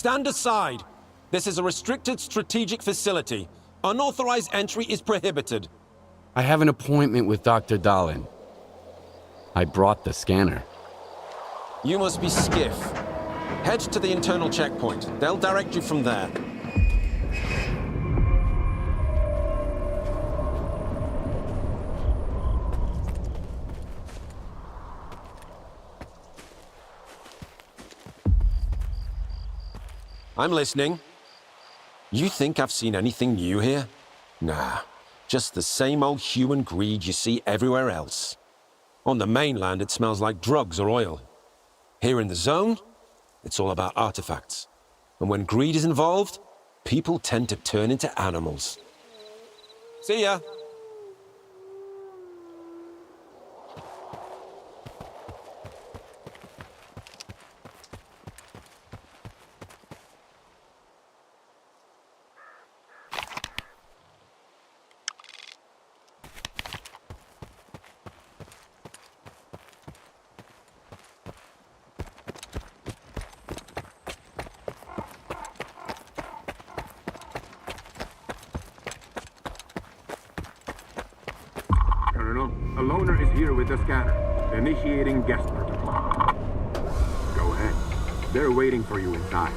stand aside. This is a restricted strategic facility. Unauthorized entry is prohibited. I have an appointment with Dr. Dahlin. I brought the scanner. You must be Skiff. Head to the internal checkpoint. They'll direct you from there. I'm listening. You think I've seen anything new here? Nah, just the same old human greed you see everywhere else. On the mainland, it smells like drugs or oil. Here in the zone, it's all about artifacts. And when greed is involved, people tend to turn into animals. See ya. A loner is here with the scanner, initiating guest protocol. Go ahead. They're waiting for you inside.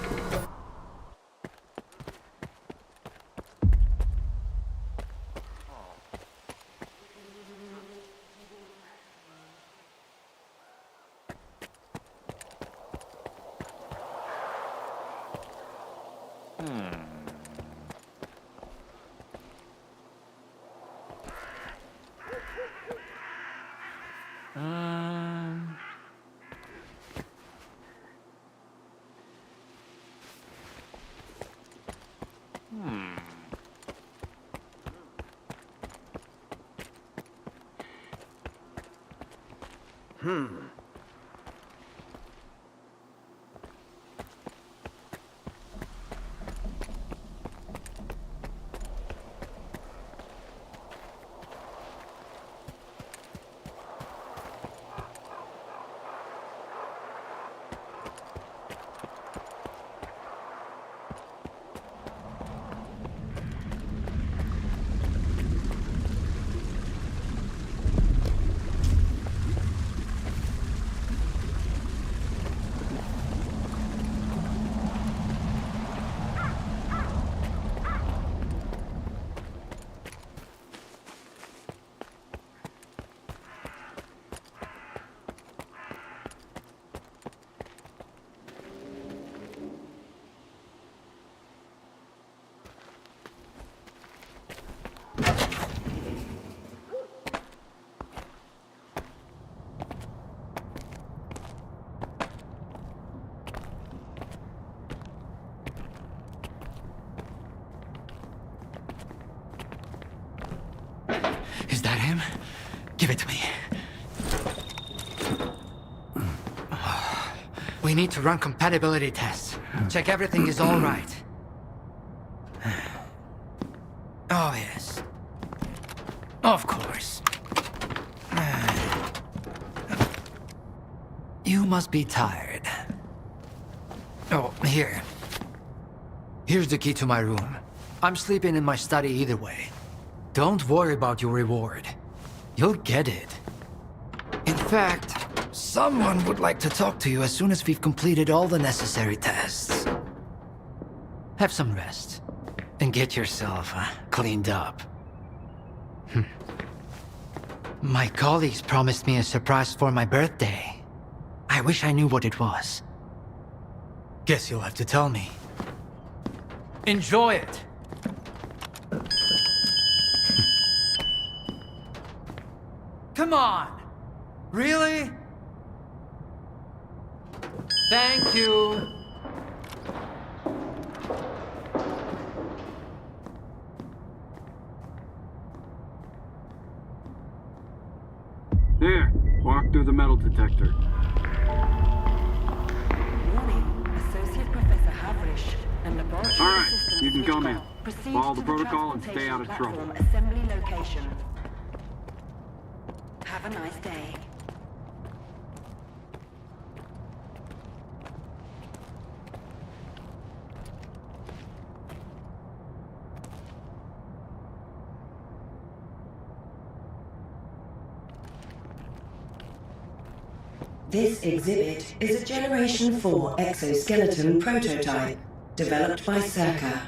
Is that him? Give it to me. We need to run compatibility tests. Check everything is all right. Oh, yes. Of course. You must be tired. Oh, here. Here's the key to my room. I'm sleeping in my study either way. Don't worry about your reward. You'll get it. In fact, someone would like to talk to you as soon as we've completed all the necessary tests. Have some rest, and get yourself cleaned up. My colleagues promised me a surprise for my birthday. I wish I knew what it was. Guess you'll have to tell me. Enjoy it! Come on! Really? Thank you! There, walk through the metal detector. Warning, Associate Professor Havrish and Laboratory All right, Assistant you can come in. Switchcraft proceed Follow to the protocol and stay out of transportation trouble. platform assembly location. Have a nice day. This exhibit is a Generation 4 exoskeleton prototype developed by S.T.A.L.K.E.R.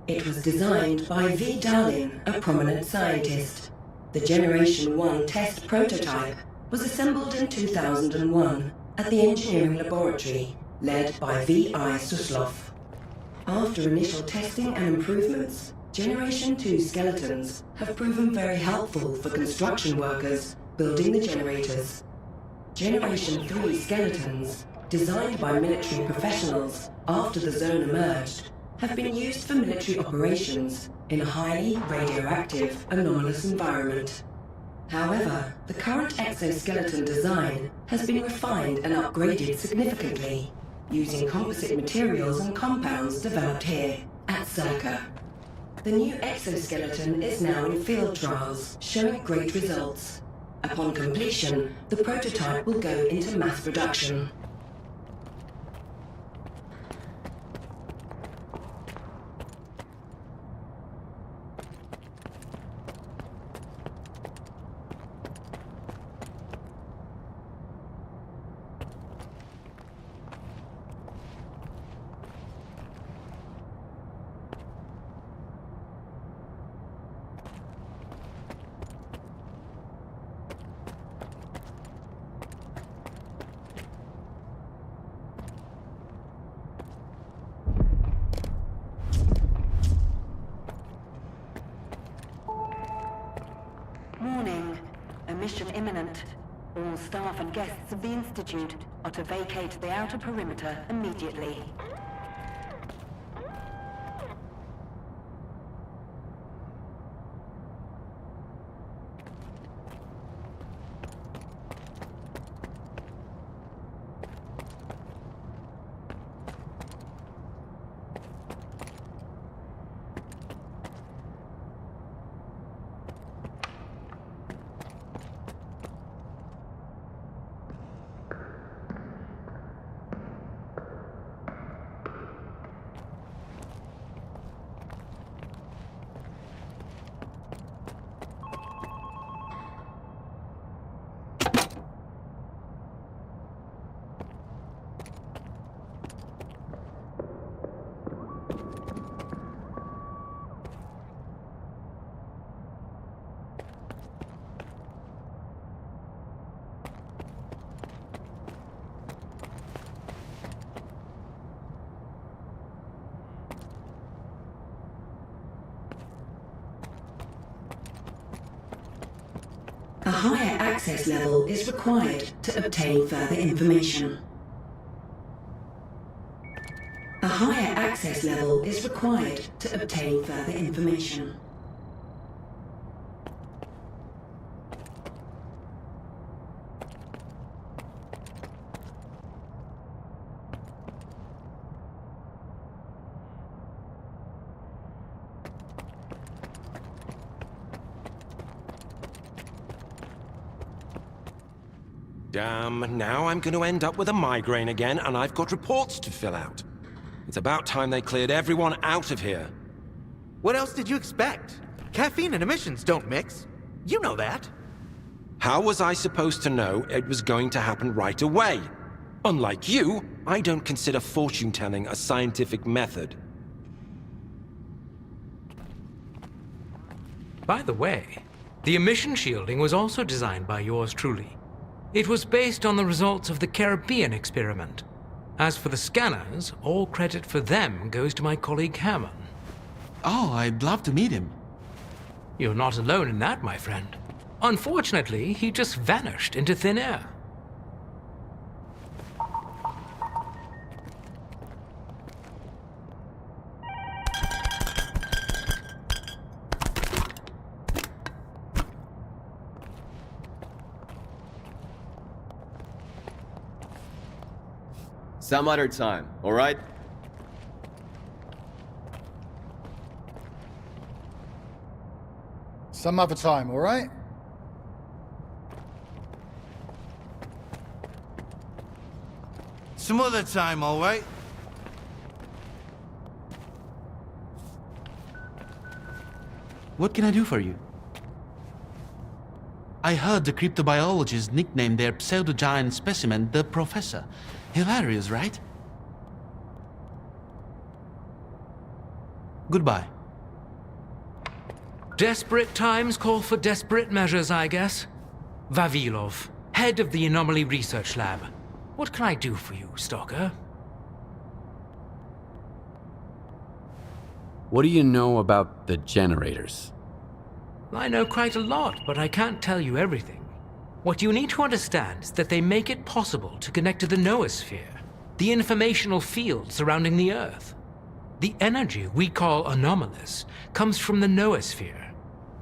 It was designed by V. Darlin, a prominent scientist. The Generation 1 test prototype was assembled in 2001 at the engineering laboratory led by V.I. Suslov. After initial testing and improvements, Generation 2 skeletons have proven very helpful for construction workers building the generators. Generation 3 skeletons, designed by military professionals after the zone emerged, have been used for military operations in a highly radioactive, anomalous environment. However, the current exoskeleton design has been refined and upgraded significantly, using composite materials and compounds developed here at S.T.A.L.K.E.R. The new exoskeleton is now in field trials, showing great results. Upon completion, the prototype will go into mass production. Warning. Emission imminent. All staff and guests of the Institute are to vacate the outer perimeter immediately. A higher access level is required to obtain further information. A higher access level is required to obtain further information. Damn, now I'm going to end up with a migraine again, and I've got reports to fill out. It's about time they cleared everyone out of here. What else did you expect? Caffeine and emissions don't mix. You know that. How was I supposed to know it was going to happen right away? Unlike you, I don't consider fortune-telling a scientific method. By the way, the emission shielding was also designed by yours truly. It was based on the results of the Caribbean experiment. As for the scanners, all credit for them goes to my colleague Hammond. Oh, I'd love to meet him. You're not alone in that, my friend. Unfortunately, he just vanished into thin air. Some other time, alright? Some other time, alright? Some other time, alright? What can I do for you? I heard the cryptobiologists nicknamed their pseudo-giant specimen the Professor. Hilarious, right? Goodbye. Desperate times call for desperate measures, I guess. Vavilov, head of the Anomaly Research Lab. What can I do for you, Stalker? What do you know about the generators? I know quite a lot, but I can't tell you everything. What you need to understand is that they make it possible to connect to the noosphere, the informational field surrounding the Earth. The energy we call anomalous comes from the noosphere.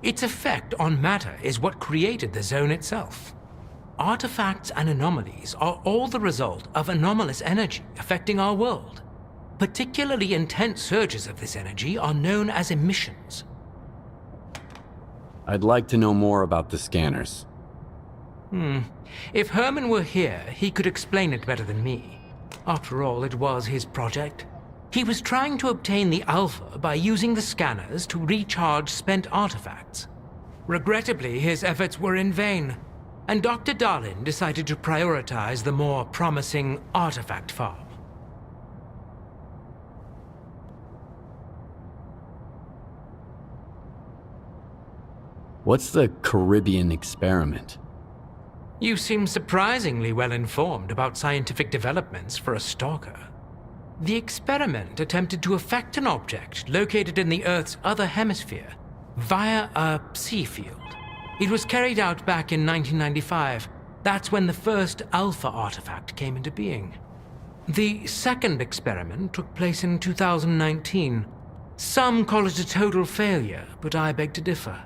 Its effect on matter is what created the zone itself. Artifacts and anomalies are all the result of anomalous energy affecting our world. Particularly intense surges of this energy are known as emissions. I'd like to know more about the scanners. If Herman were here, he could explain it better than me. After all, it was his project. He was trying to obtain the Alpha by using the scanners to recharge spent artifacts. Regrettably, his efforts were in vain, and Dr. Darlin decided to prioritize the more promising artifact farm. What's the Caribbean experiment? You seem surprisingly well informed about scientific developments for a stalker. The experiment attempted to affect an object located in the Earth's other hemisphere via a psi field. It was carried out back in 1995. That's when the first Alpha artifact came into being. The second experiment took place in 2019. Some call it a total failure, but I beg to differ.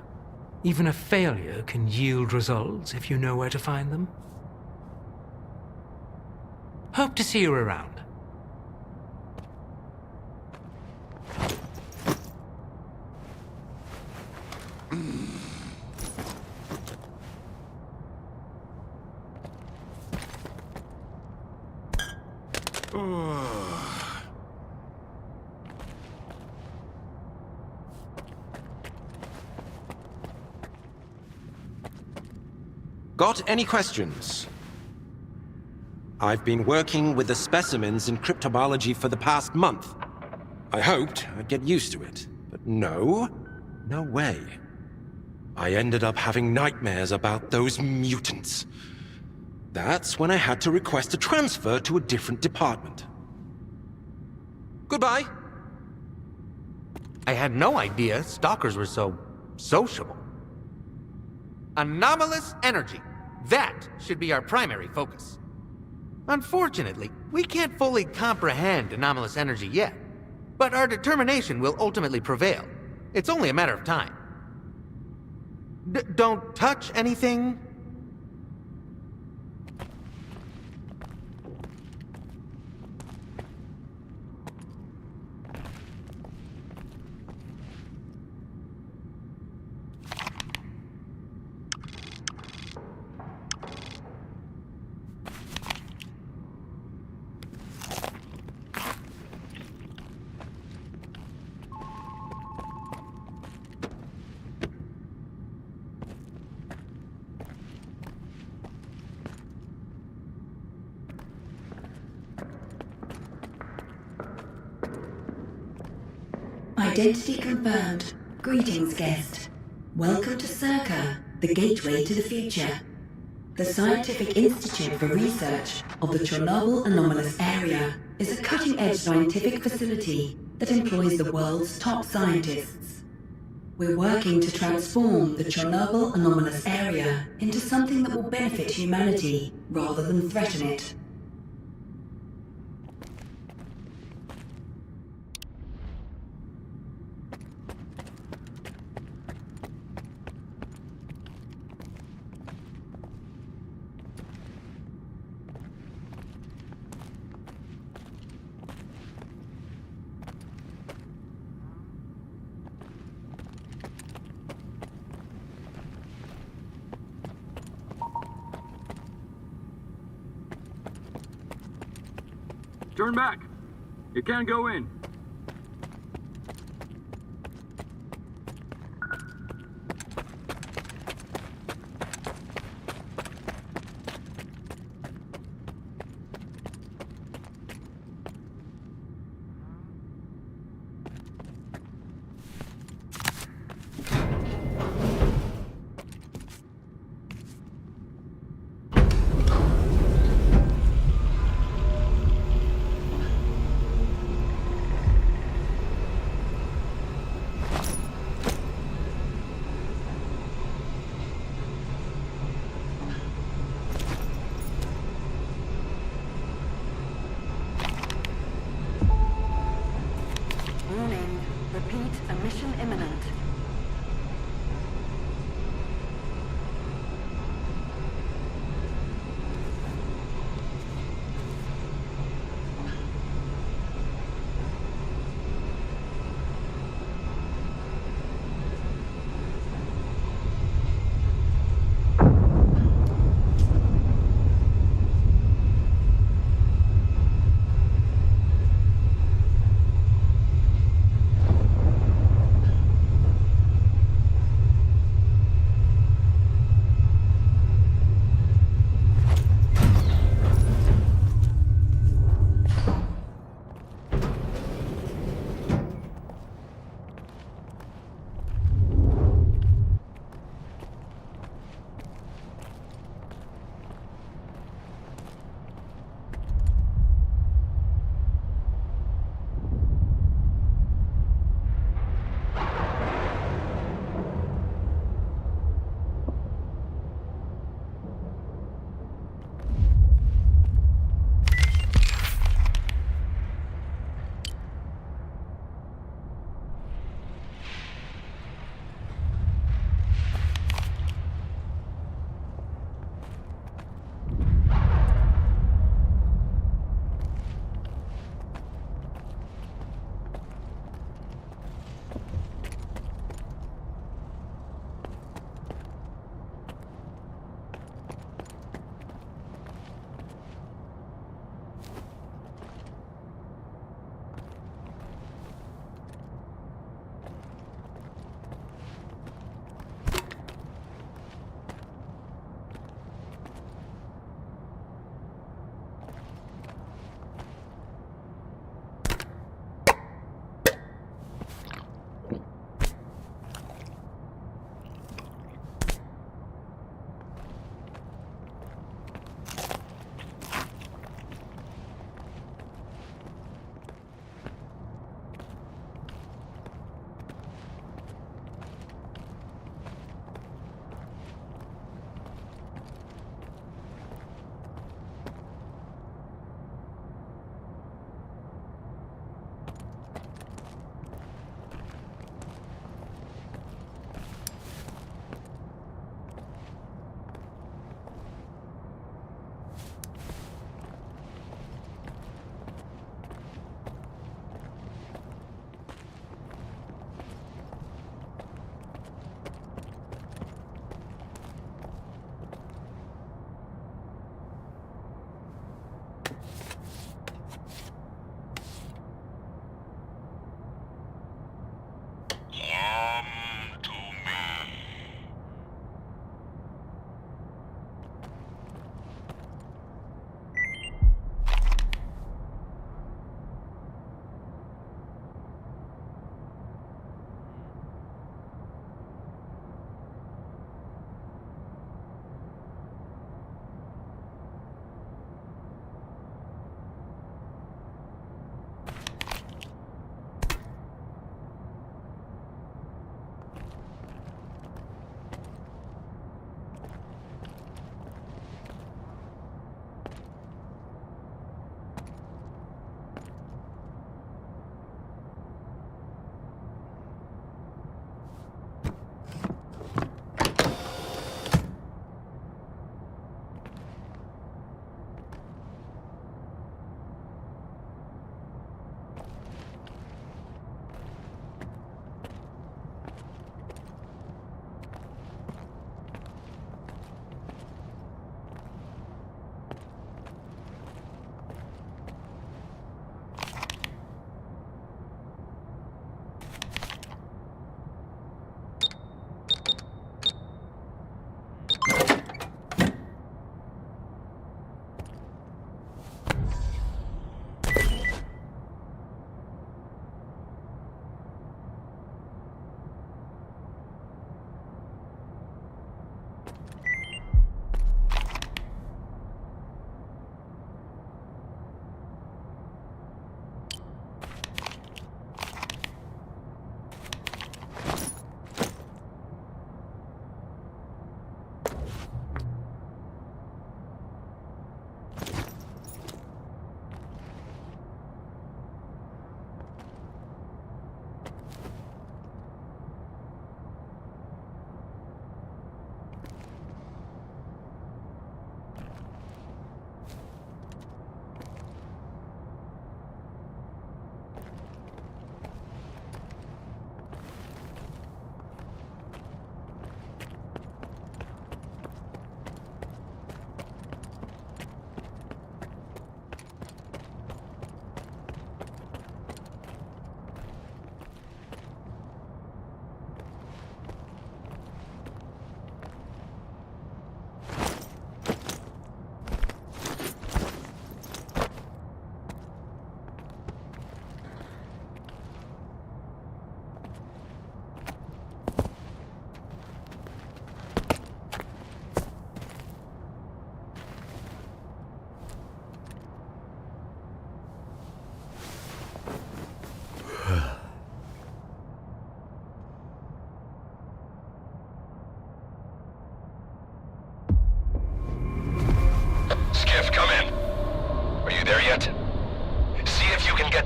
Even a failure can yield results if you know where to find them. Hope to see you around. Got any questions? I've been working with the specimens in cryptobiology for the past month. I hoped I'd get used to it, but no way. I ended up having nightmares about those mutants. That's when I had to request a transfer to a different department. Goodbye. I had no idea stalkers were so sociable. Anomalous energy. That should be our primary focus. Unfortunately, we can't fully comprehend anomalous energy yet, but our determination will ultimately prevail. It's only a matter of time. Don't touch anything. Identity confirmed. Greetings, guest. Welcome to S.T.A.L.K.E.R, the gateway to the future. The Scientific Institute for Research of the Chernobyl Anomalous Area is a cutting-edge scientific facility that employs the world's top scientists. We're working to transform the Chernobyl Anomalous Area into something that will benefit humanity rather than threaten it. Turn back. You can't go in. Repeat, a mission imminent.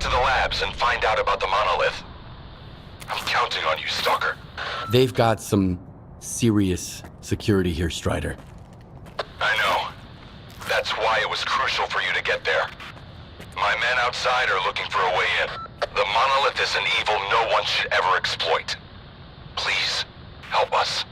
to the labs and find out about the monolith. I'm counting on you, Stalker. They've got some serious security here, Strider. I know. That's why it was crucial for you to get there. My men outside are looking for a way in. The monolith is an evil no one should ever exploit. Please, help us.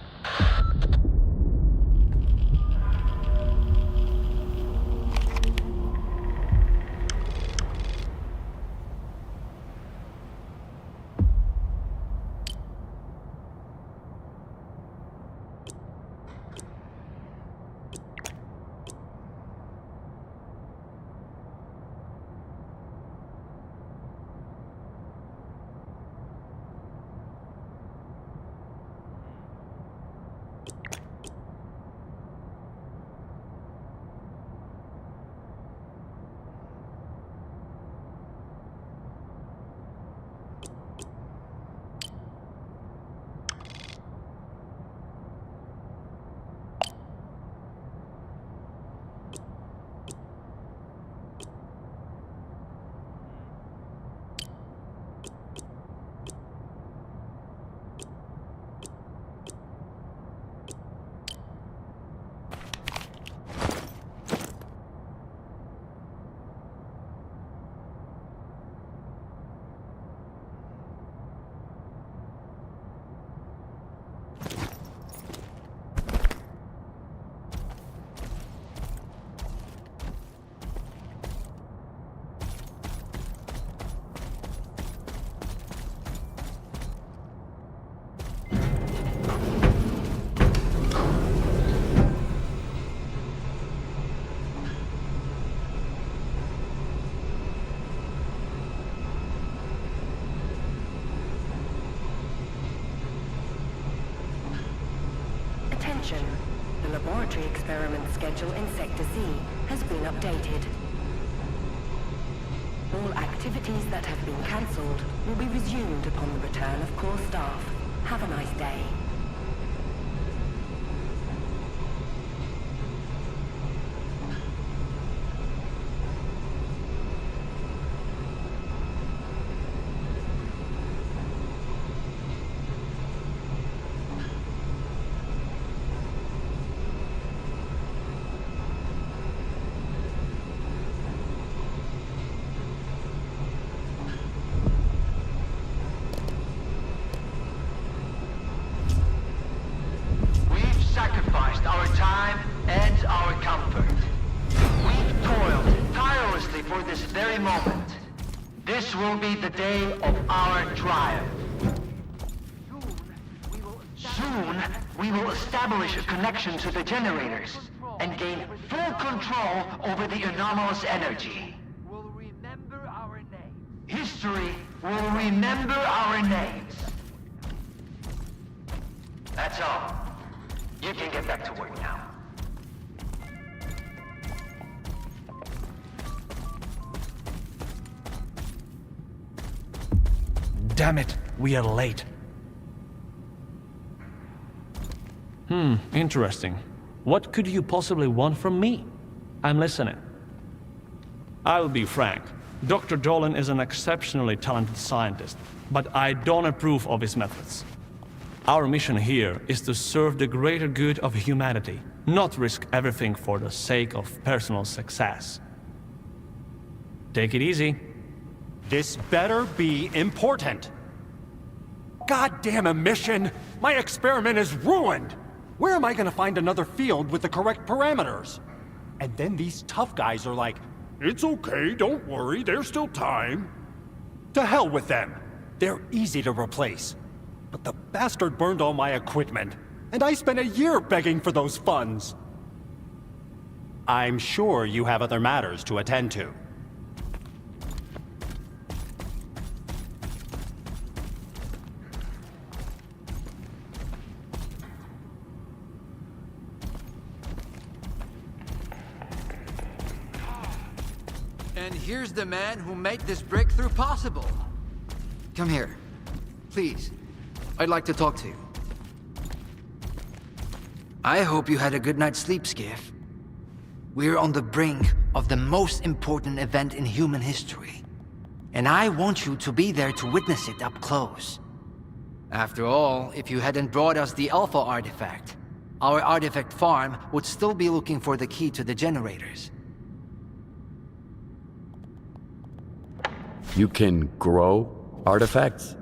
The laboratory experiment schedule in Sector C has been updated. All activities that have been cancelled will be resumed upon the return of core staff. Have a nice day. Our time and our comfort. We've toiled tirelessly for this very moment. This will be the day of our triumph. Soon, we will establish a connection to the generators and gain full control over the anomalous energy. History will remember our names. That's all. You can get back to work now. Damn it, we are late. Interesting. What could you possibly want from me? I'm listening. I'll be frank. Dr. Dolan is an exceptionally talented scientist, but I don't approve of his methods. Our mission here is to serve the greater good of humanity, not risk everything for the sake of personal success. Take it easy. This better be important. Goddamn emission! My experiment is ruined! Where am I gonna find another field with the correct parameters? And then these tough guys are like, it's okay, don't worry, there's still time. To hell with them. They're easy to replace. But the bastard burned all my equipment, and I spent a year begging for those funds. I'm sure you have other matters to attend to. And here's the man who made this breakthrough possible. Come here. Please. I'd like to talk to you. I hope you had a good night's sleep, Skiff. We're on the brink of the most important event in human history. And I want you to be there to witness it up close. After all, if you hadn't brought us the Alpha artifact, our artifact farm would still be looking for the key to the generators. You can grow artifacts?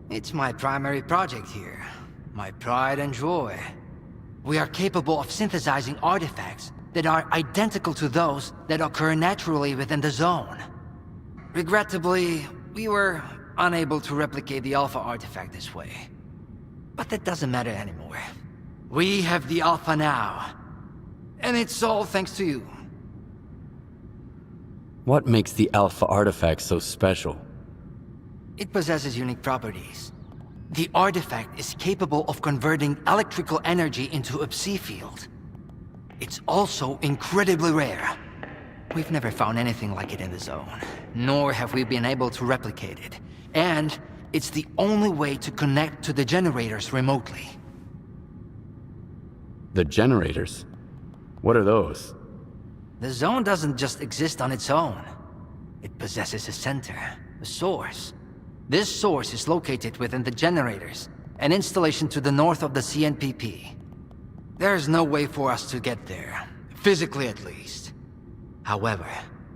It's my primary project here. My pride and joy. We are capable of synthesizing artifacts that are identical to those that occur naturally within the zone. Regrettably, we were unable to replicate the Alpha artifact this way. But that doesn't matter anymore. We have the Alpha now. And it's all thanks to you. What makes the Alpha artifact so special? It possesses unique properties. The artifact is capable of converting electrical energy into a psi field. It's also incredibly rare. We've never found anything like it in the zone, nor have we been able to replicate it. And it's the only way to connect to the generators remotely. The generators? What are those? The zone doesn't just exist on its own. It possesses a center, a source. This source is located within the generators, an installation to the north of the CNPP. There's no way for us to get there, physically at least. However,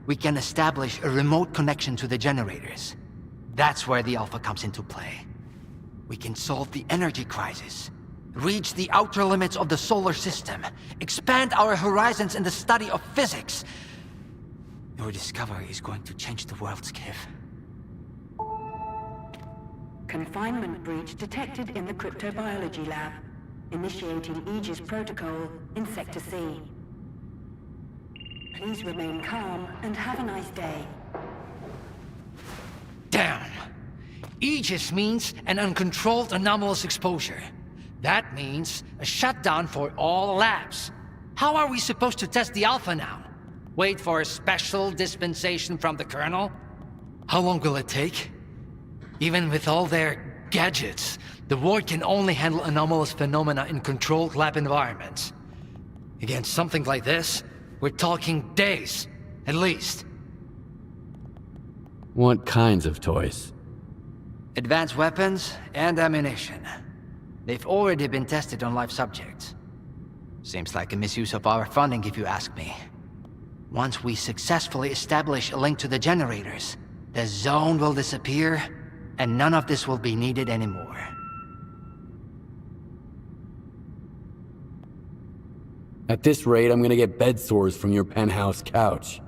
we can establish a remote connection to the generators. That's where the Alpha comes into play. We can solve the energy crisis, reach the outer limits of the solar system, expand our horizons in the study of physics. Your discovery is going to change the world, Skiff. Confinement breach detected in the cryptobiology lab. Initiating Aegis protocol in Sector C. Please remain calm and have a nice day. Damn! Aegis means an uncontrolled anomalous exposure. That means a shutdown for all labs. How are we supposed to test the Alpha now? Wait for a special dispensation from the Colonel? How long will it take? Even with all their gadgets, the Ward can only handle anomalous phenomena in controlled lab environments. Against something like this, we're talking days, at least. What kinds of toys? Advanced weapons and ammunition. They've already been tested on live subjects. Seems like a misuse of our funding, if you ask me. Once we successfully establish a link to the generators, the zone will disappear, and none of this will be needed anymore. At this rate, I'm gonna get bed sores from your penthouse couch.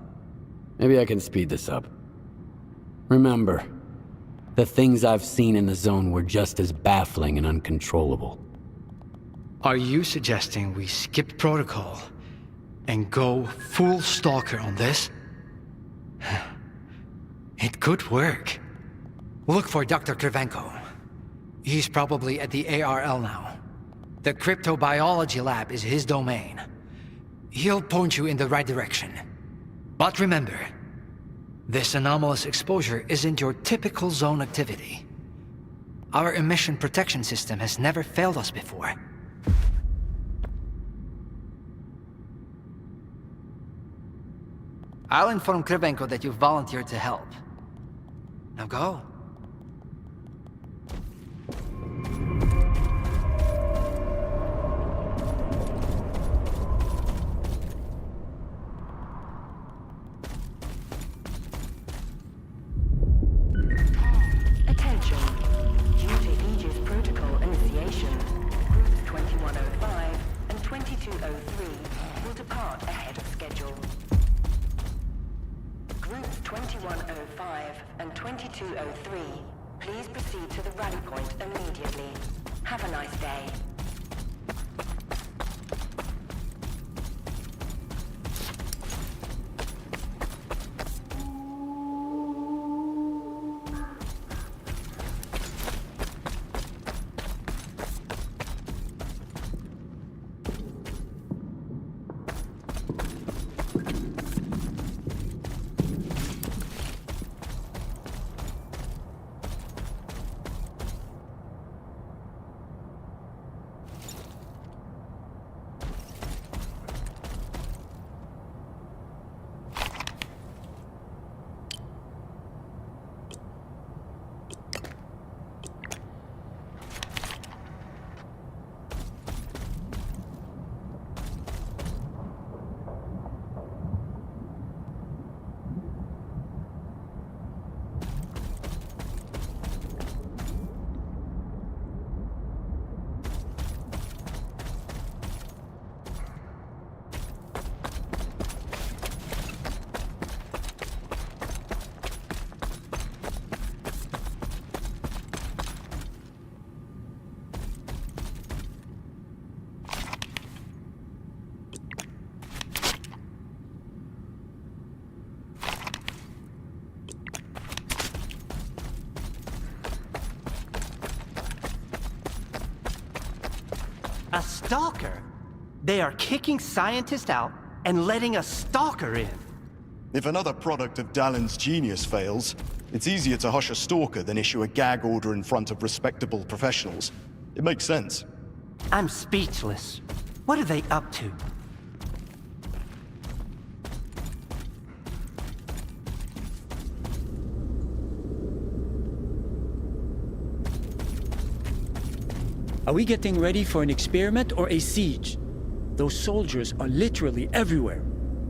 Maybe I can speed this up. Remember, the things I've seen in the zone were just as baffling and uncontrollable. Are you suggesting we skip protocol and go full stalker on this? It could work. Look for Dr. Kirivenko. He's probably at the ARL now. The cryptobiology lab is his domain. He'll point you in the right direction. But remember, this anomalous exposure isn't your typical zone activity. Our emission protection system has never failed us before. I'll inform Kirivenko that you volunteered to help. Now go. Attention. Due to Aegis protocol initiation, groups 2105 and 2203 will depart ahead of schedule. Groups 2105 and 2203, please proceed to the rally point immediately. Have a nice day. A stalker? They are kicking scientists out and letting a stalker in. If another product of Dallin's genius fails, it's easier to hush a stalker than issue a gag order in front of respectable professionals. It makes sense. I'm speechless. What are they up to? Are we getting ready for an experiment or a siege? Those soldiers are literally everywhere.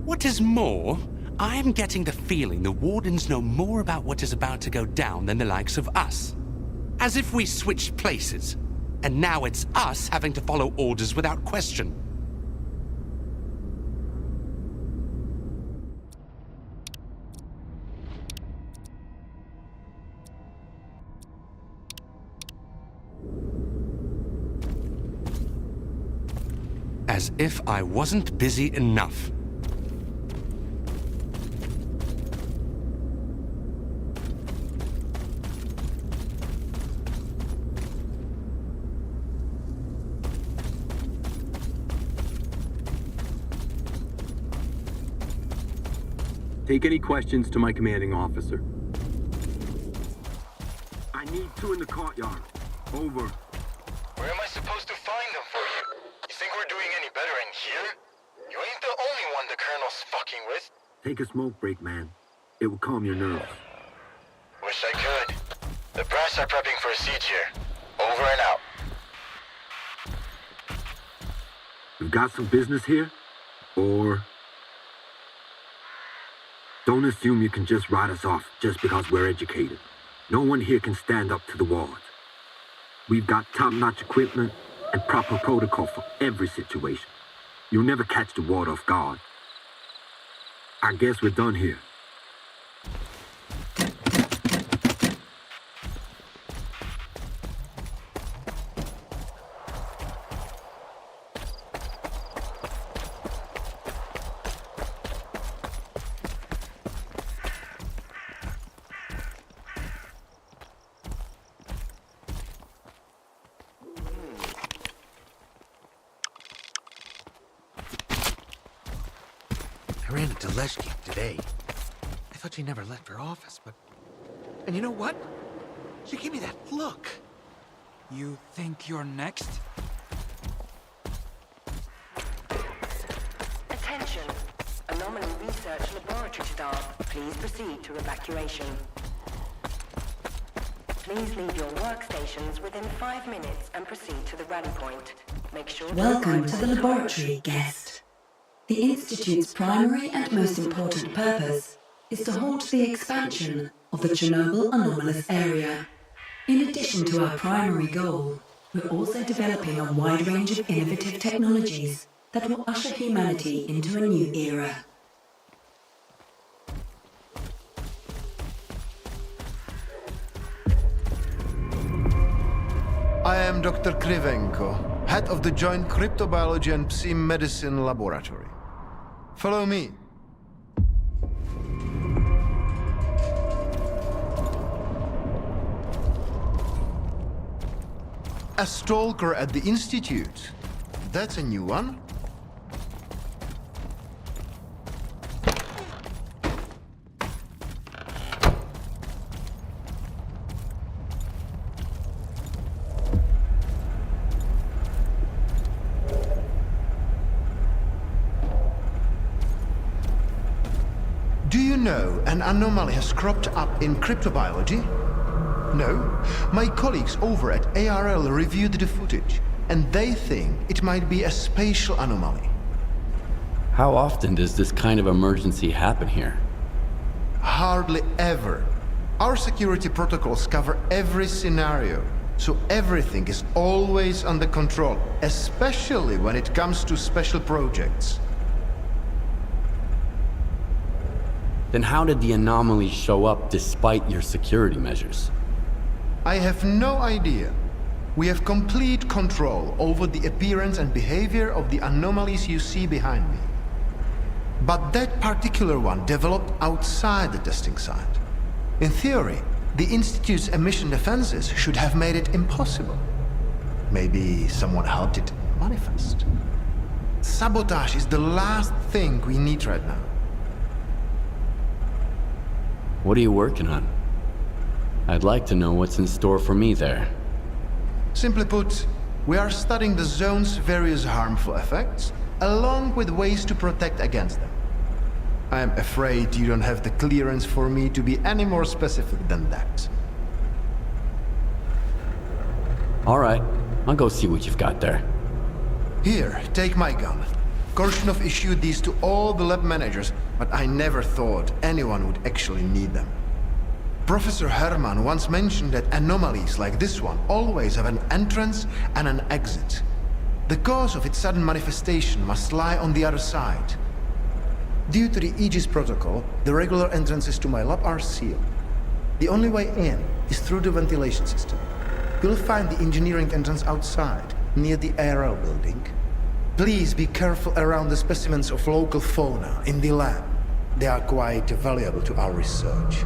What is more, I am getting the feeling the Wardens know more about what is about to go down than the likes of us. As if we switched places, and now it's us having to follow orders without question. As if I wasn't busy enough. Take any questions to my commanding officer. I need 2 in the courtyard. Over. Where am I supposed to find them for you? You think we're doing any better in here? You ain't the only one the Colonel's fucking with. Take a smoke break, man. It will calm your nerves. Wish I could. The brass are prepping for a siege here. Over and out. You've got some business here? Or... Don't assume you can just write us off just because we're educated. No one here can stand up to the wards. We've got top-notch equipment and proper protocol for every situation. You'll never catch the ward off guard. I guess we're done here. I ran into S.T.A.L.K.E.R today. I thought she never left her office, but... And you know what? She gave me that look. You think you're next? Attention. Anomaly Research Laboratory staff, please proceed to evacuation. Please leave your workstations within 5 minutes and proceed to the rally point. Make sure... Welcome to the laboratory, guest. The Institute's primary and most important purpose is to halt the expansion of the Chernobyl anomalous area. In addition to our primary goal, we're also developing a wide range of innovative technologies that will usher humanity into a new era. I am Dr. Krivenko, head of the Joint Cryptobiology and Psi-Medicine Laboratory. Follow me. A stalker at the Institute. That's a new one. Do you know an anomaly has cropped up in cryptobiology? No? My colleagues over at ARL reviewed the footage, and they think it might be a spatial anomaly. How often does this kind of emergency happen here? Hardly ever. Our security protocols cover every scenario, so everything is always under control, especially when it comes to special projects. Then how did the anomaly show up despite your security measures? I have no idea. We have complete control over the appearance and behavior of the anomalies you see behind me. But that particular one developed outside the testing site. In theory, the Institute's emission defenses should have made it impossible. Maybe someone helped it manifest. Sabotage is the last thing we need right now. What are you working on? I'd like to know what's in store for me there. Simply put, we are studying the zone's various harmful effects, along with ways to protect against them. I am afraid you don't have the clearance for me to be any more specific than that. All right, I'll go see what you've got there. Here, take my gun. Korshunov issued these to all the lab managers, but I never thought anyone would actually need them. Professor Herman once mentioned that anomalies like this one always have an entrance and an exit. The cause of its sudden manifestation must lie on the other side. Due to the Aegis protocol, the regular entrances to my lab are sealed. The only way in is through the ventilation system. You'll find the engineering entrance outside, near the ARL building. Please be careful around the specimens of local fauna in the lab. They are quite valuable to our research.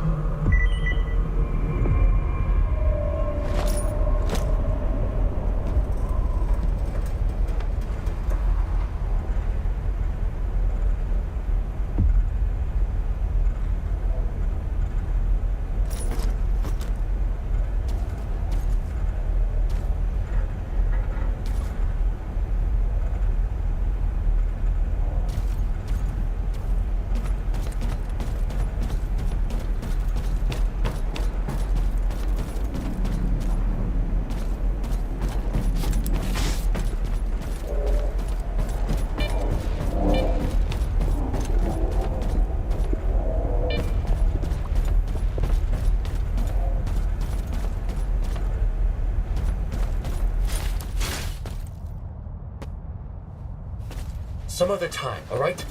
Some other time, alright?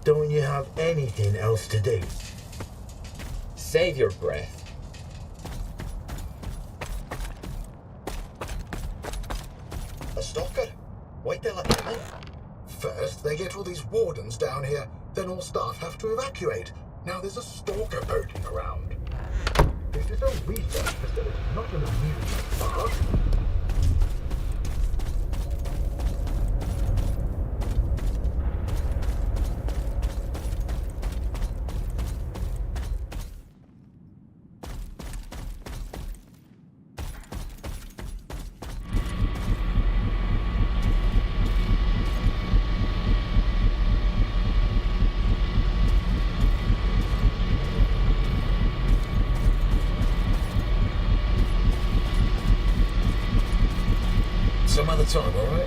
Don't you have anything else to do? Save your breath. A stalker? Wait till I come in. First, they get all these wardens down here, then all staff have to evacuate. Now there's a stalker poking around. This is a research facility, not an amusement park. Some other time, alright?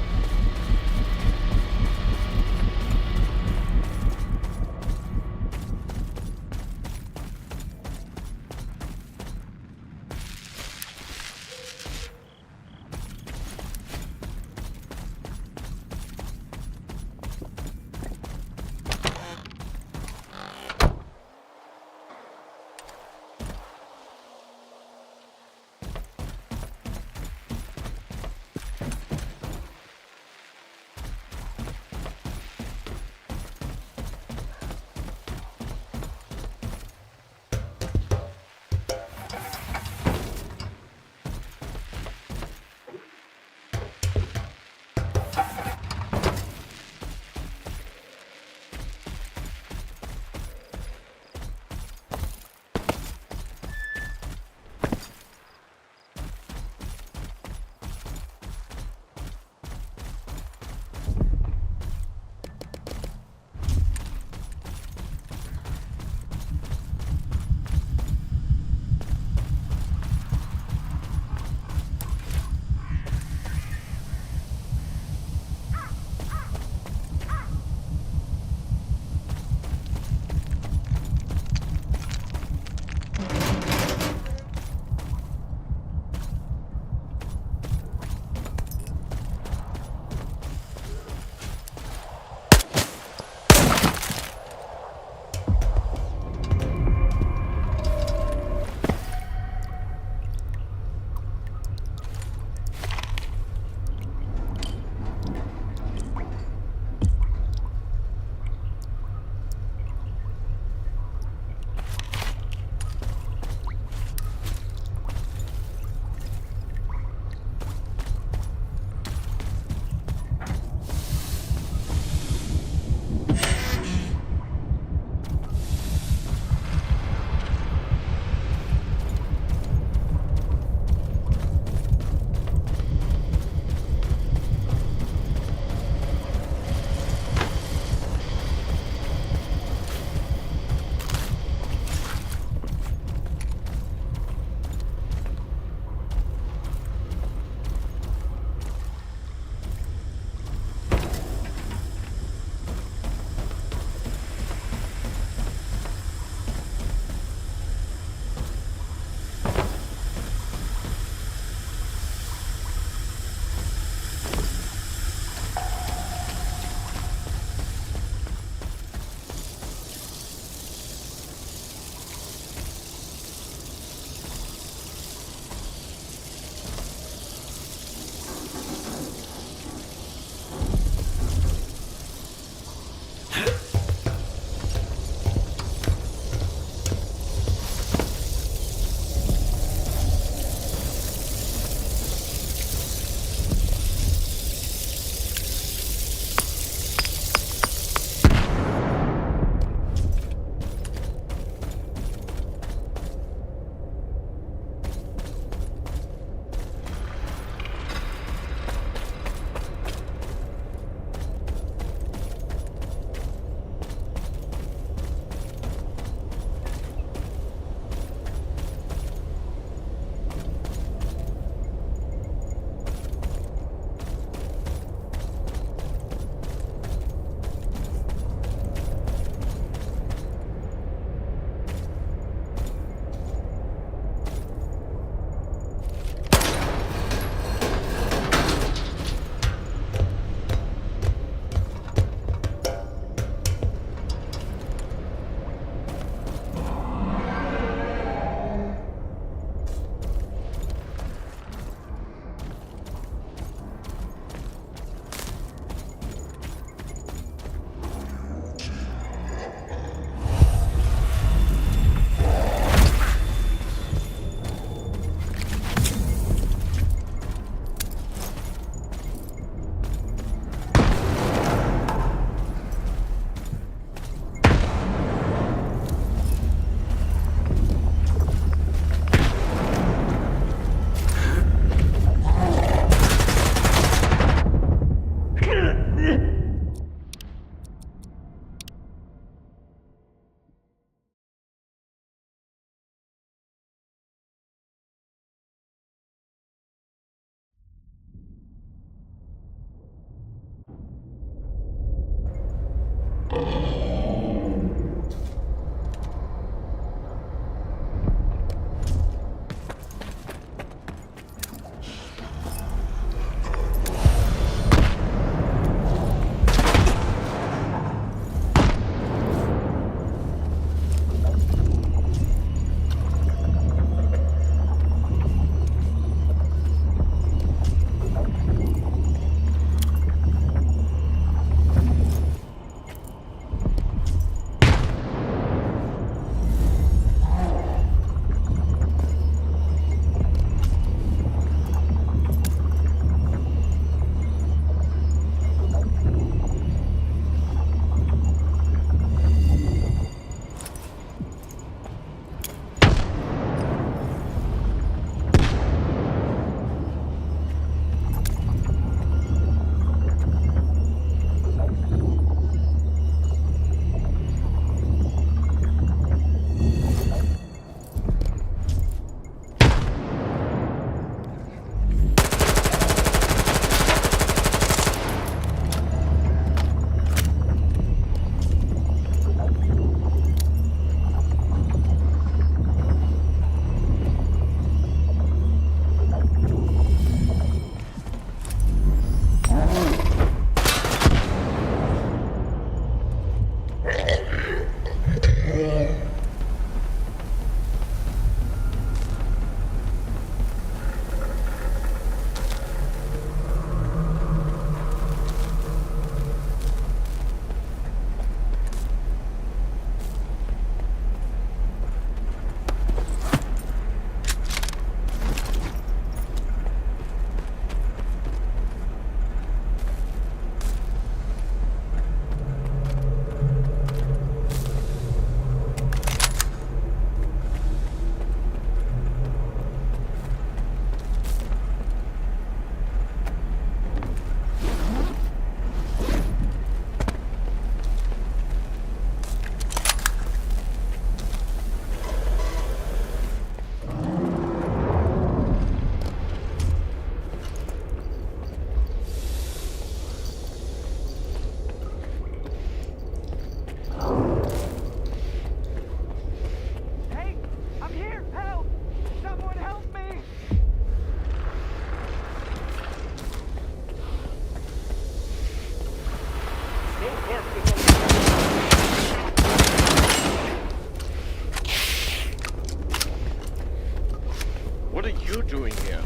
What are you doing here?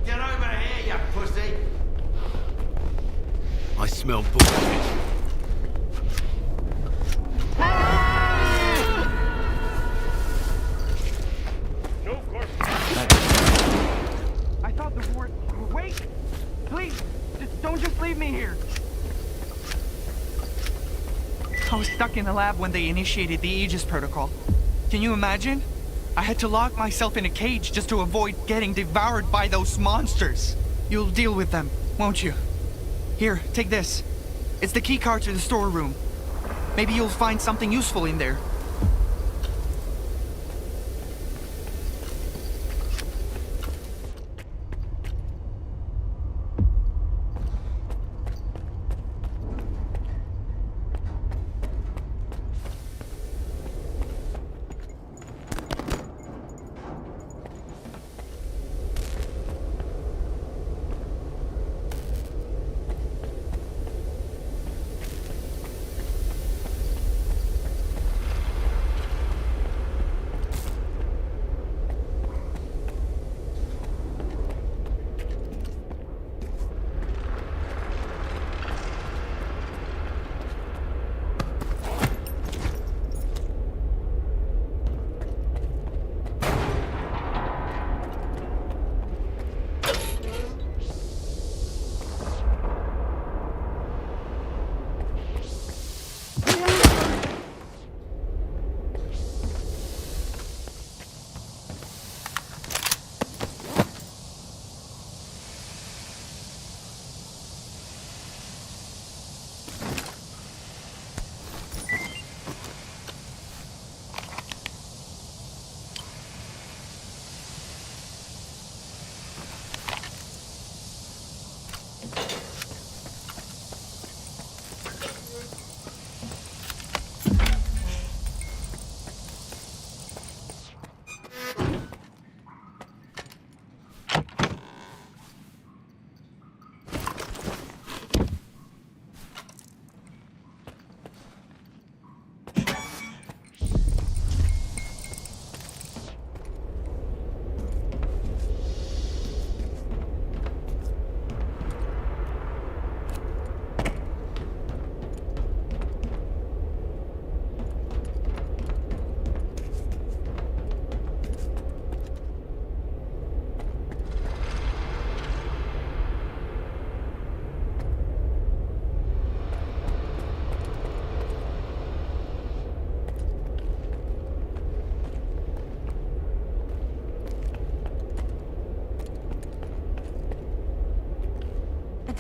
Get over here, you pussy! I smell bullshit. No, of course. I thought the ward... Wait! Please! Don't just leave me here! I was stuck in the lab when they initiated the Aegis protocol. Can you imagine? I had to lock myself in a cage just to avoid getting devoured by those monsters. You'll deal with them, won't you? Here, take this. It's the key card to the storeroom. Maybe you'll find something useful in there.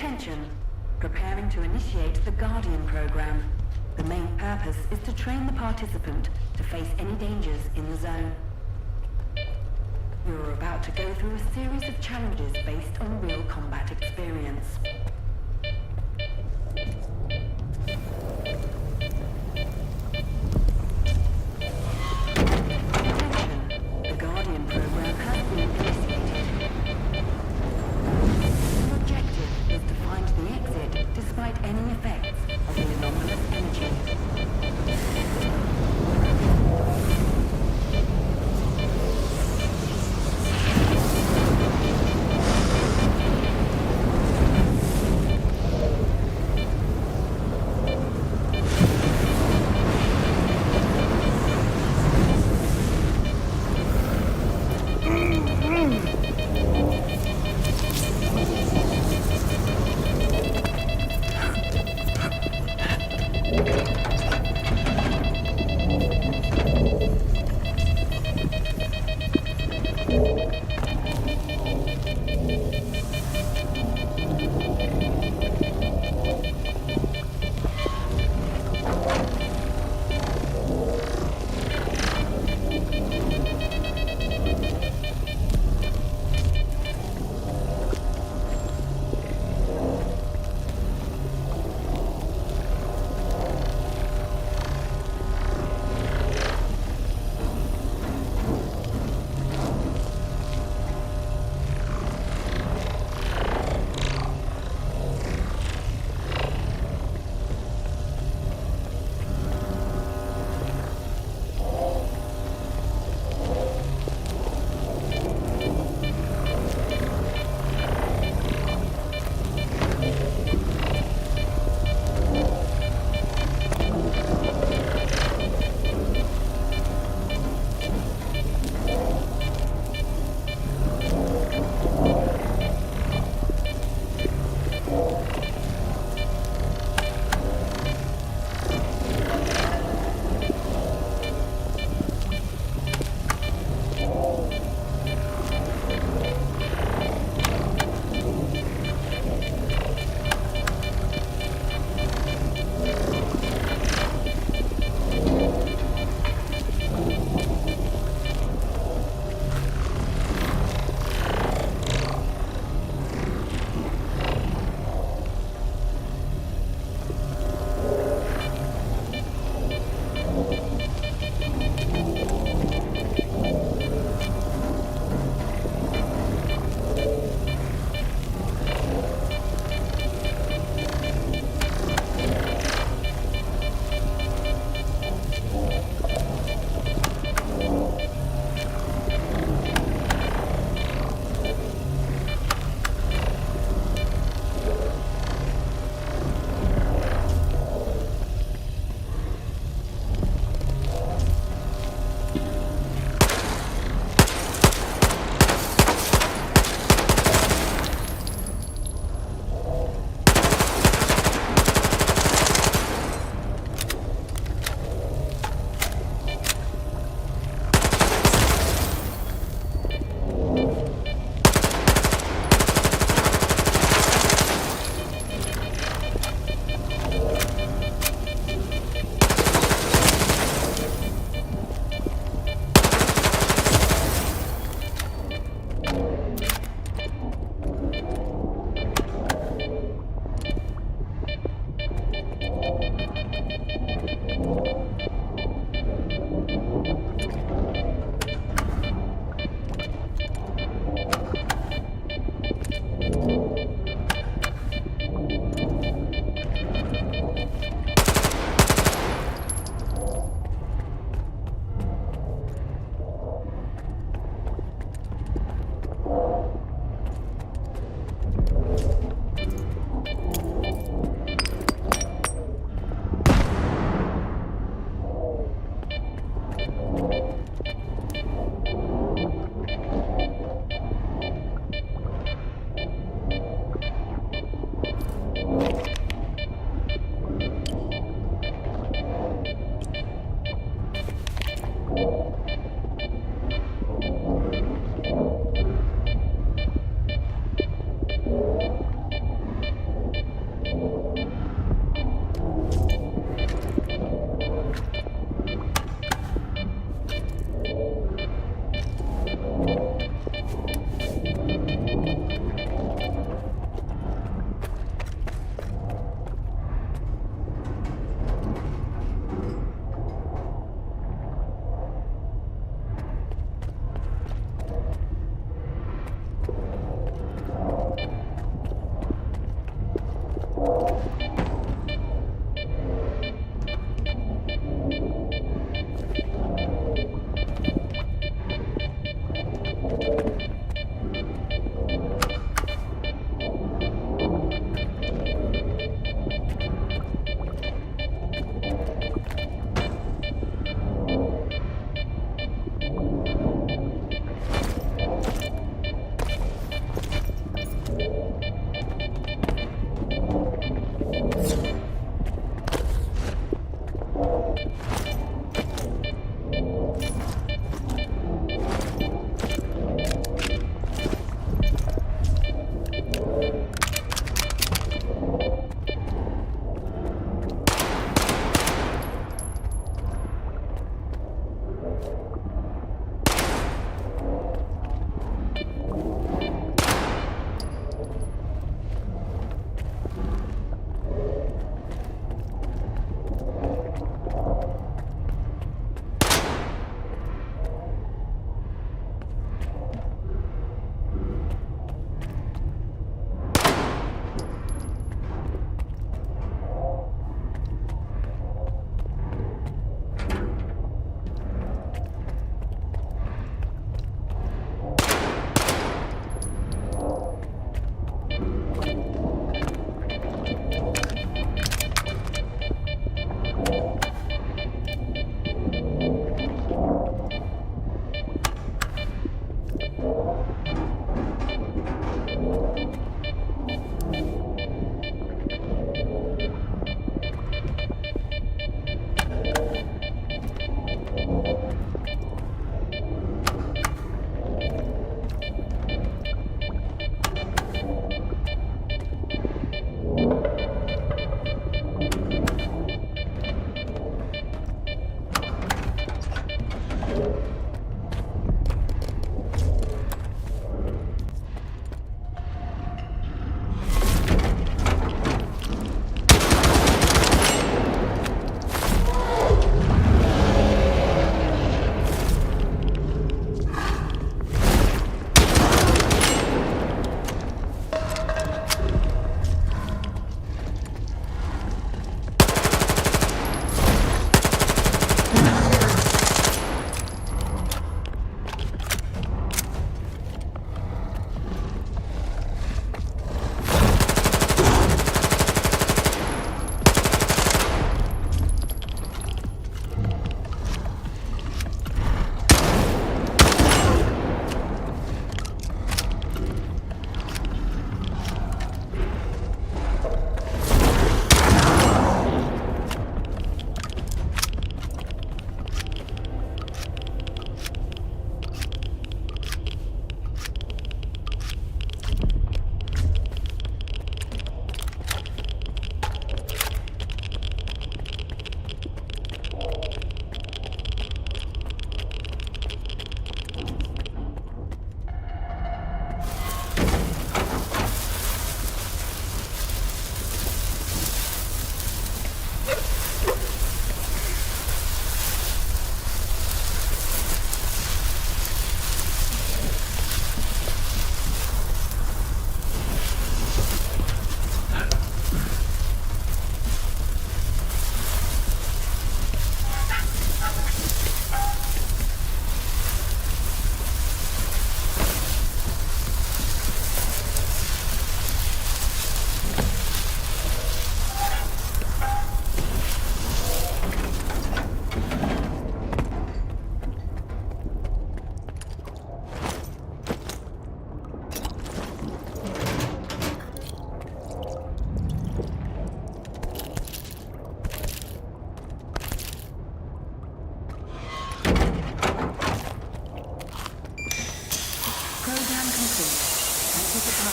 Attention. Preparing to initiate the Guardian program. The main purpose is to train the participant to face any dangers in the zone. You're about to go through a series of challenges based on real combat experience. Attention. The Guardian program has been initiated. The objective is to find the exit despite any effects of the anomalous energy.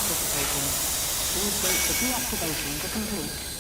participating. All states of deactivation are complete.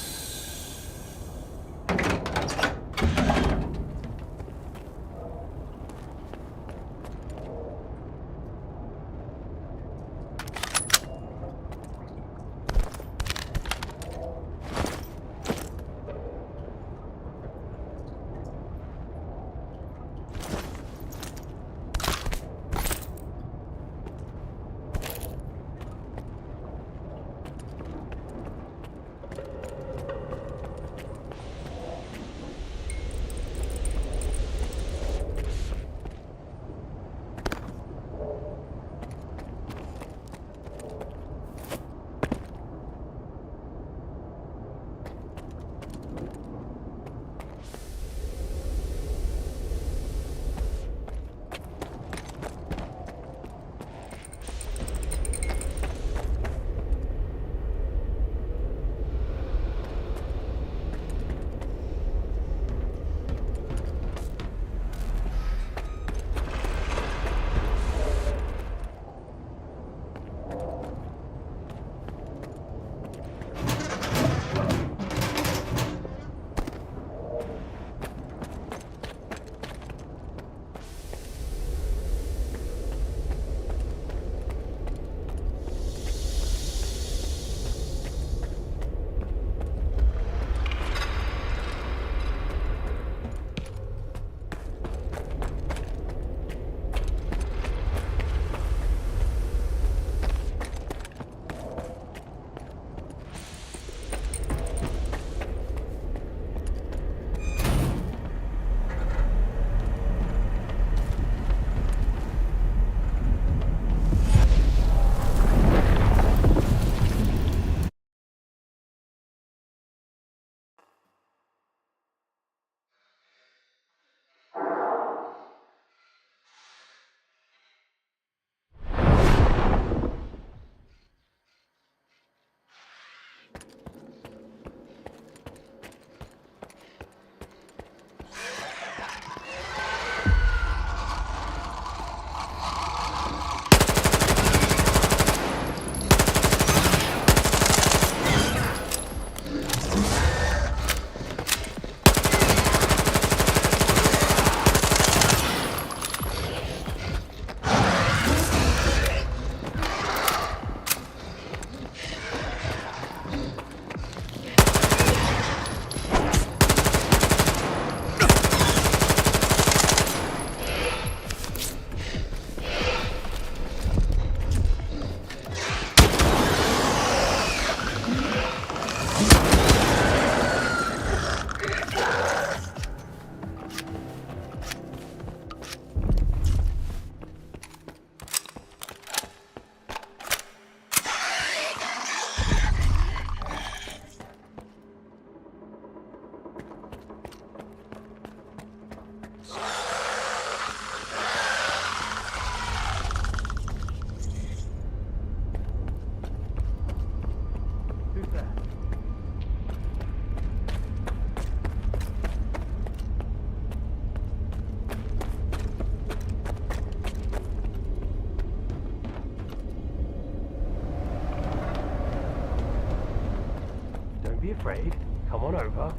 be afraid. Come on over.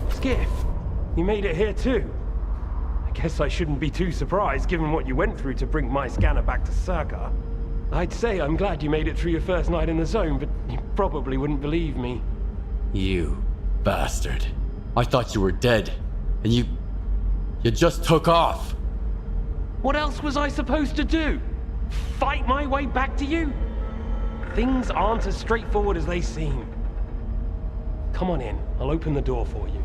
Skiff, you made it here too. I guess I shouldn't be too surprised given what you went through to bring my scanner back to S.T.A.L.K.E.R. I'd say I'm glad you made it through your first night in the zone, but you probably wouldn't believe me. You bastard. I thought you were dead, and you just took off. What else was I supposed to do? Fight my way back to you? Things aren't as straightforward as they seem. Come on in, I'll open the door for you.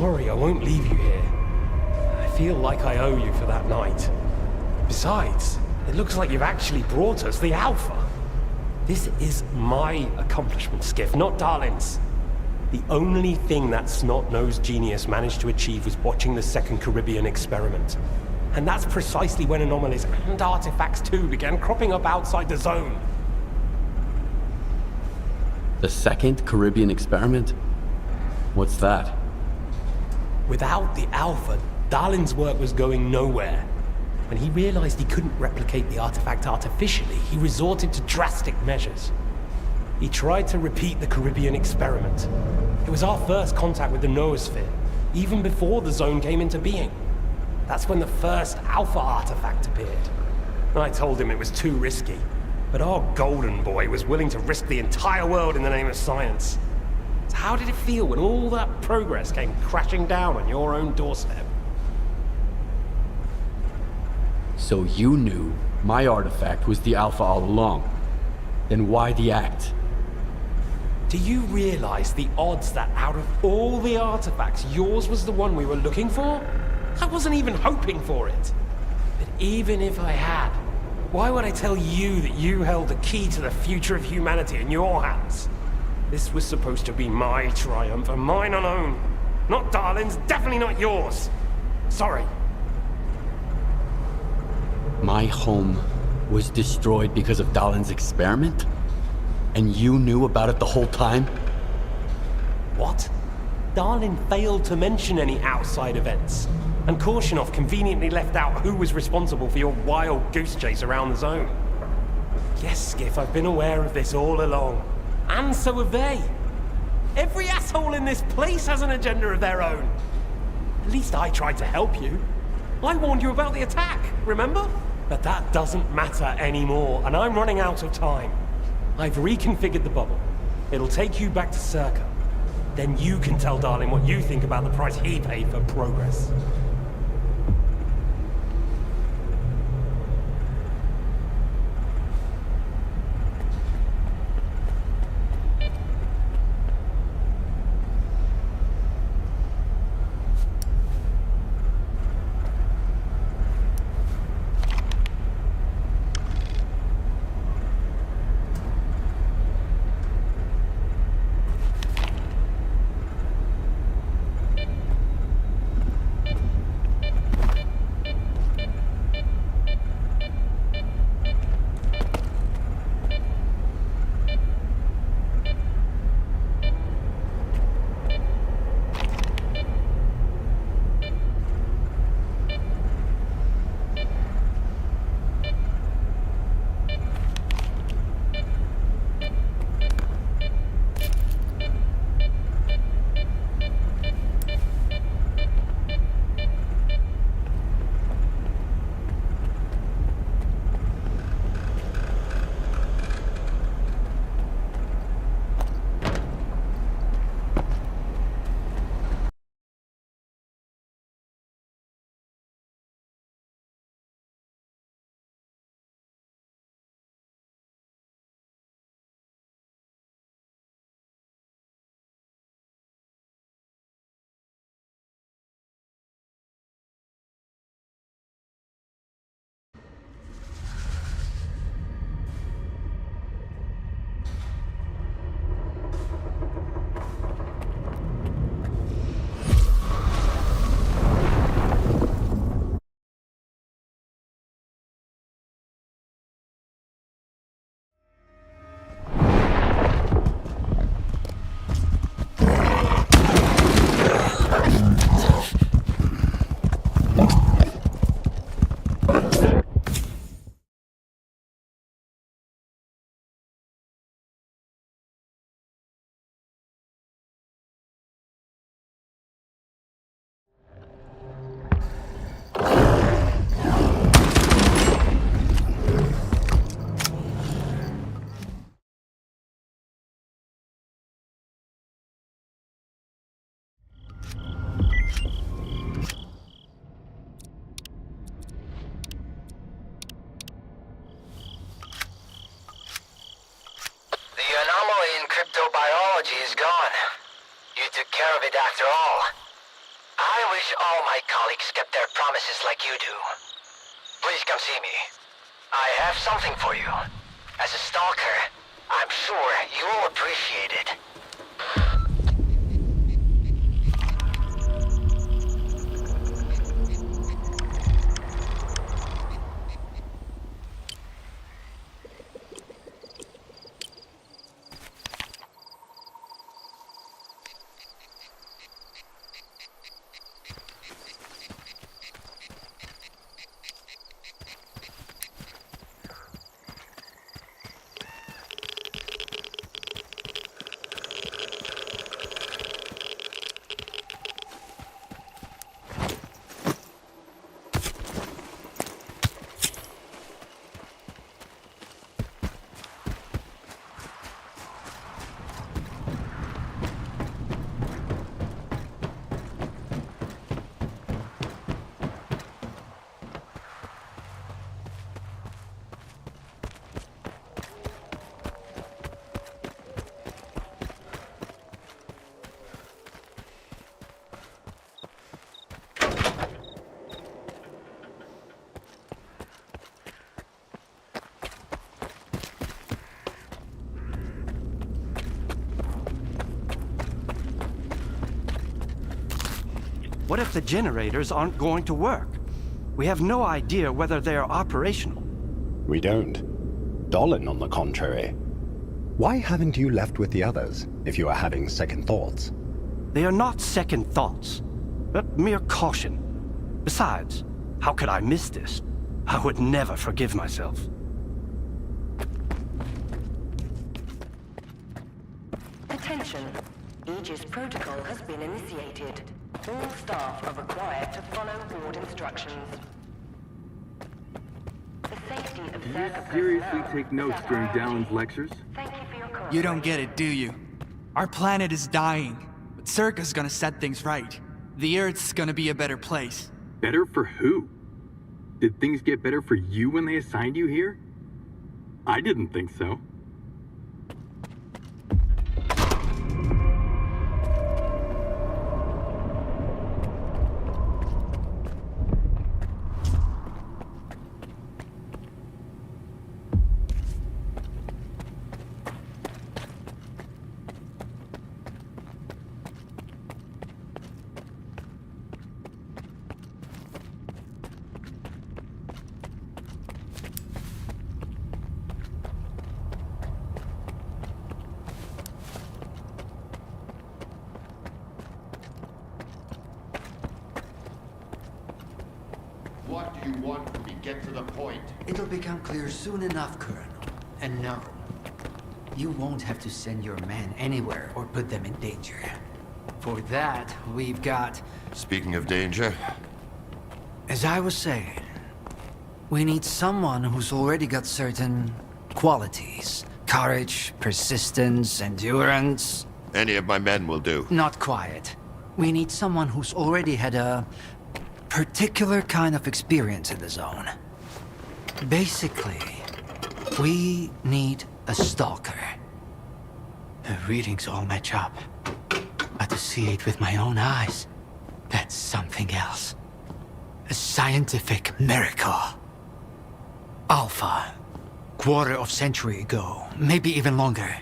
worry, I won't leave you here. I feel like I owe you for that night. Besides, it looks like you've actually brought us the Alpha. This is my accomplishment, Skiff, not Darlin's. The only thing that snot-nosed genius managed to achieve was watching the second Caribbean experiment. And that's precisely when anomalies and artifacts too began cropping up outside the zone. The second Caribbean experiment? What's that? Without the Alpha, Darlin's work was going nowhere. When he realized he couldn't replicate the artifact artificially, he resorted to drastic measures. He tried to repeat the Caribbean experiment. It was our first contact with the noosphere, even before the zone came into being. That's when the first Alpha artifact appeared. I told him it was too risky, but our golden boy was willing to risk the entire world in the name of science. So how did it feel when all that progress came crashing down on your own doorstep? So you knew my artifact was the Alpha all along. Then why the act? Do you realize the odds that out of all the artifacts, yours was the one we were looking for? I wasn't even hoping for it. But even if I had, why would I tell you that you held the key to the future of humanity in your hands? This was supposed to be my triumph, and mine alone. Not Darlin's, definitely not yours. Sorry. My home was destroyed because of Darlin's experiment? And you knew about it the whole time? What? Darlin failed to mention any outside events, and Korshunov conveniently left out who was responsible for your wild goose chase around the zone. Yes, Skiff, I've been aware of this all along. And so have they. Every asshole in this place has an agenda of their own. At least I tried to help you. I warned you about the attack, remember? But that doesn't matter anymore, and I'm running out of time. I've reconfigured the bubble. It'll take you back to S.T.A.L.K.E.R. Then you can tell Darlin what you think about the price he paid for progress. Cryptobiology is gone. You took care of it after all. I wish all my colleagues kept their promises like you do. Please come see me. I have something for you. As a stalker, I'm sure you'll appreciate it. What if the generators aren't going to work? We have no idea whether they are operational. We don't. Dolan, on the contrary. Why haven't you left with the others, if you are having second thoughts? They are not second thoughts, but mere caution. Besides, how could I miss this? I would never forgive myself. Attention. Aegis protocol has been initiated. All staff are required to follow board instructions. The safety of S.T.A.L.K.E.R. Seriously take notes during Dallin's lectures? You don't get it, do you? Our planet is dying, but S.T.A.L.K.E.R's gonna set things right. The Earth's gonna be a better place. Better for who? Did things get better for you when they assigned you here? I didn't think so. What do you want from me? Get to the point. It'll become clear soon enough, Colonel. And no, you won't have to send your men anywhere or put them in danger. For that, we've got... Speaking of danger... As I was saying, we need someone who's already got certain qualities. Courage, persistence, endurance. Any of my men will do. Not quiet. We need someone who's already had a particular kind of experience in the zone. Basically, we need a stalker. The readings all match up. But to see it with my own eyes, that's something else. A scientific miracle. Alpha. Quarter of century ago, maybe even longer.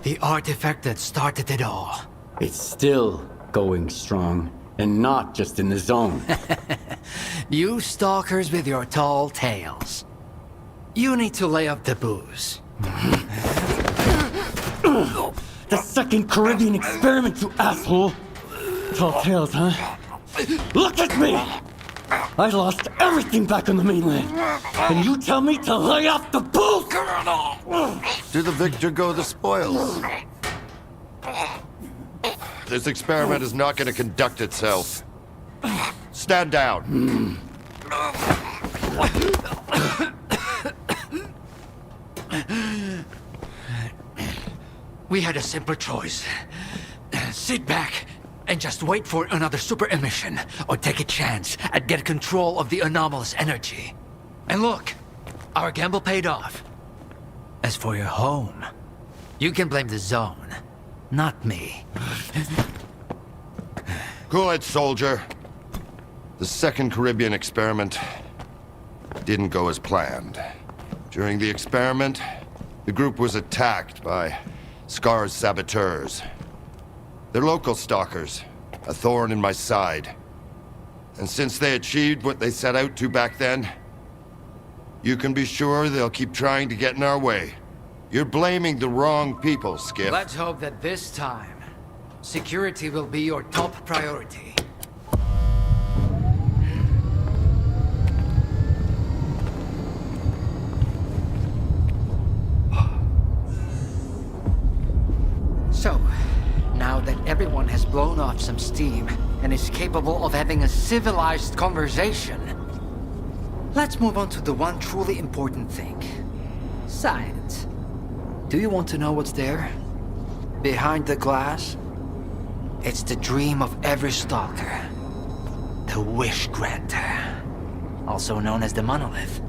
The artifact that started it all. It's still going strong, and not just in the zone. You stalkers with your tall tales. You need to lay up the booze. The second Caribbean experiment, you asshole! Tall tales, huh? Look at me! I lost everything back on the mainland. And you tell me to lay off the booze? To the victor go the spoils. This experiment is not going to conduct itself. Stand down. We had a simple choice. Sit back and just wait for another super emission, or take a chance and get control of the anomalous energy. And look, our gamble paid off. As for your home, you can blame the zone, not me. Cool it, soldier. The second Caribbean experiment didn't go as planned. During the experiment, the group was attacked by S.T.A.L.K.E.R's saboteurs. They're local stalkers, a thorn in my side. And since they achieved what they set out to back then, you can be sure they'll keep trying to get in our way. You're blaming the wrong people, Skip. Let's hope that this time, security will be your top priority. So, now that everyone has blown off some steam and is capable of having a civilized conversation, let's move on to the one truly important thing. Science. Do you want to know what's there? Behind the glass? It's the dream of every stalker. The Wish Granter. Also known as the Monolith.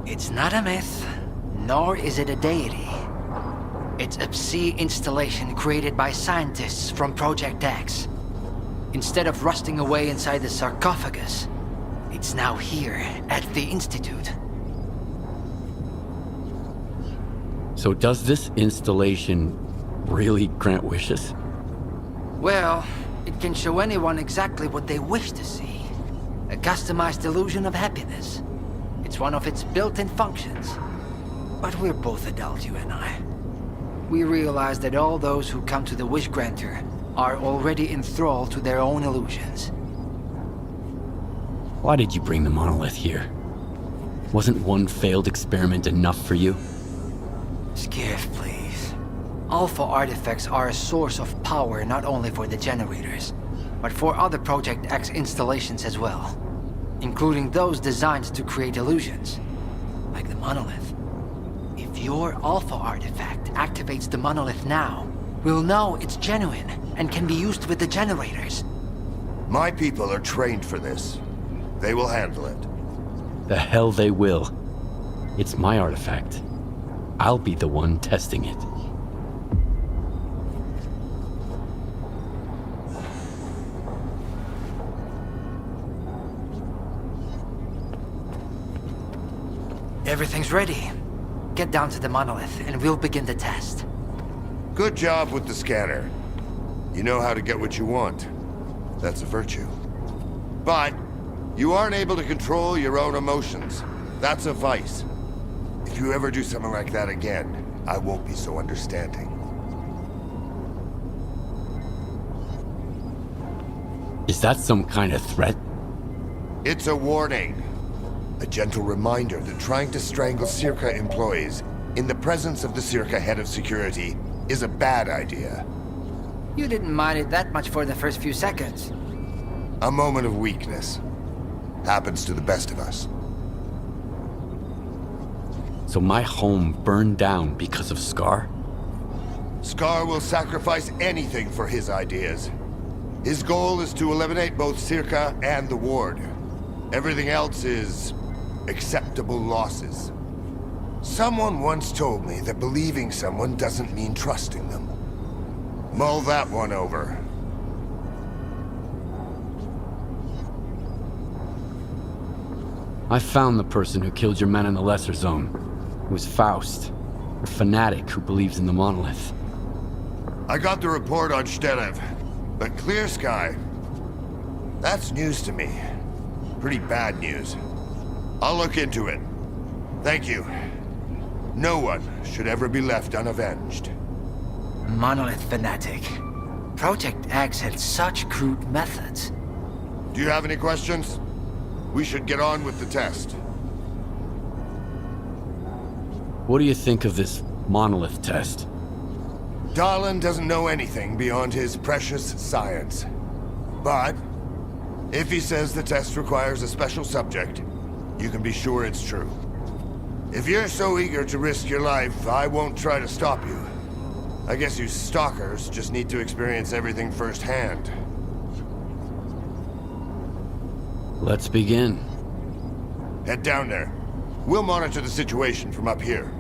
It's not a myth, nor is it a deity. It's a Psi installation created by scientists from Project X. Instead of rusting away inside the sarcophagus, it's now here at the Institute. So does this installation really grant wishes? Well, it can show anyone exactly what they wish to see. A customized illusion of happiness. It's one of its built-in functions. But we're both adults, you and I. We realize that all those who come to the Wish Granter are already enthralled to their own illusions. Why did you bring the monolith here? Wasn't one failed experiment enough for you? Skiff, please. Alpha artifacts are a source of power not only for the generators, but for other Project X installations as well, including those designed to create illusions, like the monolith. If your Alpha artifact activates the monolith now, we'll know it's genuine and can be used with the generators. My people are trained for this. They will handle it. The hell they will. It's my artifact. I'll be the one testing it. Everything's ready. Get down to the monolith and we'll begin the test. Good job with the scanner. You know how to get what you want. That's a virtue. But you aren't able to control your own emotions. That's a vice. If you ever do something like that again, I won't be so understanding. Is that some kind of threat? It's a warning. A gentle reminder that trying to strangle S.T.A.L.K.E.R employees in the presence of the S.T.A.L.K.E.R head of security is a bad idea. You didn't mind it that much for the first few seconds. A moment of weakness. Happens to the best of us. So my home burned down because of S.T.A.L.K.E.R? S.T.A.L.K.E.R will sacrifice anything for his ideas. His goal is to eliminate both S.T.A.L.K.E.R and the Ward. Everything else is acceptable losses. Someone once told me that believing someone doesn't mean trusting them. Mull that one over. I found the person who killed your men in the Lesser Zone. It was Faust, a fanatic who believes in the monolith. I got the report on S.T.A.L.K.E.R, but Clear Sky, that's news to me. Pretty bad news. I'll look into it. Thank you. No one should ever be left unavenged. Monolith fanatic. Project X had such crude methods. Do you have any questions? We should get on with the test. What do you think of this monolith test? Dahlan doesn't know anything beyond his precious science. But if he says the test requires a special subject, you can be sure it's true. If you're so eager to risk your life, I won't try to stop you. I guess you stalkers just need to experience everything firsthand. Let's begin. Head down there. We'll monitor the situation from up here.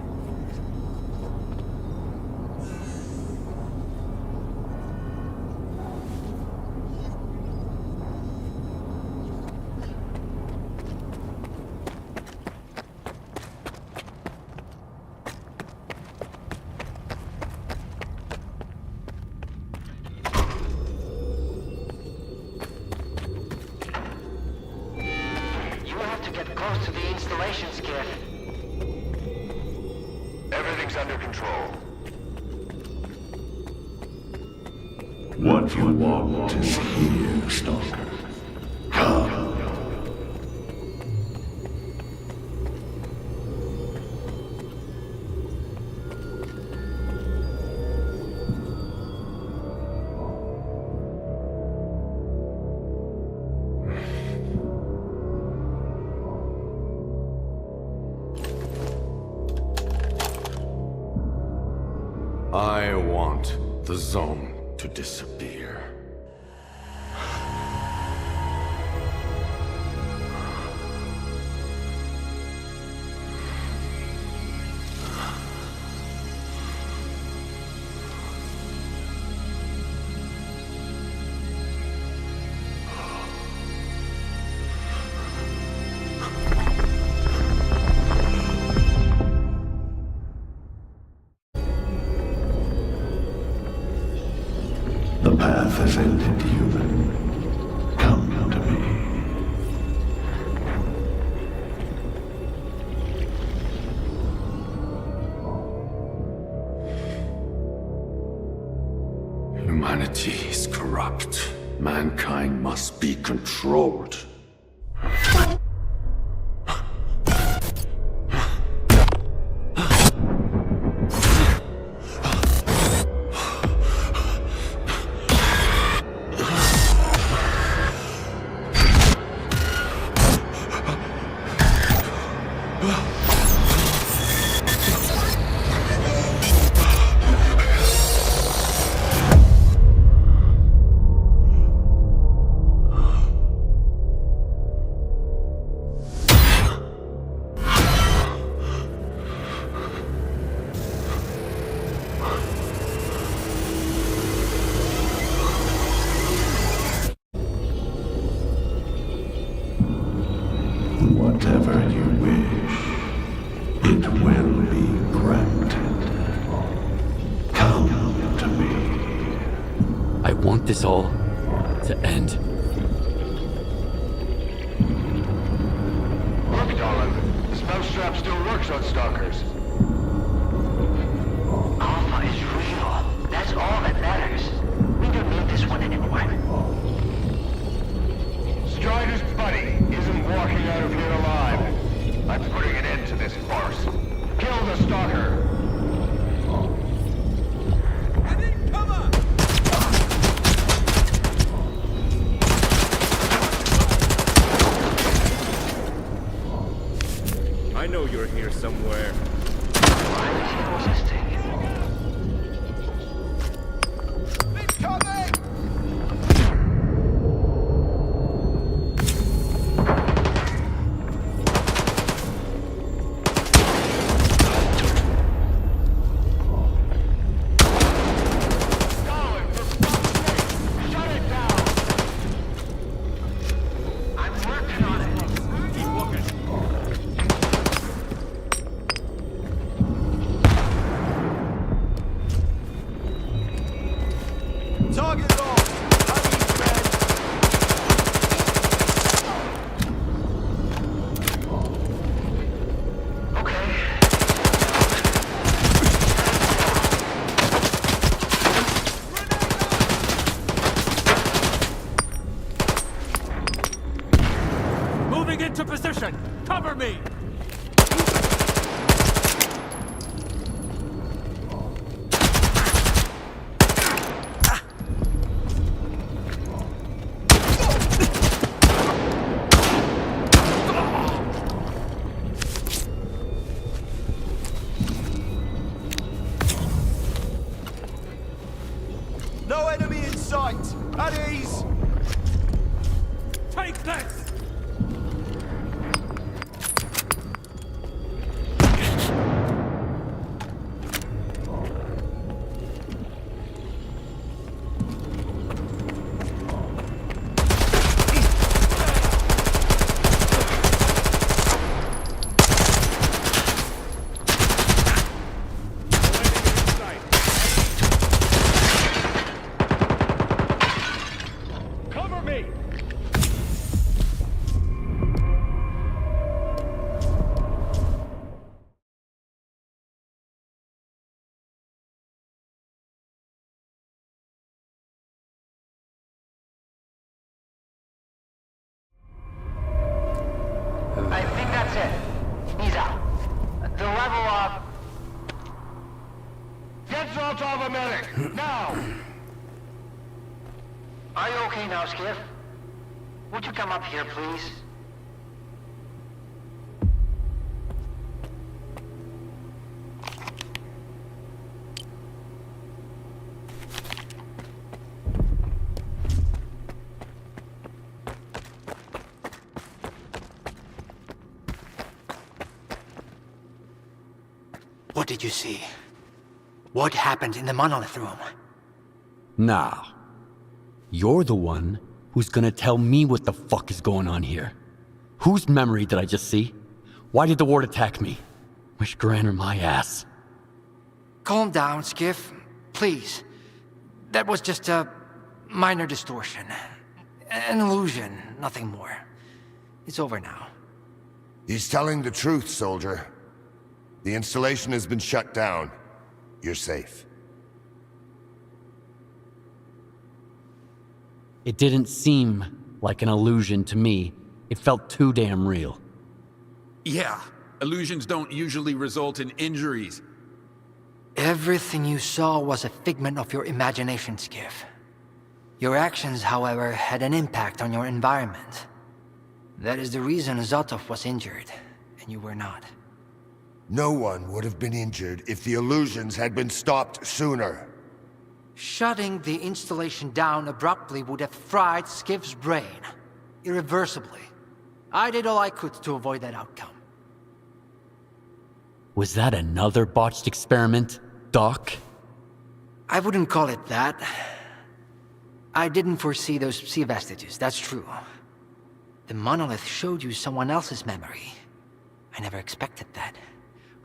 installations, kid? Everything's under control. What you want is here, Stalker. Come. I want the zone to disappear. The path has ended, human. Come to me. Humanity is corrupt. Mankind must be controlled. Whatever you wish, it will be granted. Come to me. I want this all to end. Look, darling. The spell strap still works on stalkers. Alpha is real. That's all that matters. We don't need this one anymore. Strider's buddy isn't walking out of here alive. I'm putting an end to this farce. Kill the stalker. I know you're here somewhere. Why is he resisting? Target off! Moving into position! Cover me! No enemy in sight! At ease! Take this! Zot of a medic, now! Are you okay now, Skiff? Would you come up here, please? What did you see? What happened in the monolith room? Now, you're the one who's gonna tell me what the fuck is going on here. Whose memory did I just see? Why did the ward attack me? Wish Granner my ass. Calm down, Skiff. Please. That was just a minor distortion. An illusion, nothing more. It's over now. He's telling the truth, soldier. The installation has been shut down. You're safe. It didn't seem like an illusion to me. It felt too damn real. Yeah, illusions don't usually result in injuries. Everything you saw was a figment of your imagination, Skiff. Your actions, however, had an impact on your environment. That is the reason Zotov was injured, and you were not. No one would have been injured if the illusions had been stopped sooner. Shutting the installation down abruptly would have fried Skiff's brain. Irreversibly. I did all I could to avoid that outcome. Was that another botched experiment, Doc? I wouldn't call it that. I didn't foresee those sea vestiges, that's true. The monolith showed you someone else's memory. I never expected that.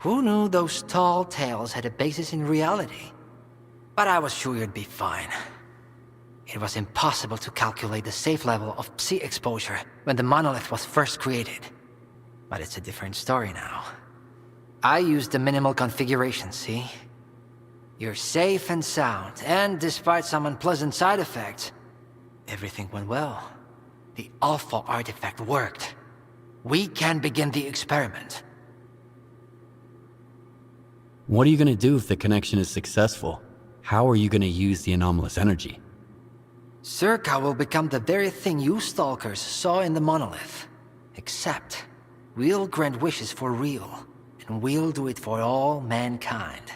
Who knew those tall tales had a basis in reality? But I was sure you'd be fine. It was impossible to calculate the safe level of Psi exposure when the monolith was first created. But it's a different story now. I used the minimal configuration, see? You're safe and sound, and despite some unpleasant side effects, everything went well. The Alpha artifact worked. We can begin the experiment. What are you gonna do if the connection is successful? How are you gonna use the anomalous energy? S.T.A.L.K.E.R will become the very thing you Stalkers saw in the monolith. Except, we'll grant wishes for real, and we'll do it for all mankind.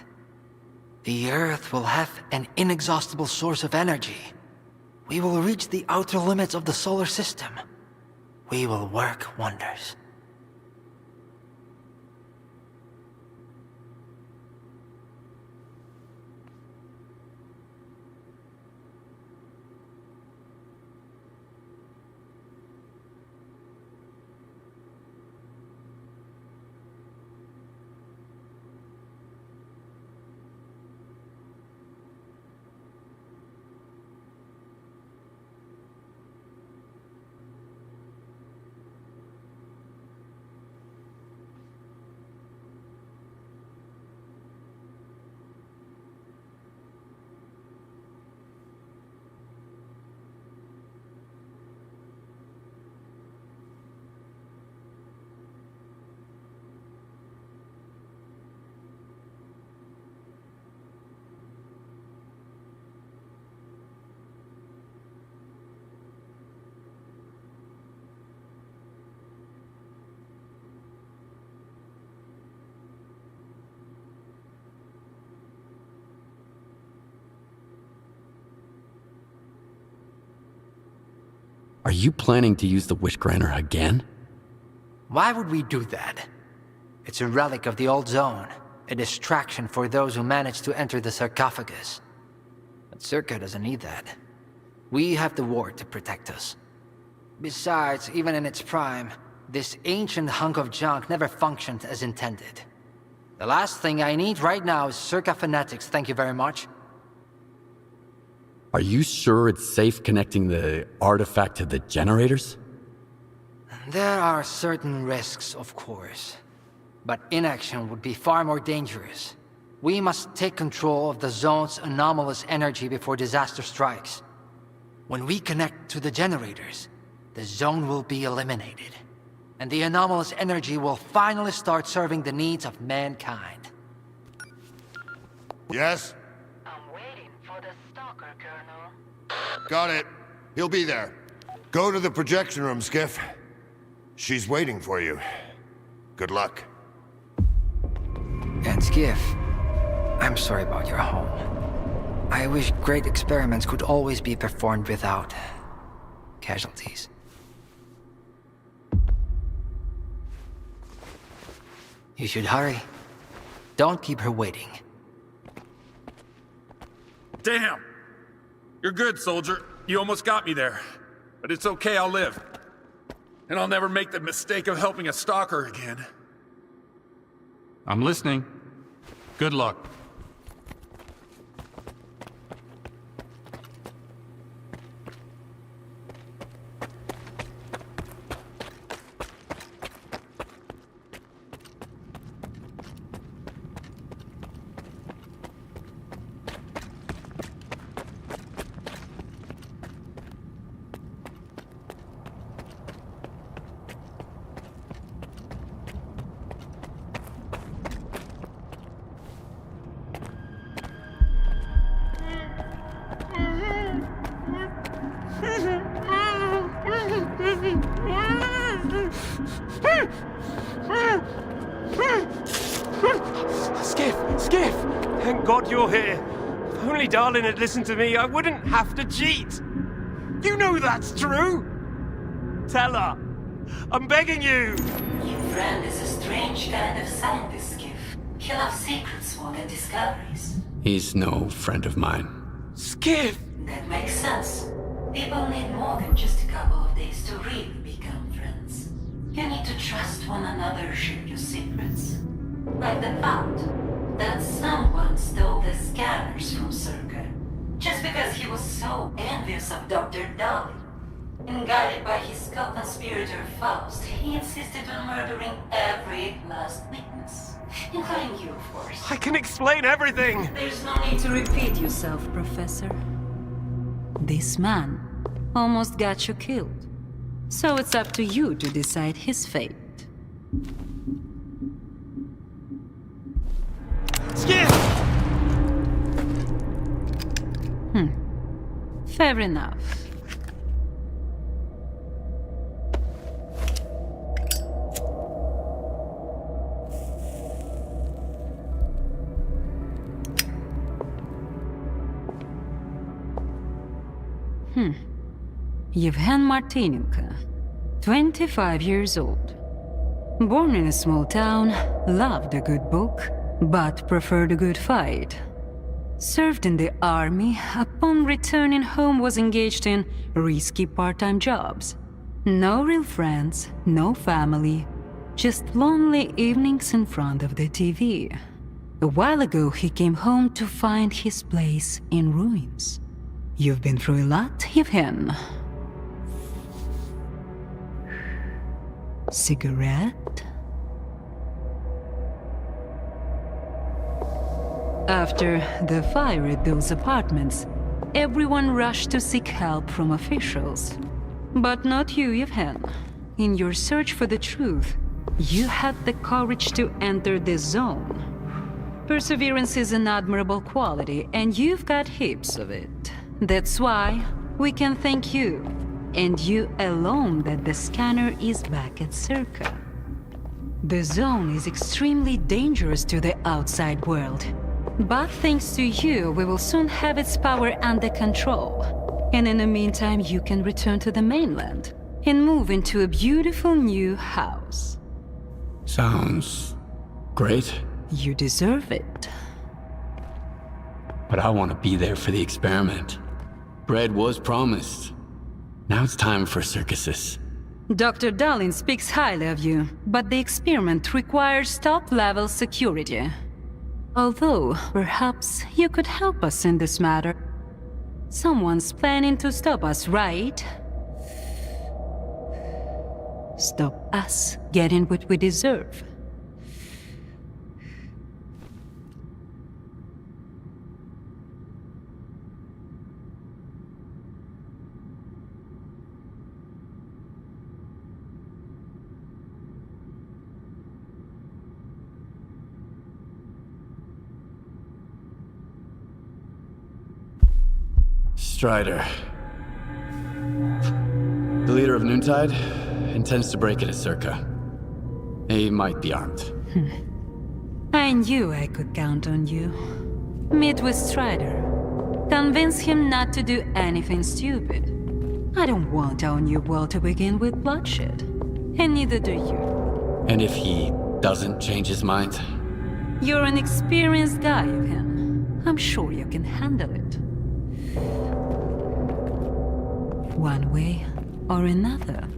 The Earth will have an inexhaustible source of energy. We will reach the outer limits of the solar system. We will work wonders. Are you planning to use the Wish Granner again? Why would we do that? It's a relic of the old zone, a distraction for those who manage to enter the sarcophagus. But S.T.A.L.K.E.R doesn't need that. We have the ward to protect us. Besides, even in its prime, this ancient hunk of junk never functioned as intended. The last thing I need right now is S.T.A.L.K.E.R fanatics, thank you very much. Are you sure it's safe connecting the artifact to the generators? There are certain risks, of course. But inaction would be far more dangerous. We must take control of the zone's anomalous energy before disaster strikes. When we connect to the generators, the zone will be eliminated. And the anomalous energy will finally start serving the needs of mankind. Yes? over, Colonel. Got it. He'll be there. Go to the projection room, Skiff. She's waiting for you. Good luck. And Skiff, I'm sorry about your home. I wish great experiments could always be performed without casualties. You should hurry. Don't keep her waiting. Damn! You're good, soldier. You almost got me there. But it's okay, I'll live. And I'll never make the mistake of helping a stalker again. I'm listening. Good luck. Skiff! Thank God you're here. If only Darlin had listened to me, I wouldn't have to cheat. You know that's true. Tell her. I'm begging you. Your friend is a strange kind of scientist, Skiff. He loves secrets more than discoveries. He's no friend of mine. Skiff! That makes sense. People need more than just a couple of days to really become friends. You need to trust one another, share your secrets. Like the fact that someone stole the scanners from S.T.A.L.K.E.R. just because he was so envious of Dr. Darlin. And guided by his co-conspirator Faust, he insisted on murdering every last witness. Including you, of course. I can explain everything! There's no need to repeat yourself, Professor. This man almost got you killed. So it's up to you to decide his fate. Skiff! Fair enough. Yevhen Martinenko, 25 years old. Born in a small town, loved a good book, but preferred a good fight. Served in the army, upon returning home was engaged in risky part-time jobs. No real friends, no family, just lonely evenings in front of the TV. A while ago he came home to find his place in ruins. You've been through a lot, Yevhen. Cigarette? After the fire at those apartments, everyone rushed to seek help from officials. But not you, Yevhen. In your search for the truth, you had the courage to enter the zone. Perseverance is an admirable quality, and you've got heaps of it. That's why we can thank you, and you alone, that the scanner is back at S.T.A.L.K.E.R. The zone is extremely dangerous to the outside world. But thanks to you, we will soon have its power under control. And in the meantime, you can return to the mainland and move into a beautiful new house. Sounds great. You deserve it. But I want to be there for the experiment. Bread was promised. Now it's time for circuses. Dr. Darlin speaks highly of you, but the experiment requires top-level security. Although, perhaps you could help us in this matter. Someone's planning to stop us, right? Stop us getting what we deserve. Strider. The leader of Noontide intends to break into S.T.A.L.K.E.R. He might be armed. I knew I could count on you. Meet with Strider. Convince him not to do anything stupid. I don't want our new world to begin with bloodshed. And neither do you. And if he doesn't change his mind? You're an experienced guy, Evhen. I'm sure you can handle it. One way or another.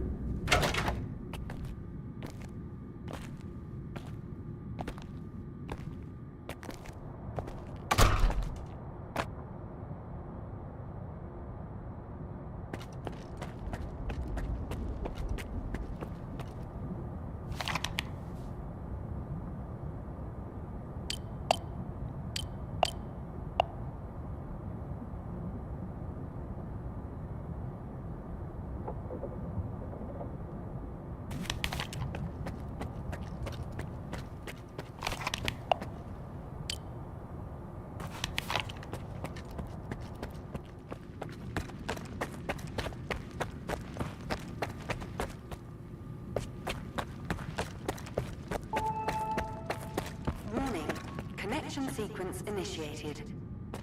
Connection sequence initiated.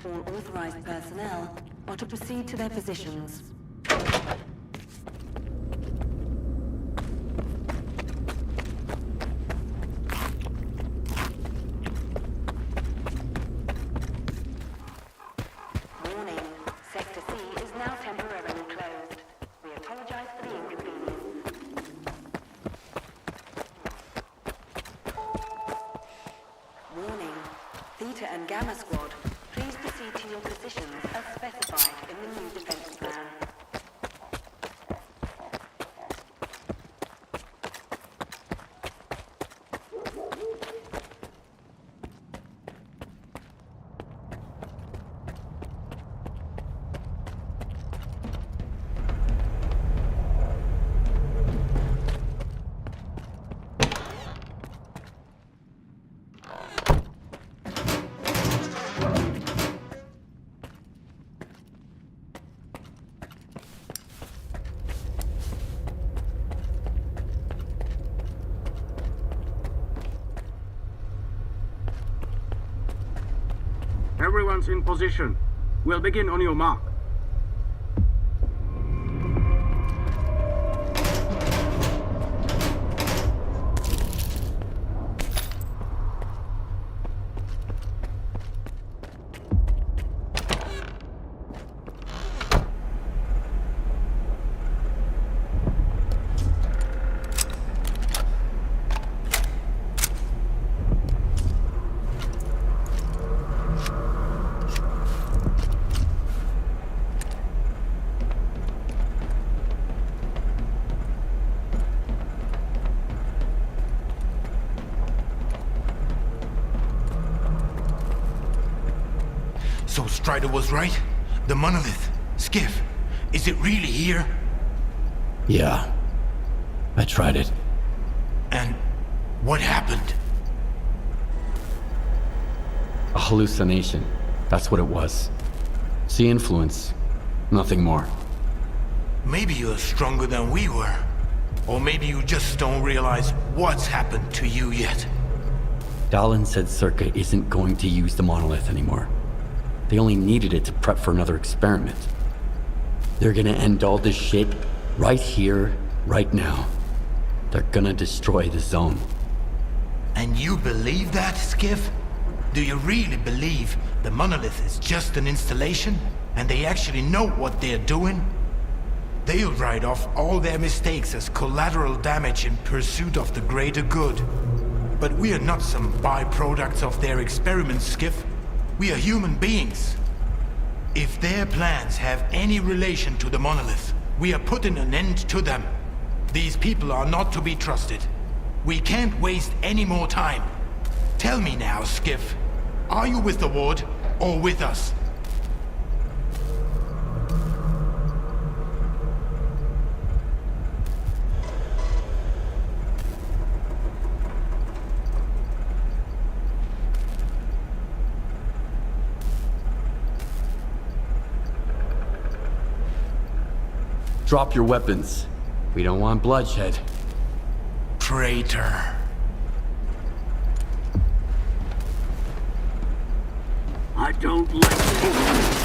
All authorized personnel are to proceed to their positions. Warning. Sector C is now temporarily closed. We apologize for the inconvenience. Warning. Theta and Gamma Squad, please proceed to your positions as specified in the new defense plan. Everyone's in position. We'll begin on your mark. So Strider was right? The monolith, Skiff, is it really here? Yeah. I tried it. And what happened? A hallucination. That's what it was. Sea influence. Nothing more. Maybe you're stronger than we were. Or maybe you just don't realize what's happened to you yet. Dahlan said S.T.A.L.K.E.R isn't going to use the monolith anymore. They only needed it to prep for another experiment. They're gonna end all this shit right here, right now. They're gonna destroy the zone. And you believe that, Skiff? Do you really believe the monolith is just an installation and they actually know what they're doing? They'll write off all their mistakes as collateral damage in pursuit of the greater good. But we are not some byproducts of their experiments, Skiff. We are human beings. If their plans have any relation to the monolith, we are putting an end to them. These people are not to be trusted. We can't waste any more time. Tell me now, Skiff, are you with the Ward or with us? Drop your weapons. We don't want bloodshed. Traitor. I don't like this.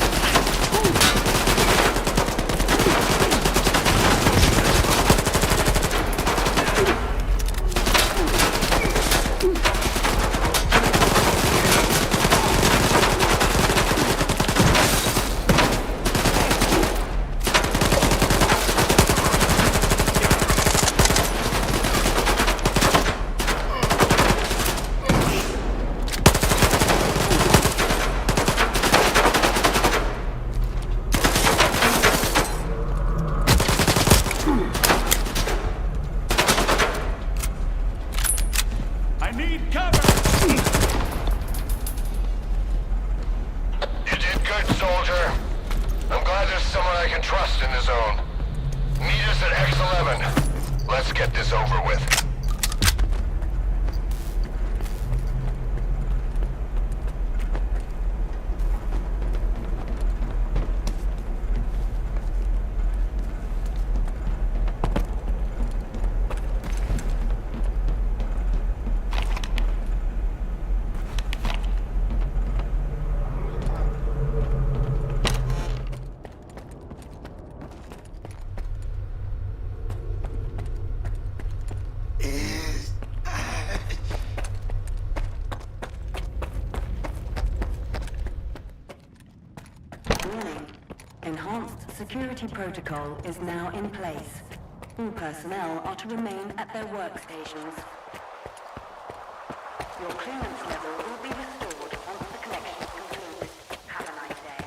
Enhanced security protocol is now in place. All personnel are to remain at their workstations. Your clearance level will be restored once the collection is completed. Have a nice day.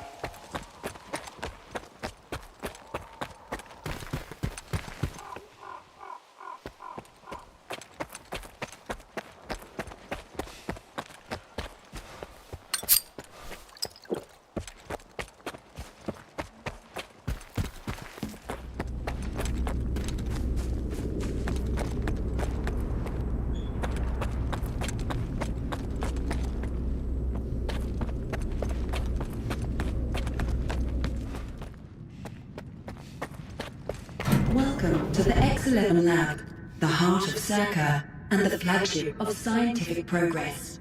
Welcome to the X-11 Lab, the heart of S.T.A.L.K.E.R and the flagship of scientific progress.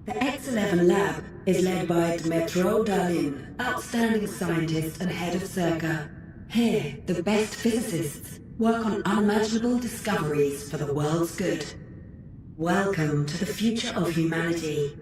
The X-11 Lab is led by Dmytro Darlin, outstanding scientist and head of S.T.A.L.K.E.R. Here, the best physicists work on unimaginable discoveries for the world's good. Welcome to the future of humanity.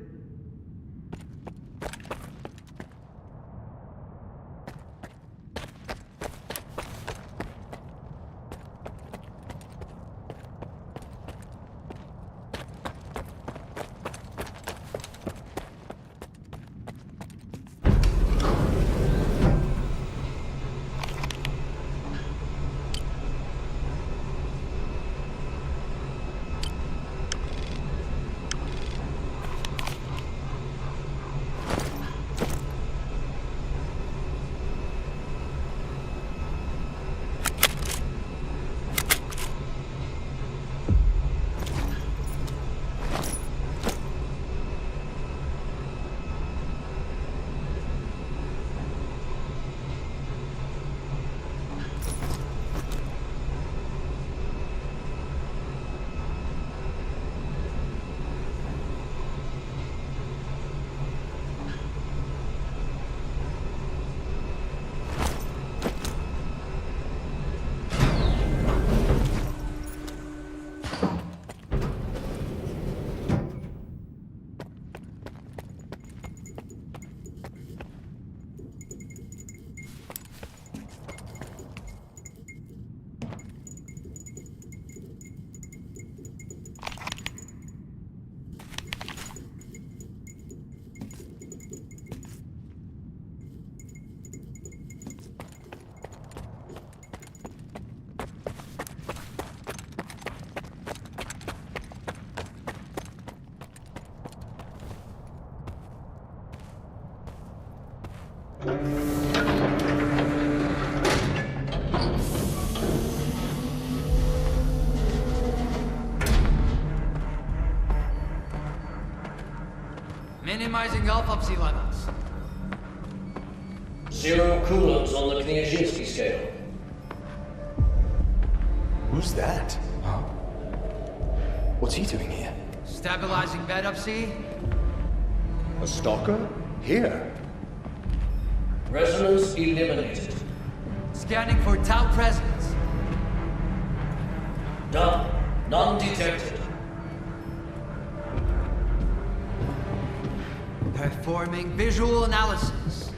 Minimizing autopsy levels. 0 coulomb on the Kniazinski scale. Who's that? Huh? What's he doing here? Stabilizing bed up, see? A stalker? Here? Resonance eliminated. Scanning for Tau presence. Done. None detected. Performing visual analysis.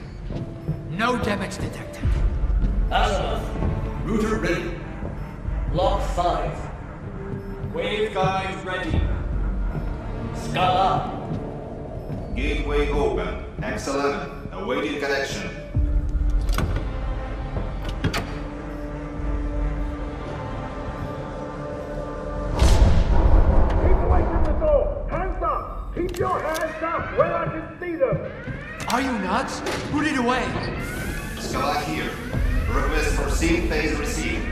No damage detected. Azimuth. Router ready. Block 5. Waveguide ready. Scala. Gateway open. X11. Awaiting connection. Keep away from the door! Hands up! Keep your hands up where I can see them! Are you nuts? Put it away! Scala here. Request for sync phase received.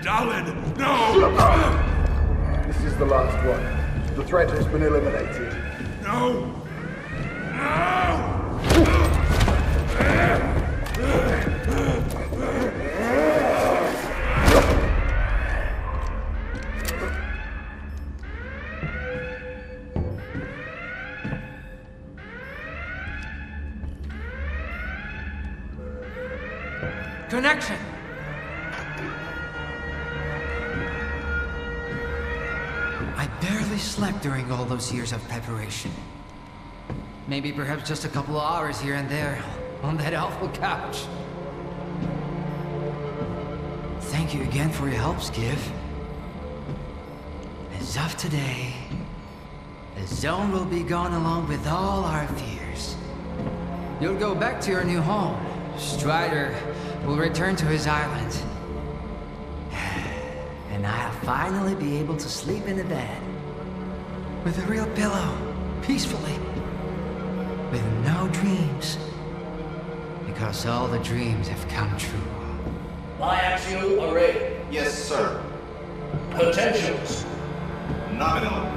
Darlin, no! This is the last one. The threat has been eliminated. No! No! Connection! I barely slept during all those years of preparation. Maybe perhaps just a couple of hours here and there on that awful couch. Thank you again for your help, Skiff. As of today, the zone will be gone along with all our fears. You'll go back to your new home. Strider will return to his island. And I'll finally be able to sleep in a bed. With a real pillow. Peacefully. With no dreams. Because all the dreams have come true. Biaxial array. Yes, sir. Potentials. Nominal.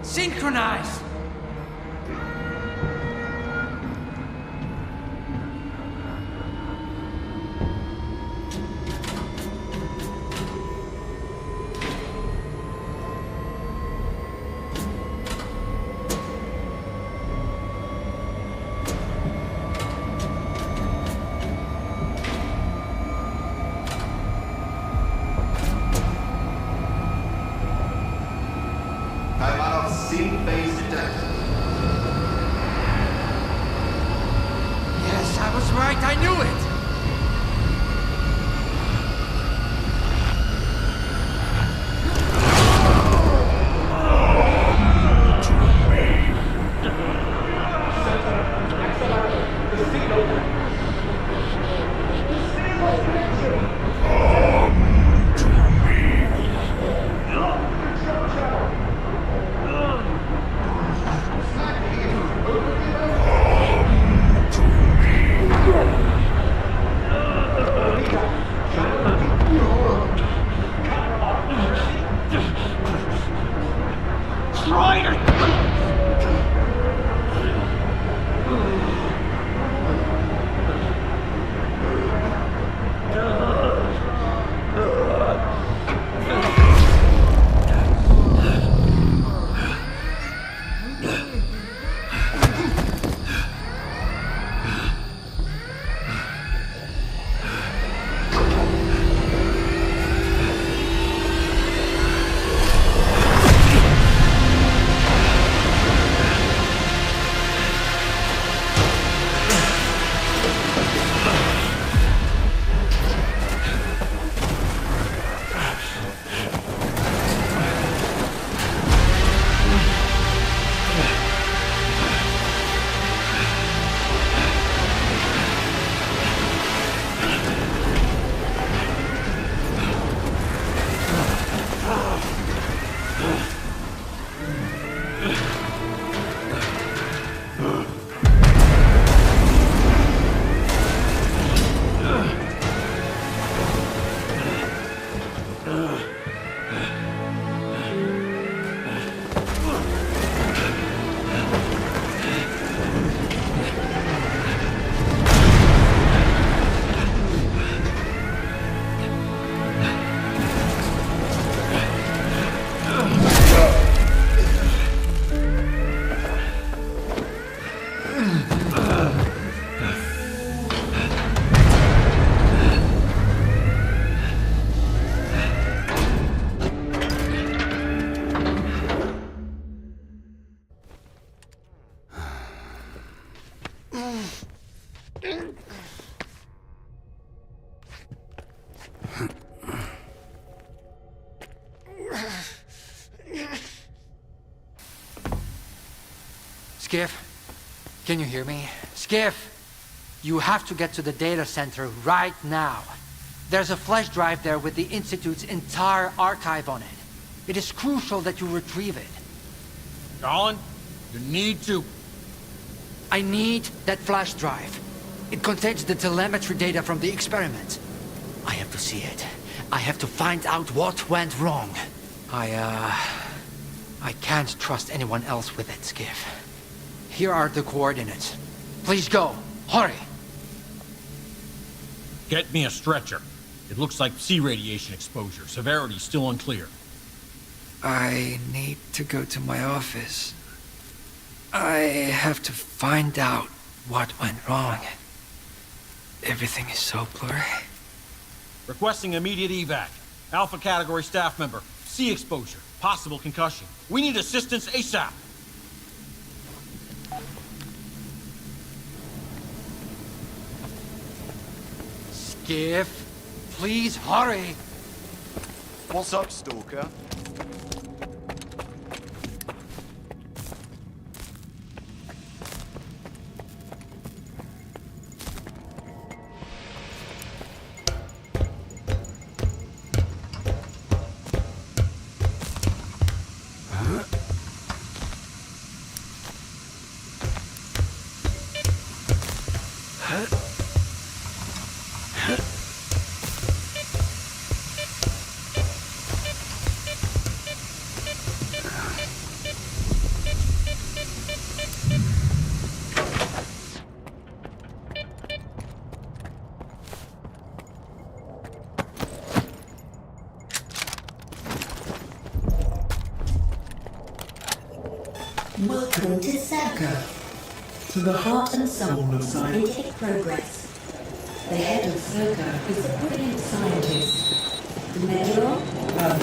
Synchronize! Time out of sync phase detected. Skiff, can you hear me? Skiff! You have to get to the data center right now. There's a flash drive there with the Institute's entire archive on it. It is crucial that you retrieve it. Colin, you need to... I need that flash drive. It contains the telemetry data from the experiment. I have to see it. I have to find out what went wrong. I can't trust anyone else with it, Skiff. Here are the coordinates. Please go. Hurry! Get me a stretcher. It looks like sea radiation exposure. Severity still unclear. I need to go to my office. I have to find out what went wrong. Everything is so blurry. Requesting immediate evac. Alpha category staff member. Sea exposure. Possible concussion. We need assistance ASAP. Skiff, please hurry. What's up, Stalker? Welcome to S.T.A.L.K.E.R, to the heart and soul of scientific progress. The head of S.T.A.L.K.E.R is a brilliant scientist, the measurer of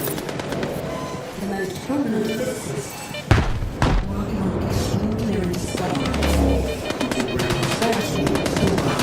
the most prominent physicist, working on extraordinary discoveries, researching S.T.A.L.K.E.R.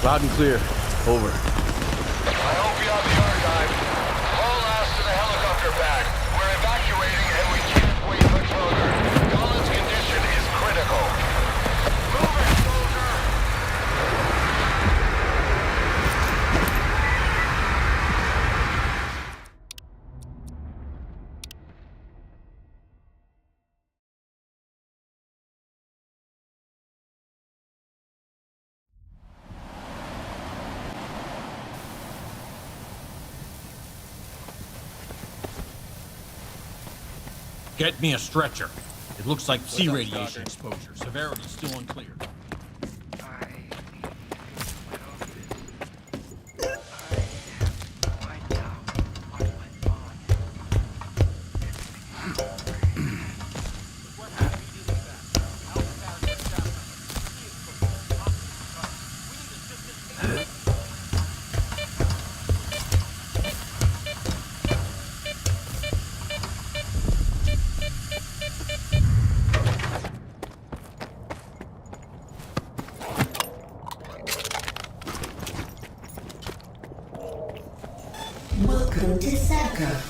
Loud and clear. Over. I hope you have the archive. Haul ass to the helicopter pad. We're evacuating and we can't wait much longer. Collins' condition is critical. Move it, soldier! Get me a stretcher. It looks like sea radiation exposure. Severity still unclear. Welcome to S.T.A.L.K.E.R,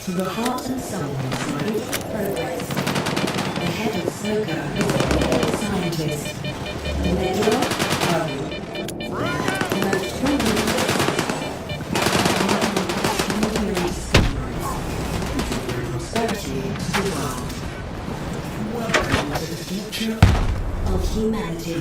to the heart and soul of scientific progress. The head of S.T.A.L.K.E.R is a brilliant scientist. The leader of the most proven prosperity to the world. Welcome to the future of humanity.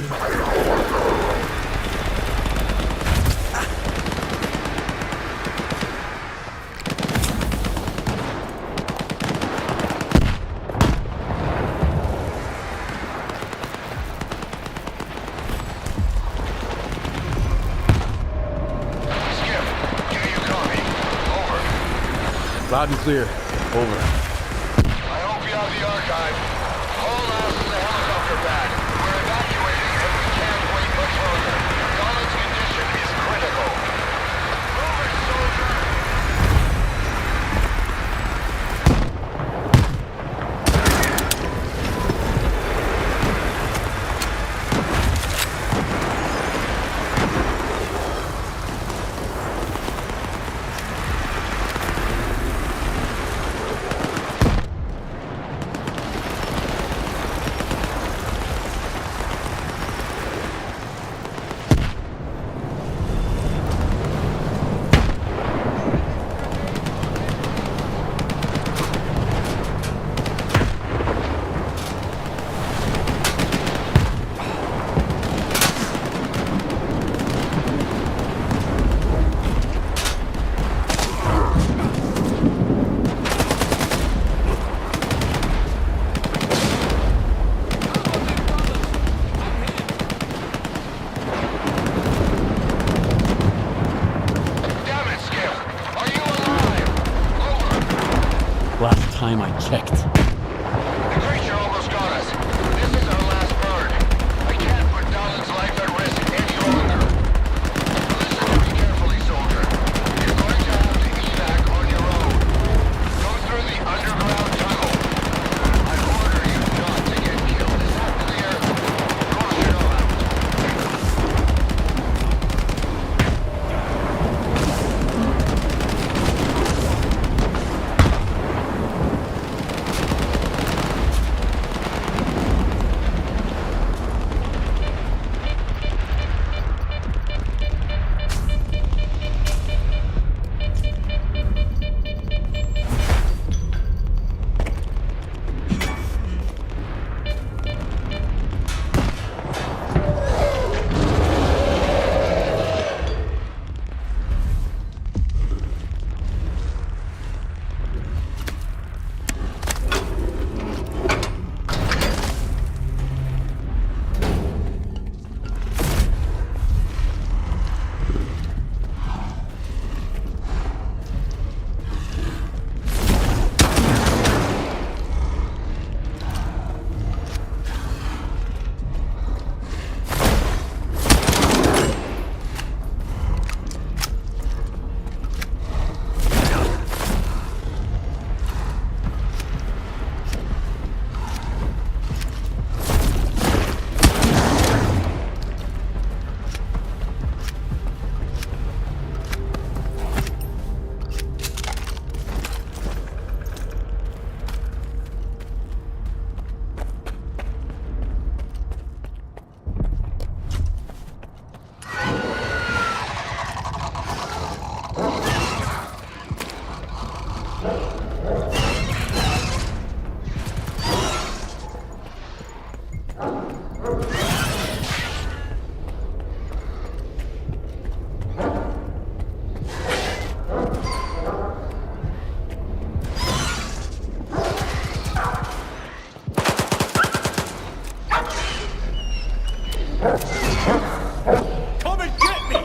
Loud and clear. Over. I hope you have the archive. Haul ass to the helicopter pad. We're evacuating and we can't wait much longer. Collins' condition is critical. Move it, soldier! Last time I checked. The creature almost got us. This is our last bird. I can't put Dalin's life at risk any longer. Listen to me carefully, soldier. You're going to have to evac on your own. Go through the underground tunnel. I order you not to get killed. Is that clear? Caution out. Come and get me!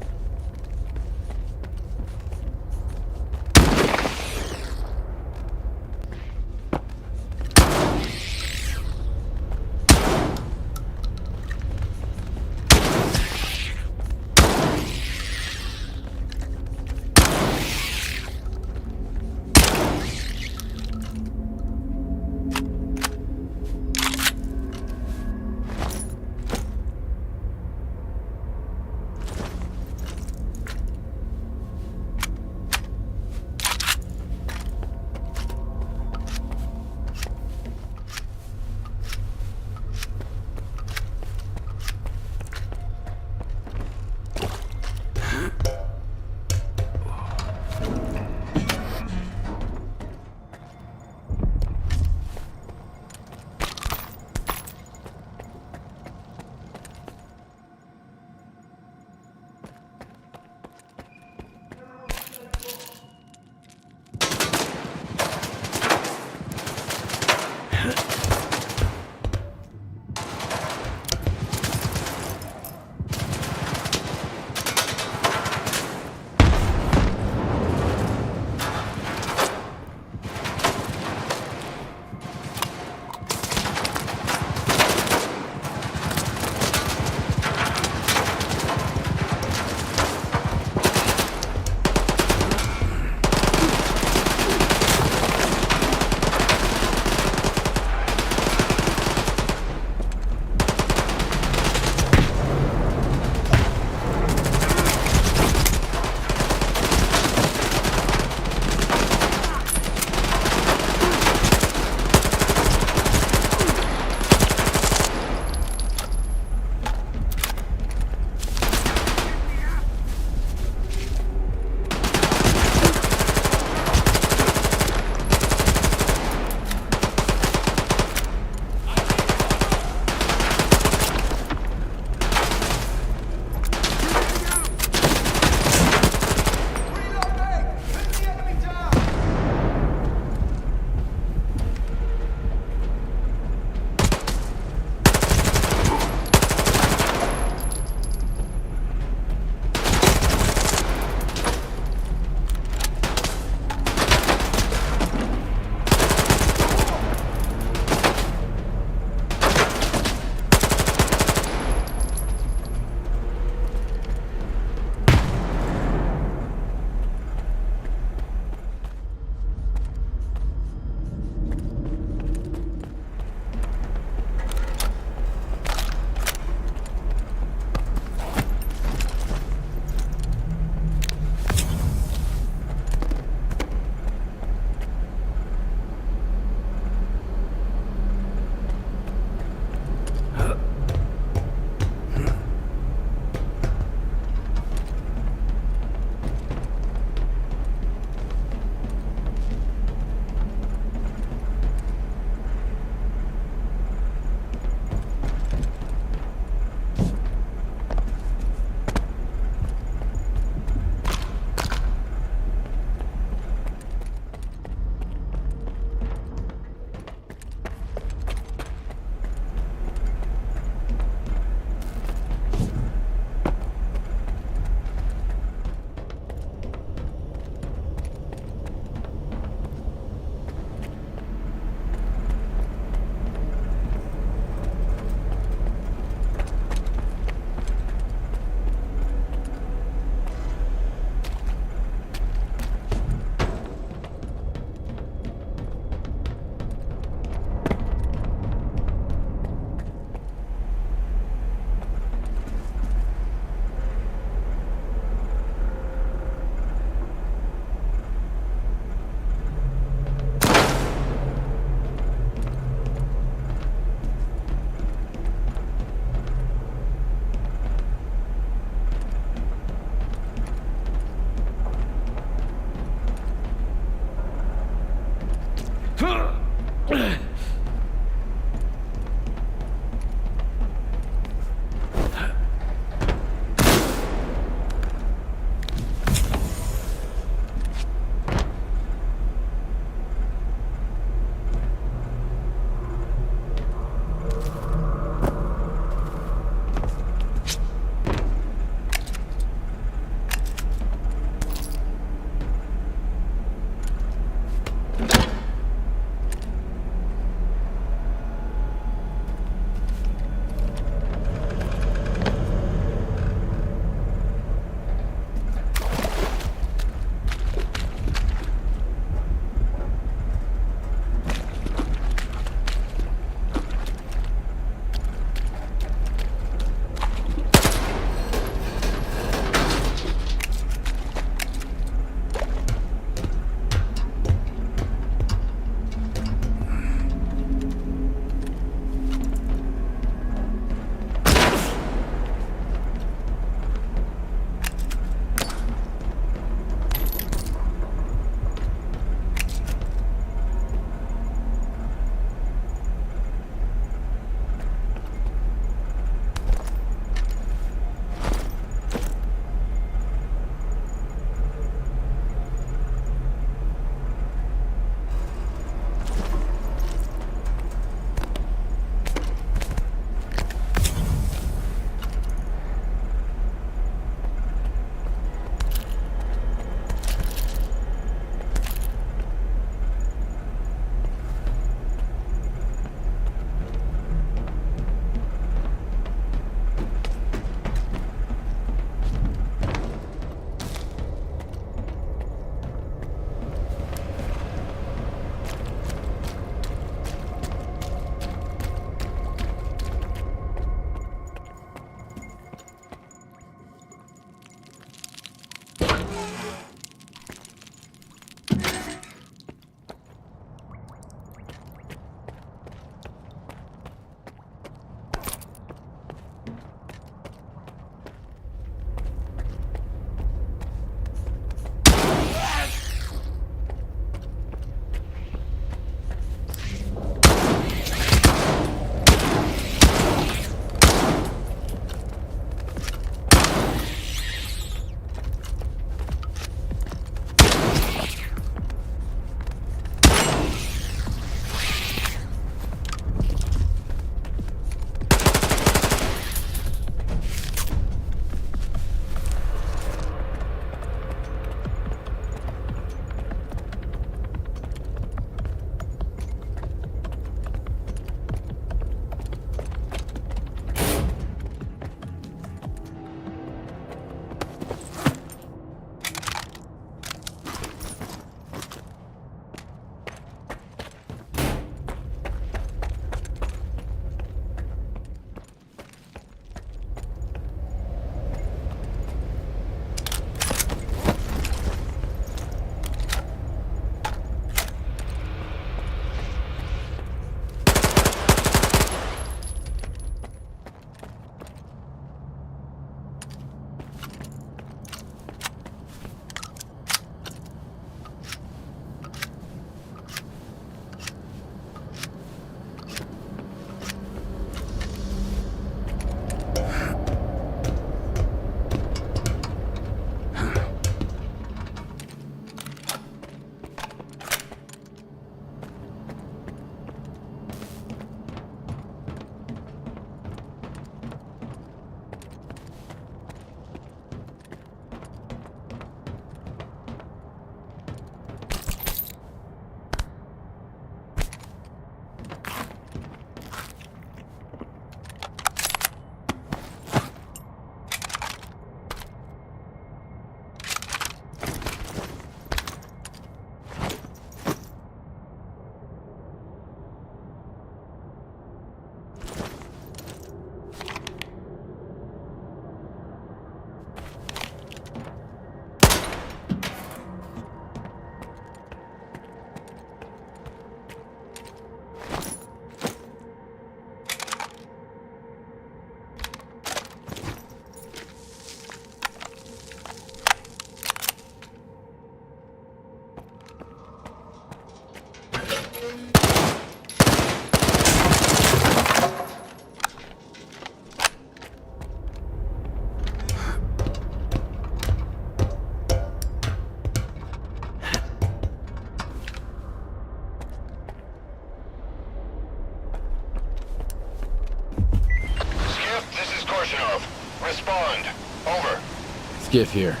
skiff here.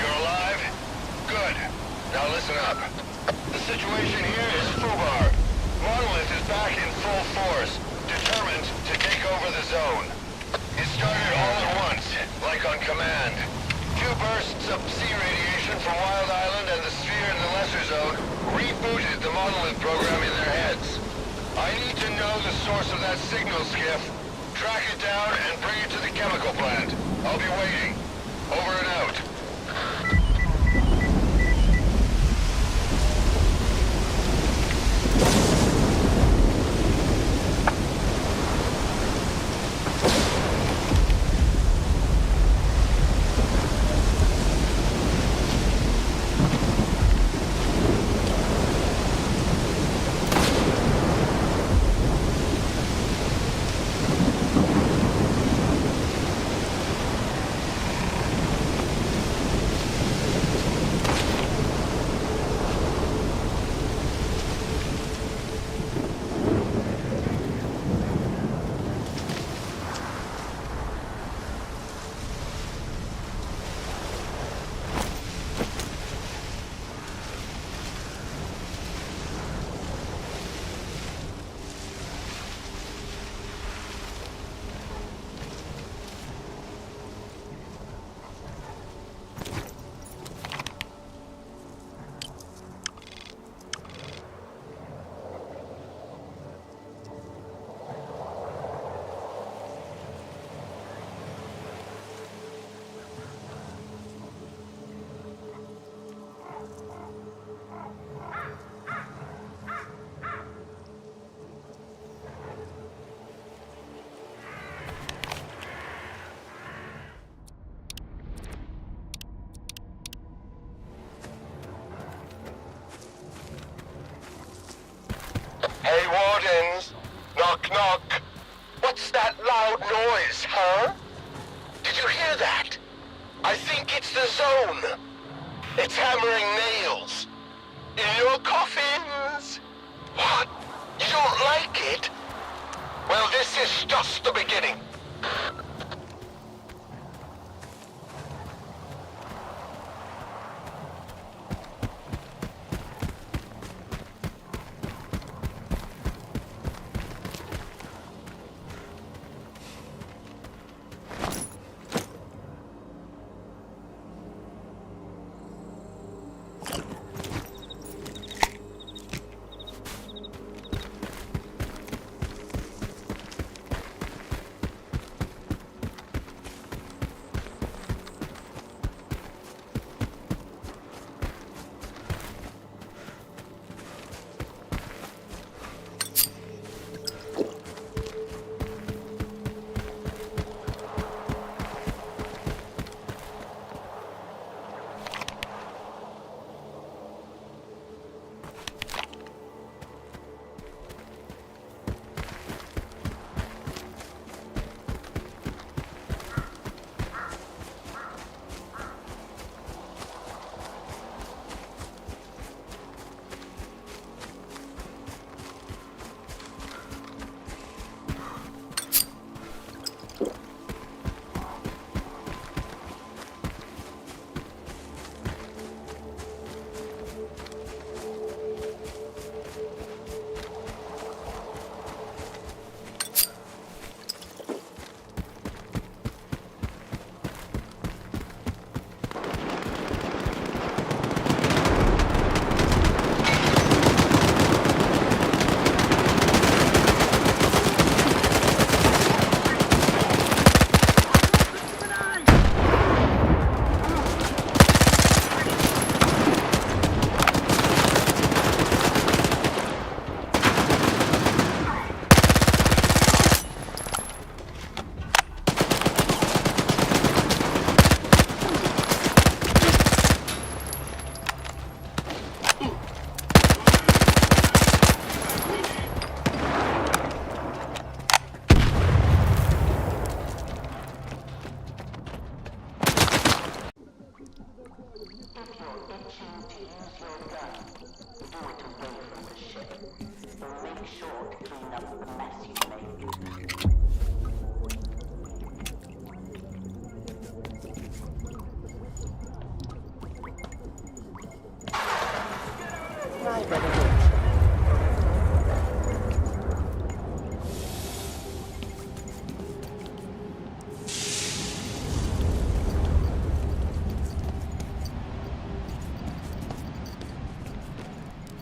You're alive? Good. Now listen up. The situation here is FUBAR. Monolith is back in full force, determined to take over the zone. It started all at once, like on command. Few bursts of sea radiation from Wild Island and the sphere in the Lesser Zone rebooted the Monolith program in their heads. I need to know the source of that signal, Skiff. Track it down and bring it to the chemical plant. I'll be waiting. Over and out. Hey, Wardens! Knock, knock! What's that loud noise, huh? Did you hear that? I think it's the zone. It's hammering nails. In your coffins! What? You don't like it? Well, this is just the beginning.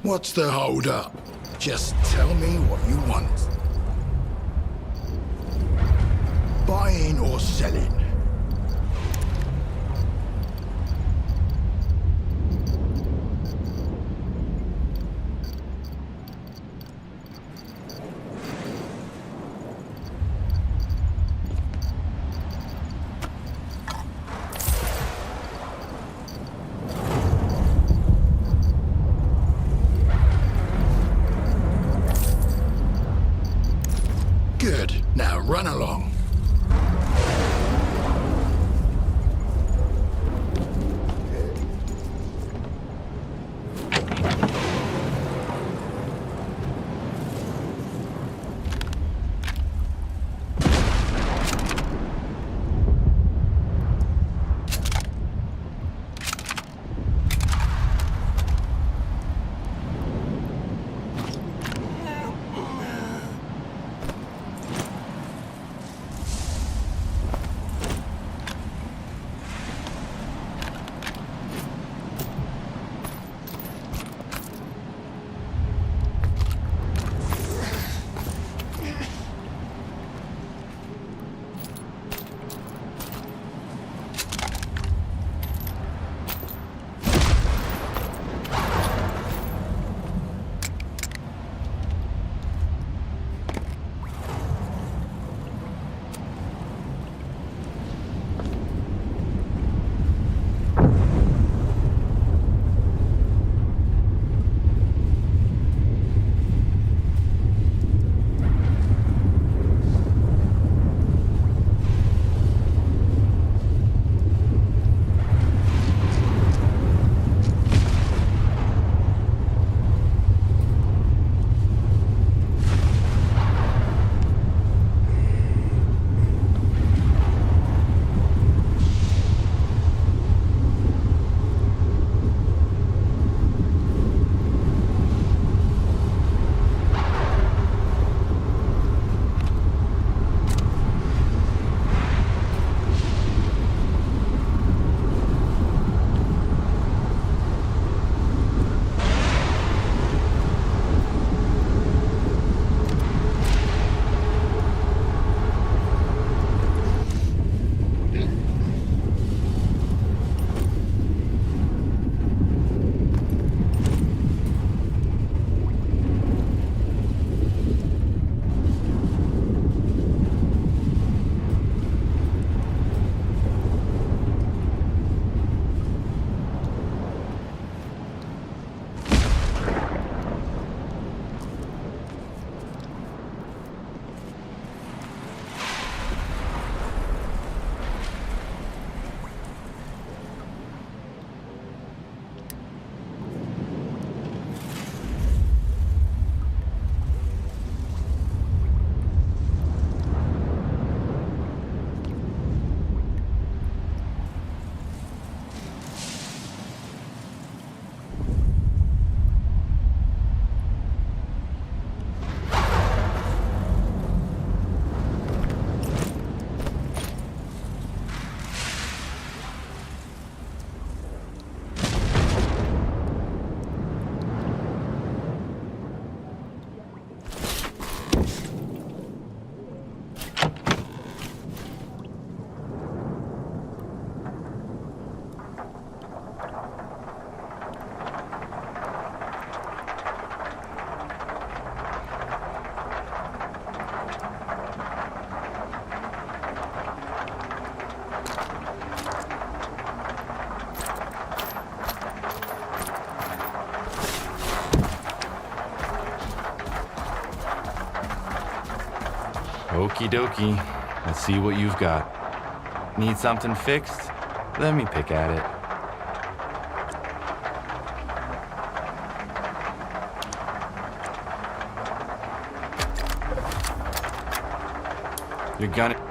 What's the hold up? Just tell me what you want. Buying or selling? Good. Now run along. Okie dokie. Let's see what you've got. Need something fixed? Let me pick at it. You're gonna...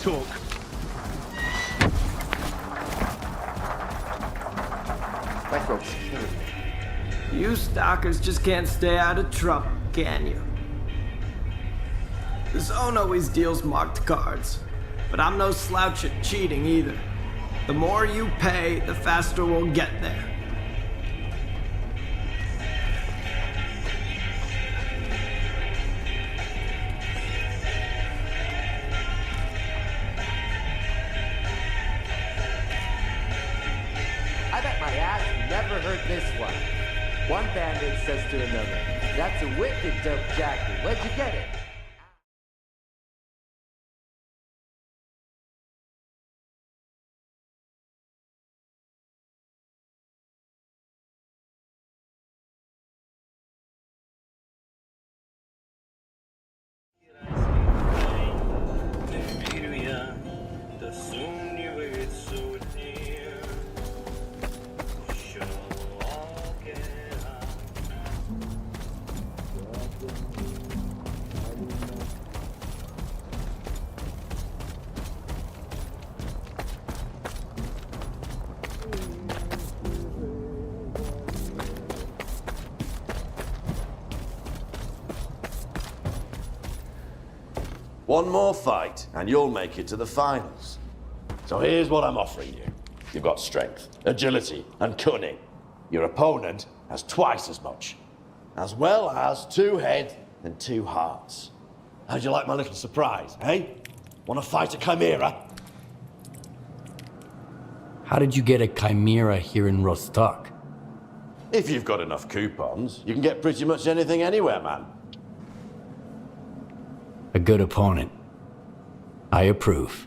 talk. Thanks, bro. You stalkers just can't stay out of trouble, can you? The zone always deals marked cards, but I'm no slouch at cheating either. The more you pay, the faster we'll get there. I bet my ass never heard this one. One bandit says to another, "That's a wicked dope jacket. Where'd you get it?" One more fight, and you'll make it to the finals. So here's what I'm offering you. You've got strength, agility, and cunning. Your opponent has twice as much, as well as 2 heads and 2 hearts. How'd you like my little surprise, eh? Want to fight a chimera? How did you get a chimera here in Rostock? If you've got enough coupons, you can get pretty much anything anywhere, man. A good opponent. I approve.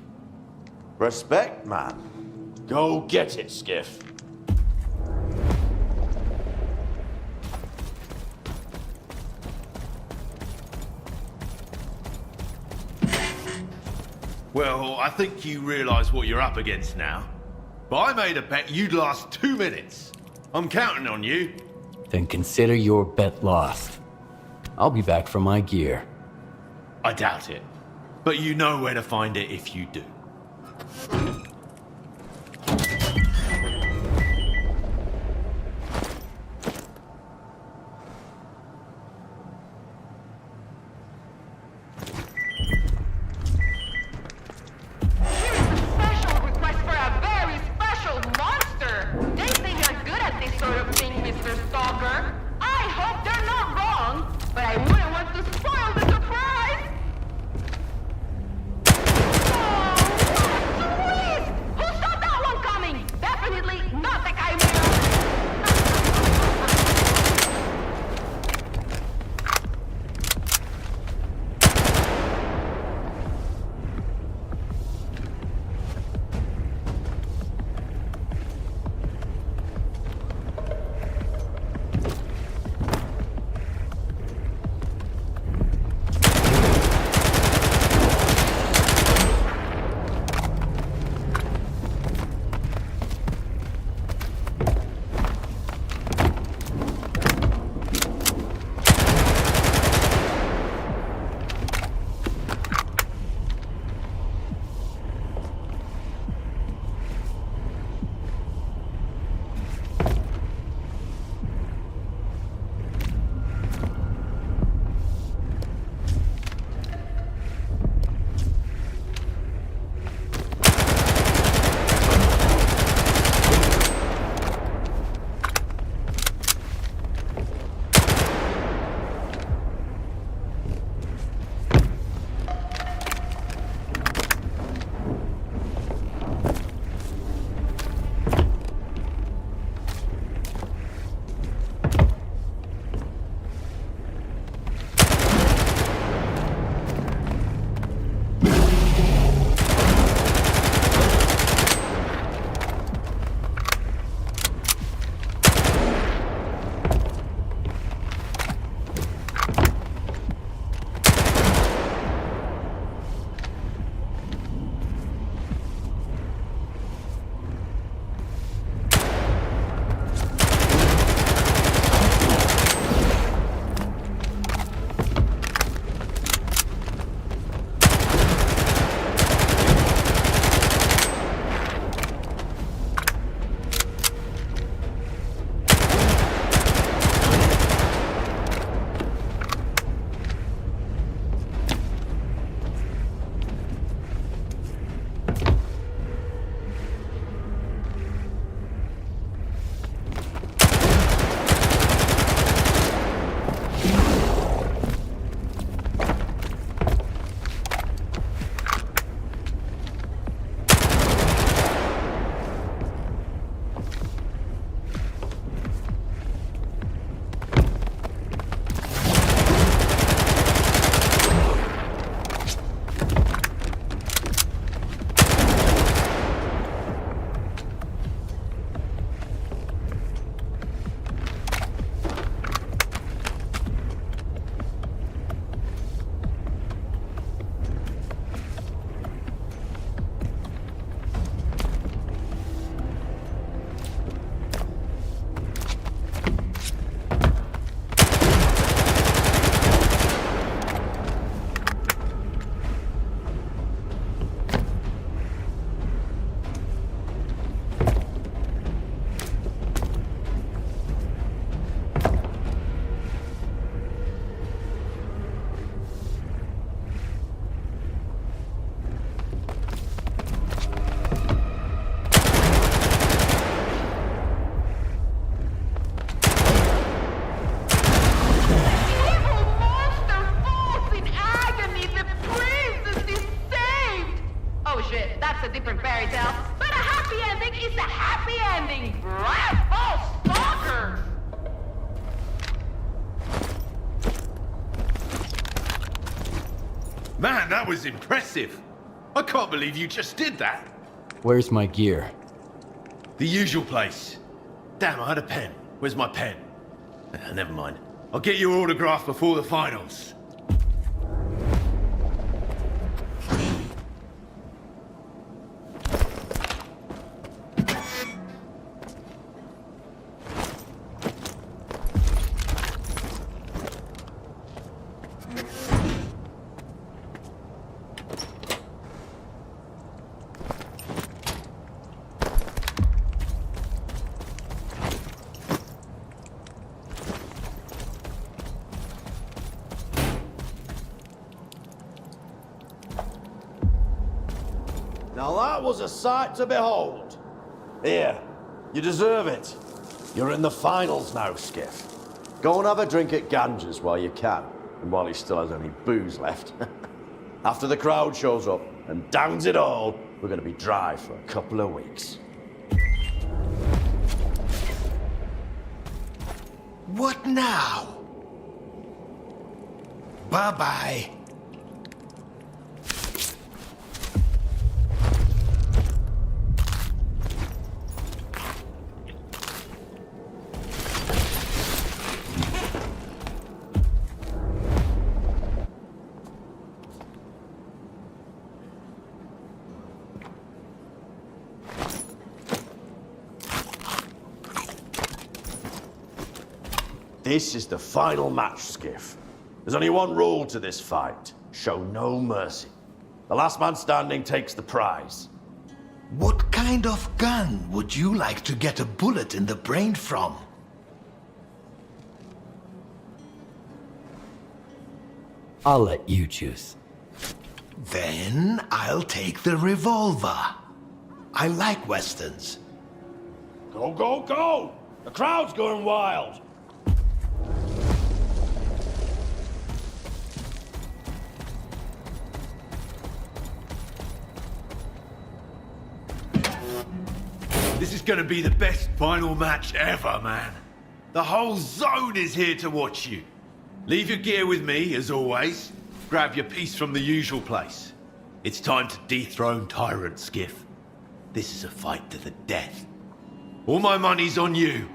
Respect, man. Go get it, Skiff. Well, I think you realise what you're up against now. But I made a bet you'd last 2 minutes. I'm counting on you. Then consider your bet lost. I'll be back for my gear. I doubt it. But you know where to find it if you do. Man, that was impressive. I can't believe you just did that. Where's my gear? The usual place. Damn, I had a pen. Where's my pen? Never mind. I'll get your autograph before the finals. Now that was a sight to behold. Here, you deserve it. You're in the finals now, Skiff. Go and have a drink at Ganges while you can, and while he still has any booze left. After the crowd shows up and downs it all, we're gonna be dry for a couple of weeks. What now? Bye-bye. This is the final match, Skiff. There's only one rule to this fight. Show no mercy. The last man standing takes the prize. What kind of gun would you like to get a bullet in the brain from? I'll let you choose. Then I'll take the revolver. I like westerns. Go, go, go! The crowd's going wild! This is gonna be the best final match ever, man. The whole zone is here to watch you. Leave your gear with me, as always. Grab your piece from the usual place. It's time to dethrone Tyrant, Skiff. This is a fight to the death. All my money's on you.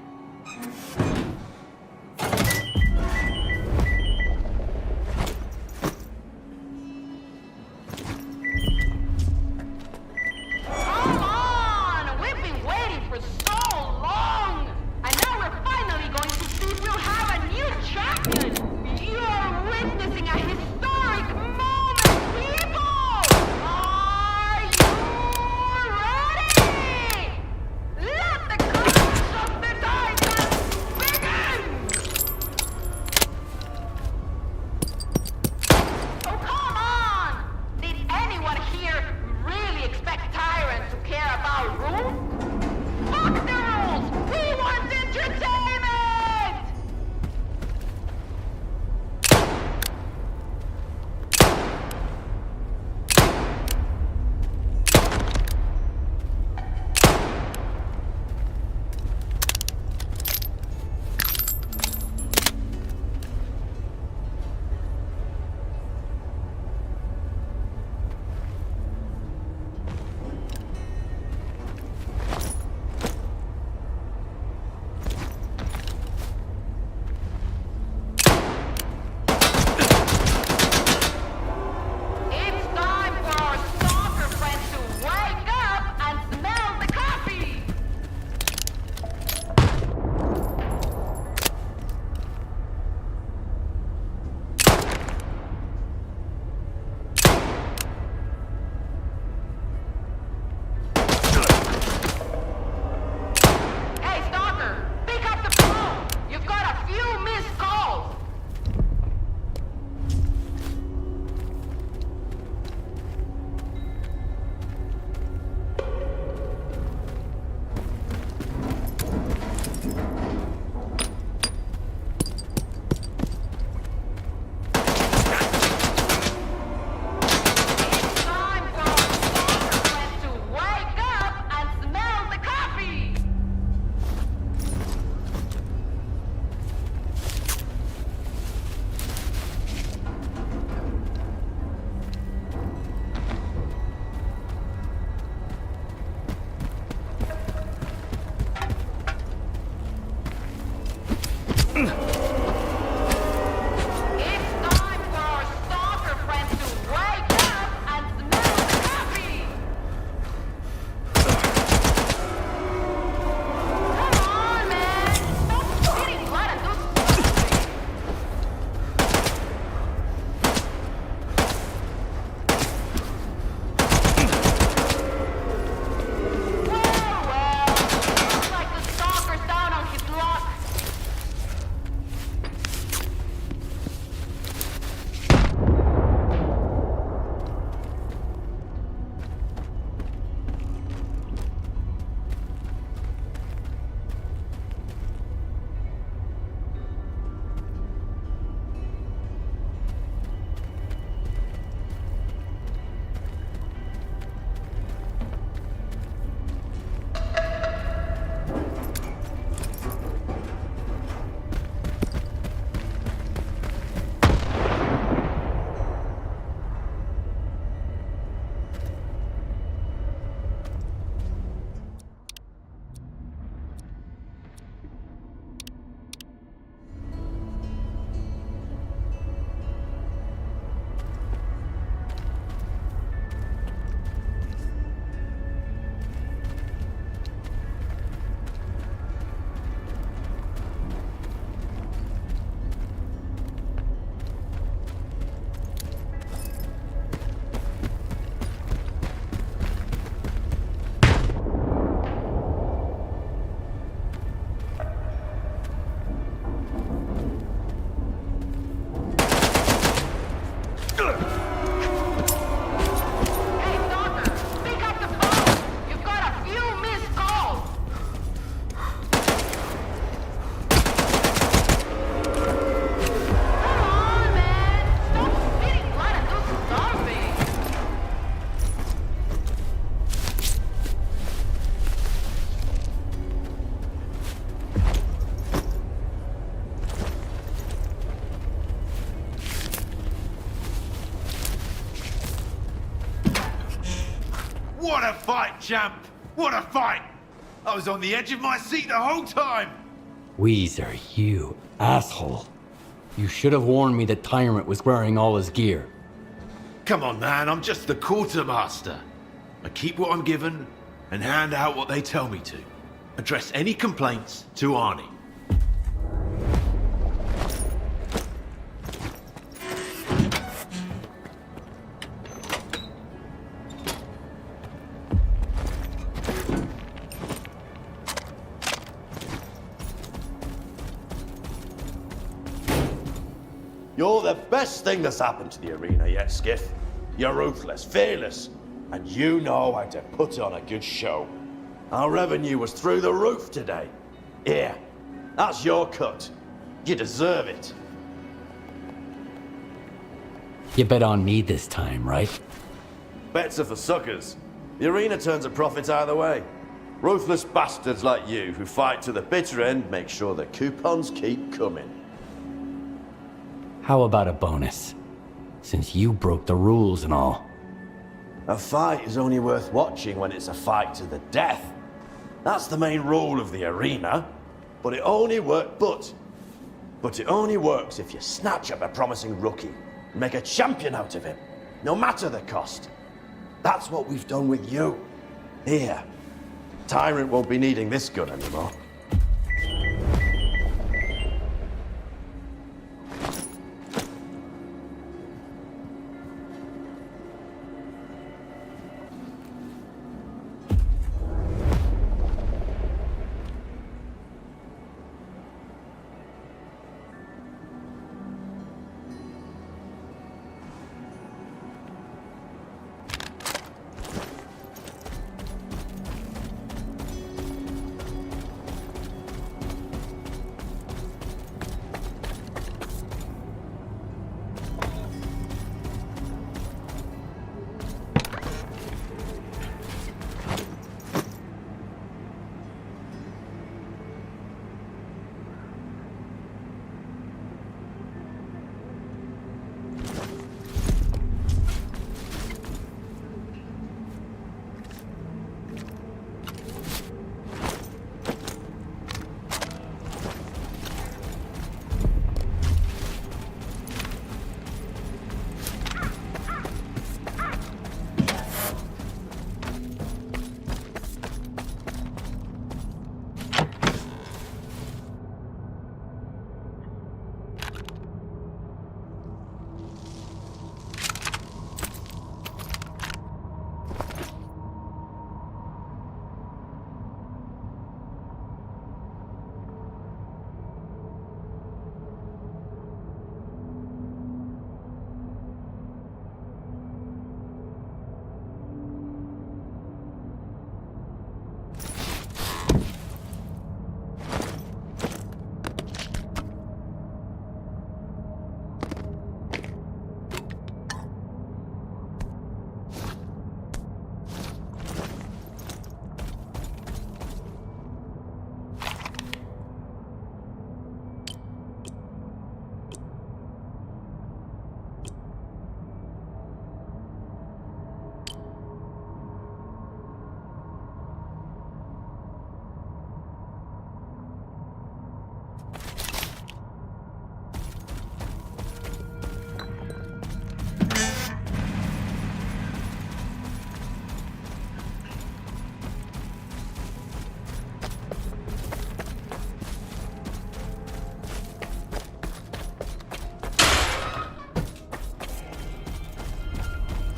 Let the time for our stalker friends to wake up and smell the coffee! Come on, man! Stop spitting blood and do something! Well, looks like the stalker's down on his luck. What a fight, champ! What a fight! I was on the edge of my seat the whole time! Weezer, you asshole. You should have warned me that Tyrant was wearing all his gear. Come on, man, I'm just the quartermaster. I keep what I'm given and hand out what they tell me to. Address any complaints to Arnie. You're the best thing that's happened to the arena yet, Skiff. You're ruthless, fearless, and you know how to put on a good show. Our revenue was through the roof today. Here, that's your cut. You deserve it. You bet on me this time, right? Bets are for suckers. The arena turns a profit either way. Ruthless bastards like you who fight to the bitter end make sure the coupons keep coming. How about a bonus? Since you broke the rules and all. A fight is only worth watching when it's a fight to the death. That's the main rule of the arena. But it only works if you snatch up a promising rookie and make a champion out of him, no matter the cost. That's what we've done with you. Here, Tyrant won't be needing this gun anymore.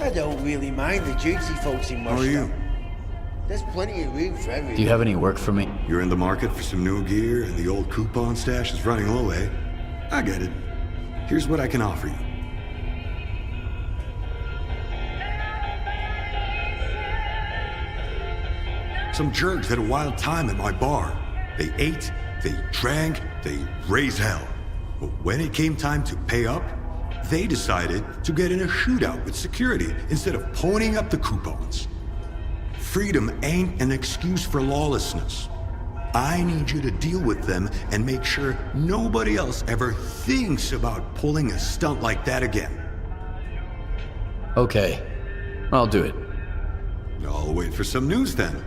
I don't really mind the duty folks in How are you? There's plenty of room for everyone. Do you have any work for me? You're in the market for some new gear, and the old coupon stash is running low, eh? I get it. Here's what I can offer you. Some jerks had a wild time at my bar. They ate, they drank, they raised hell. But when it came time to pay up, they decided to get in a shootout with security instead of ponying up the coupons. Freedom ain't an excuse for lawlessness. I need you to deal with them and make sure nobody else ever thinks about pulling a stunt like that again. Okay, I'll do it. I'll wait for some news then.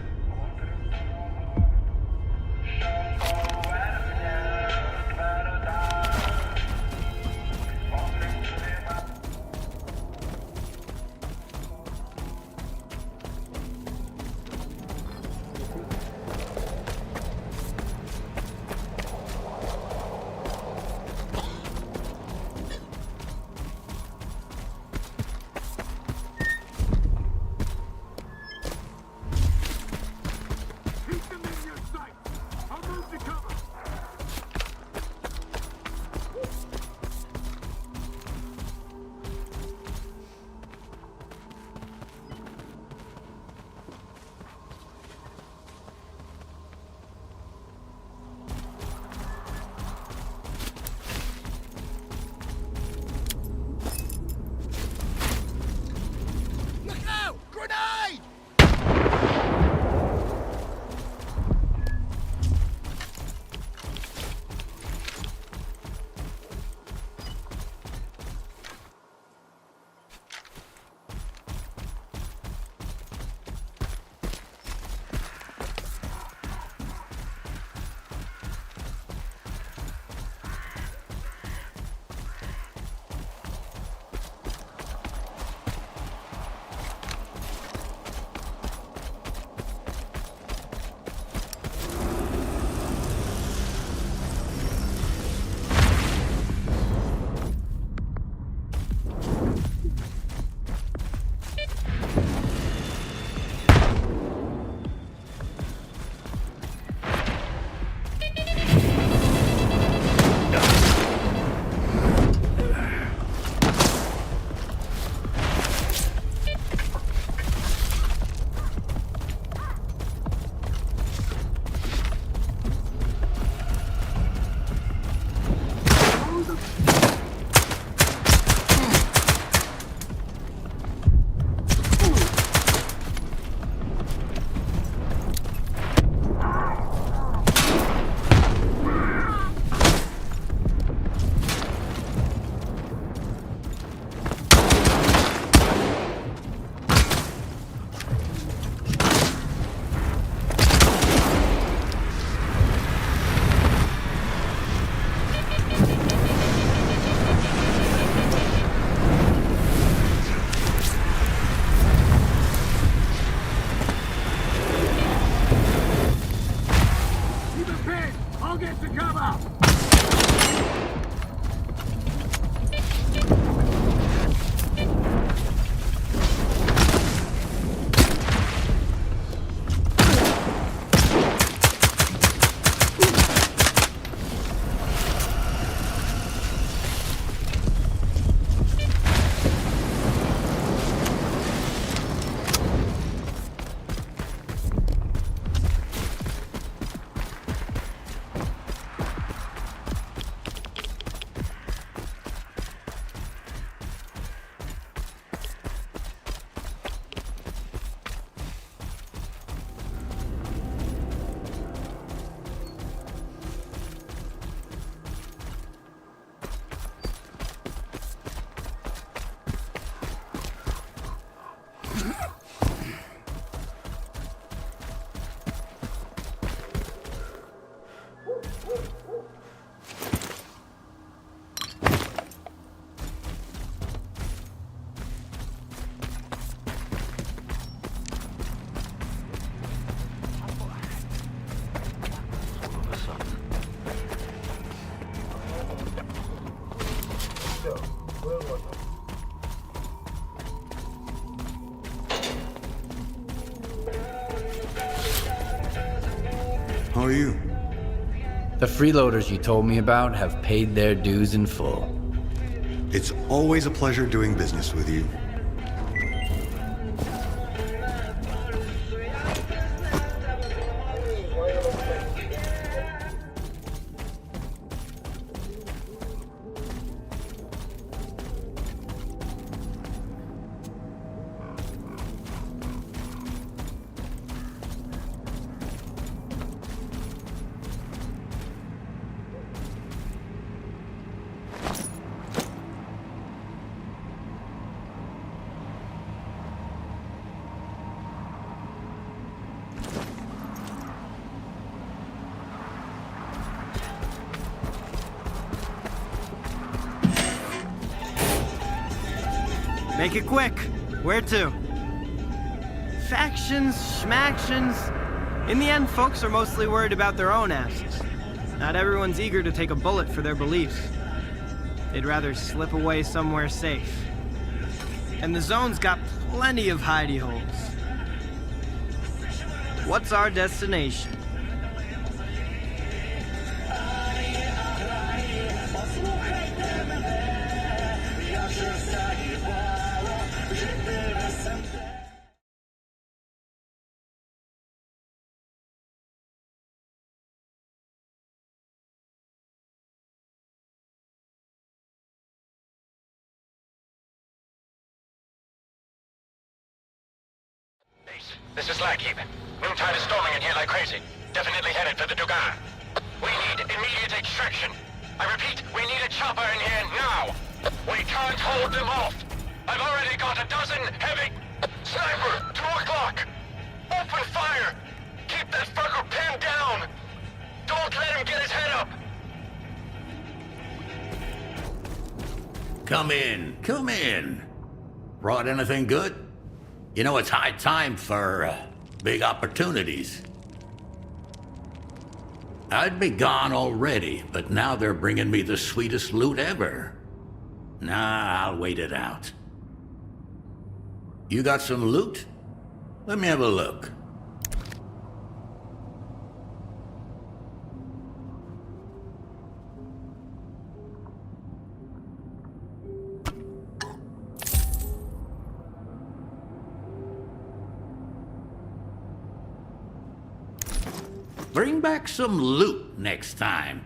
are you? The freeloaders you told me about have paid their dues in full. It's always a pleasure doing business with you. Make it quick. Where to? Factions, schmactions. In the end, folks are mostly worried about their own asses. Not everyone's eager to take a bullet for their beliefs. They'd rather slip away somewhere safe. And the zone's got plenty of hidey holes. What's our destination? This is S.T.A.L.K.E.R. Noontide is storming in here like crazy. Definitely headed for the Dugan. We need immediate extraction. I repeat, we need a chopper in here now. We can't hold them off. I've already got a dozen heavy... Sniper, 2 o'clock. Open fire. Keep that fucker pinned down. Don't let him get his head up. Come in, come in. Brought anything good? You know, it's high time for big opportunities. I'd be gone already, but now they're bringing me the sweetest loot ever. Nah, I'll wait it out. You got some loot? Let me have a look. Bring back some loot next time.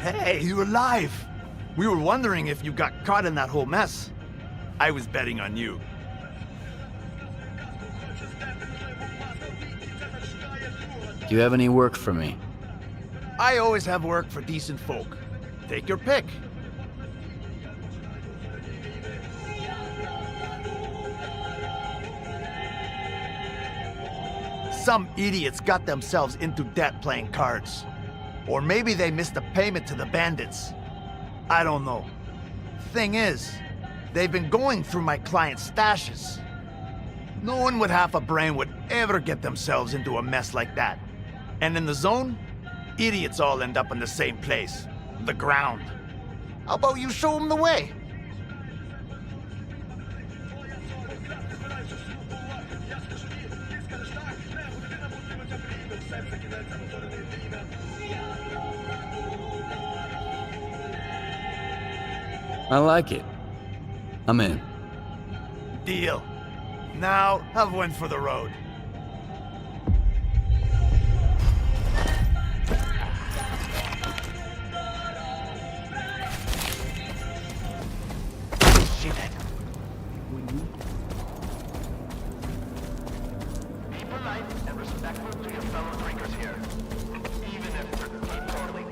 Hey, you're alive! We were wondering if you got caught in that whole mess. I was betting on you. Do you have any work for me? I always have work for decent folk. Take your pick. Some idiots got themselves into debt playing cards. Or maybe they missed a payment to the bandits. I don't know. Thing is, they've been going through my client's stashes. No one with half a brain would ever get themselves into a mess like that. And in the zone, idiots all end up in the same place, the ground. How about you show them the way? I like it. I'm in. Deal. Now, have one for the road. Shit. Be polite and respectful to your fellow drinkers here, even if they're totally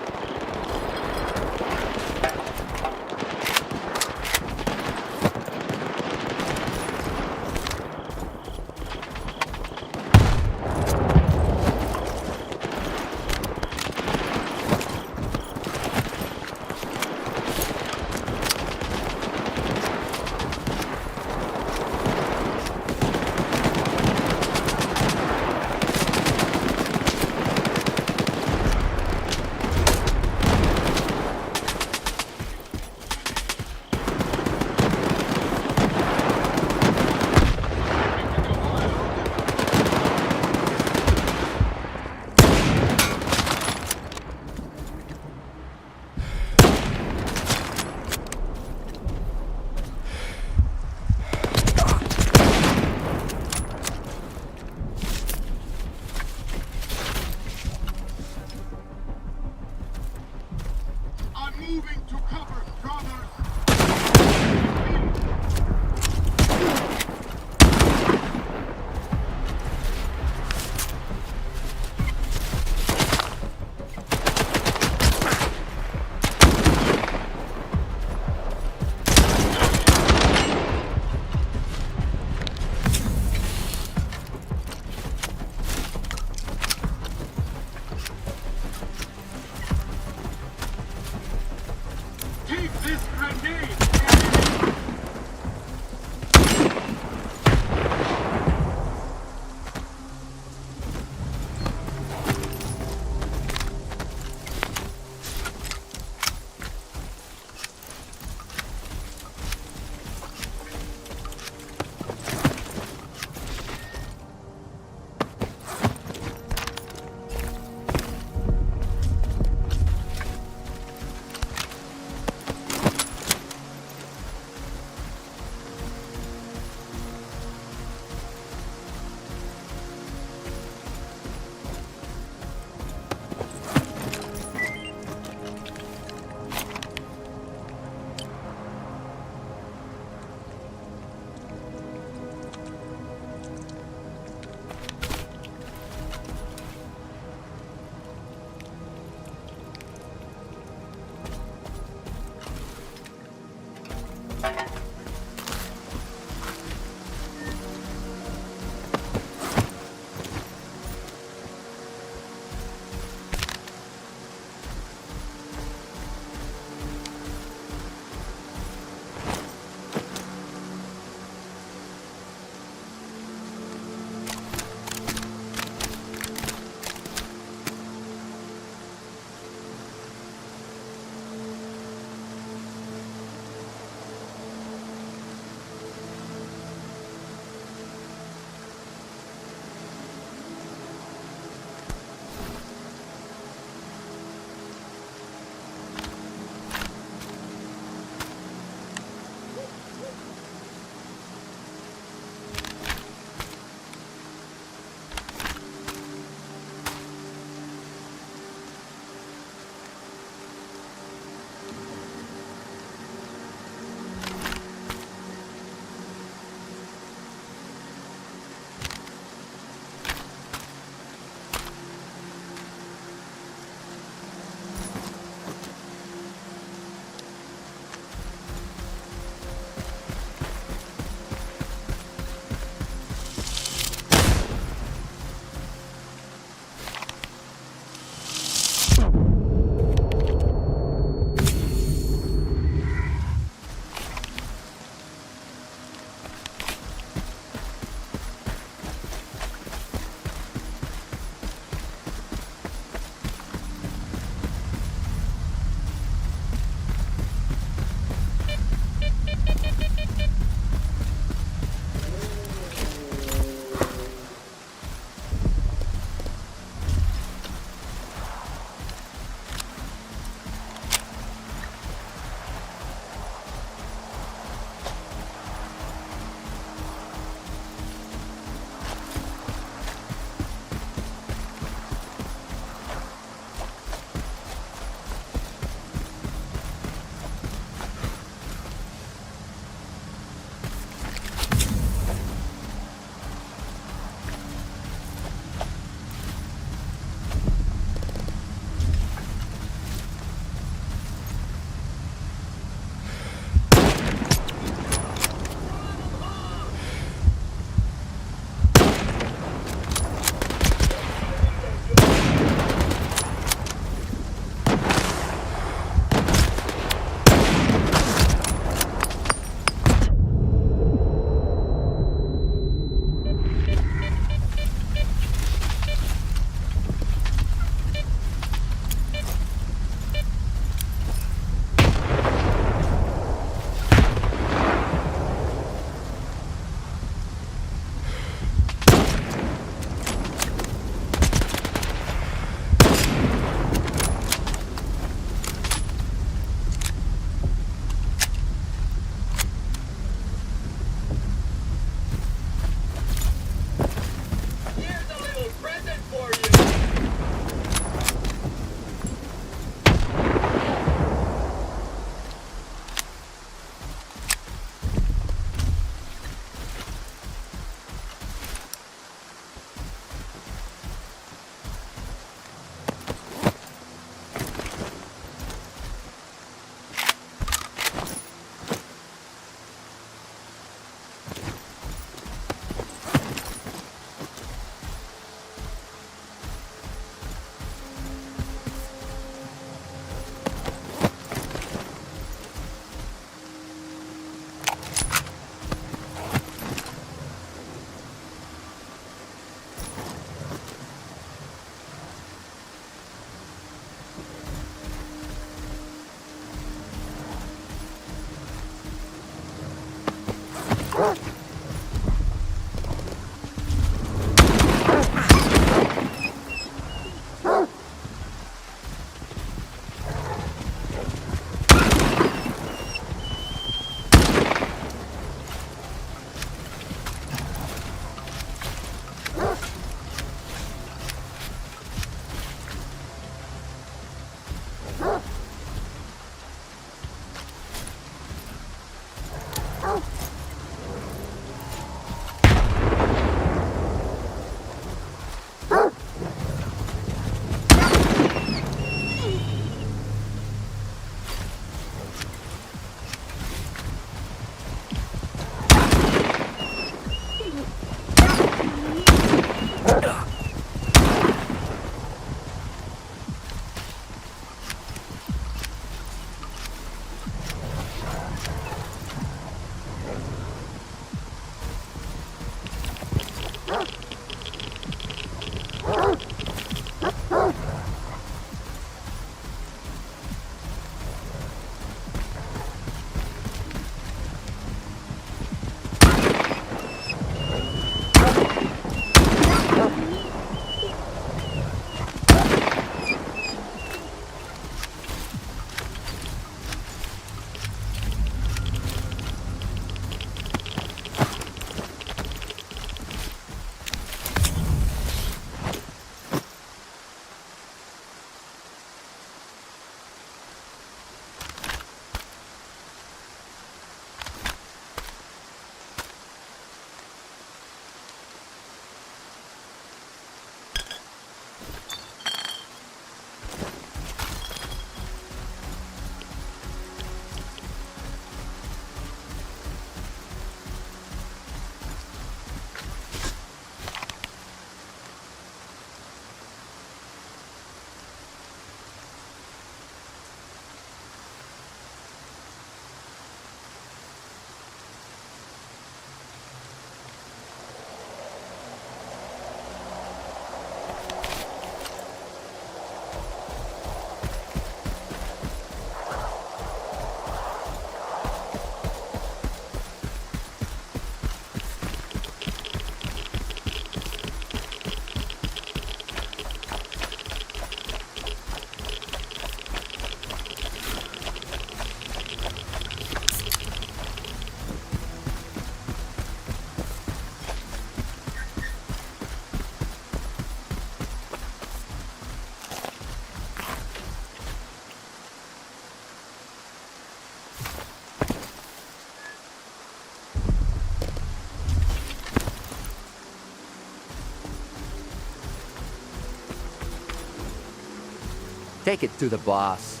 Take it to the boss.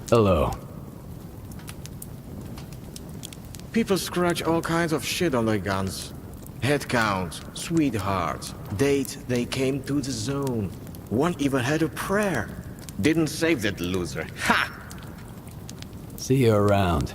Hello. People scratch all kinds of shit on their guns. Head count, sweetheart, date they came to the zone. One even had a prayer. Didn't save that loser. Ha! See you around.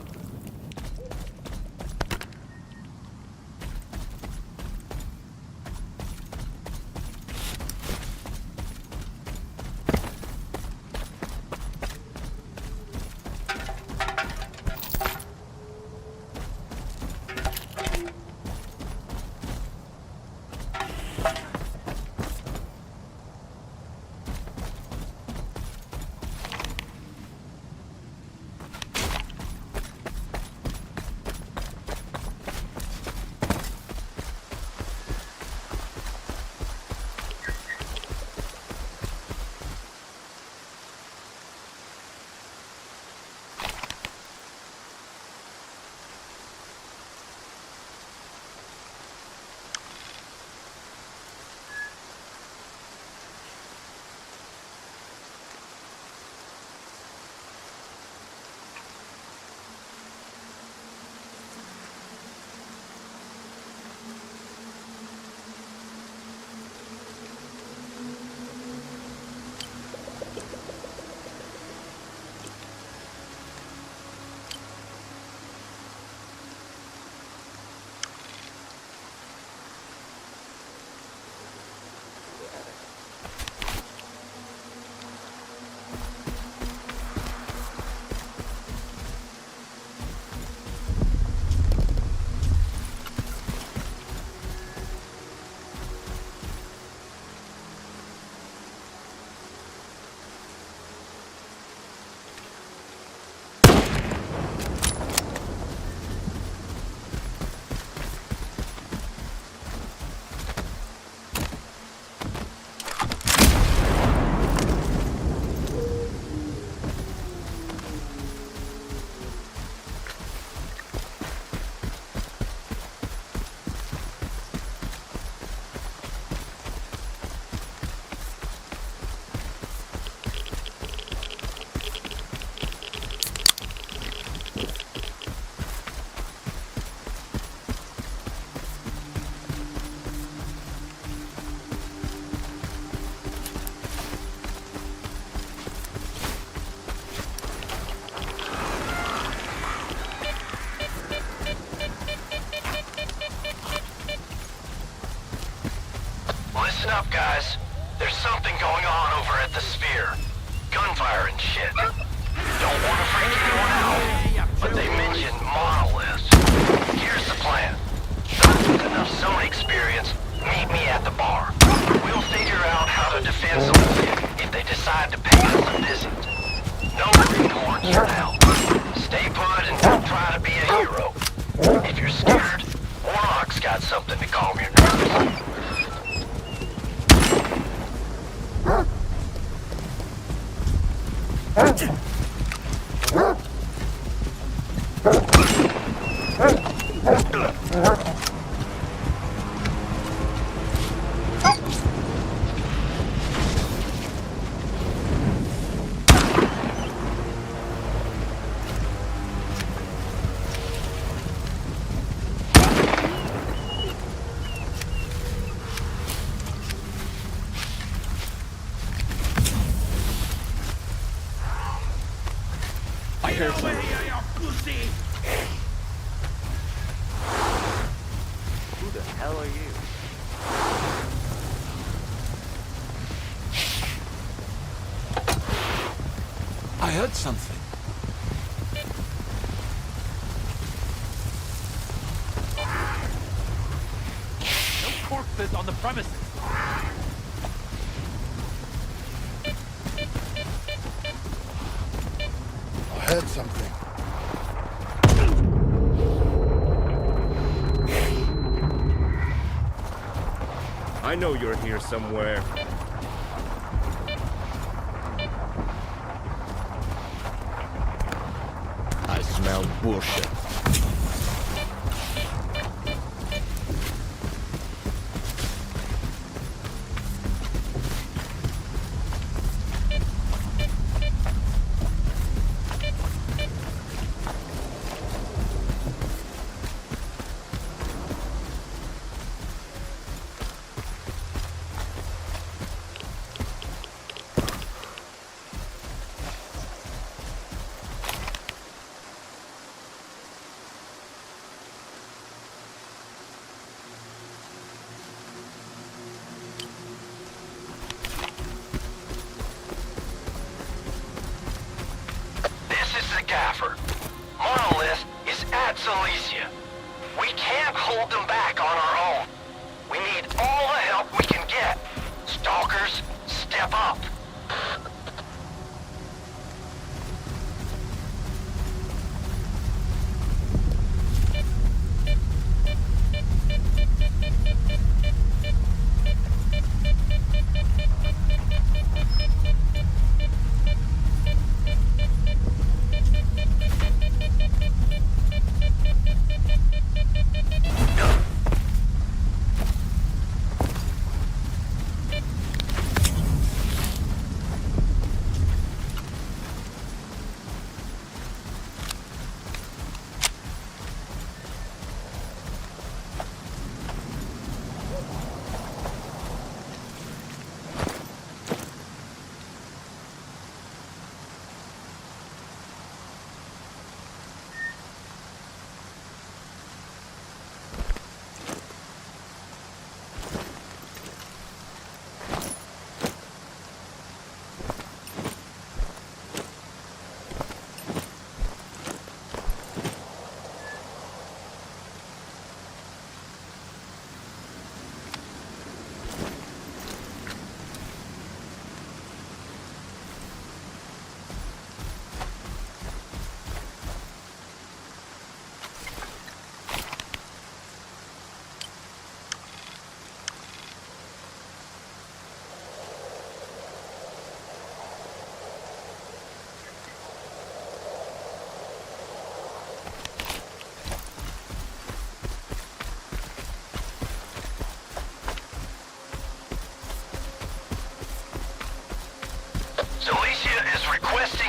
Listen up, guys. There's something going on over at the Sphere. Gunfire and shit. Don't want to freak anyone out, but they mentioned monoliths. Here's the plan. Those with enough zone experience, meet me at the bar. We'll figure out how to defend them if they decide to pay us a visit. No greenhorns for now. Stay put and don't try to be a hero. If you're scared, Warlock's got something to calm your nerves. I heard something. Who the hell are you? I heard something. No corpses on the premises. I heard something. I know you're here somewhere. I smell bullshit. Gaffer. Monolith is at Silesia. We can't hold them back on our own. We need all the help we can get. Stalkers, step up.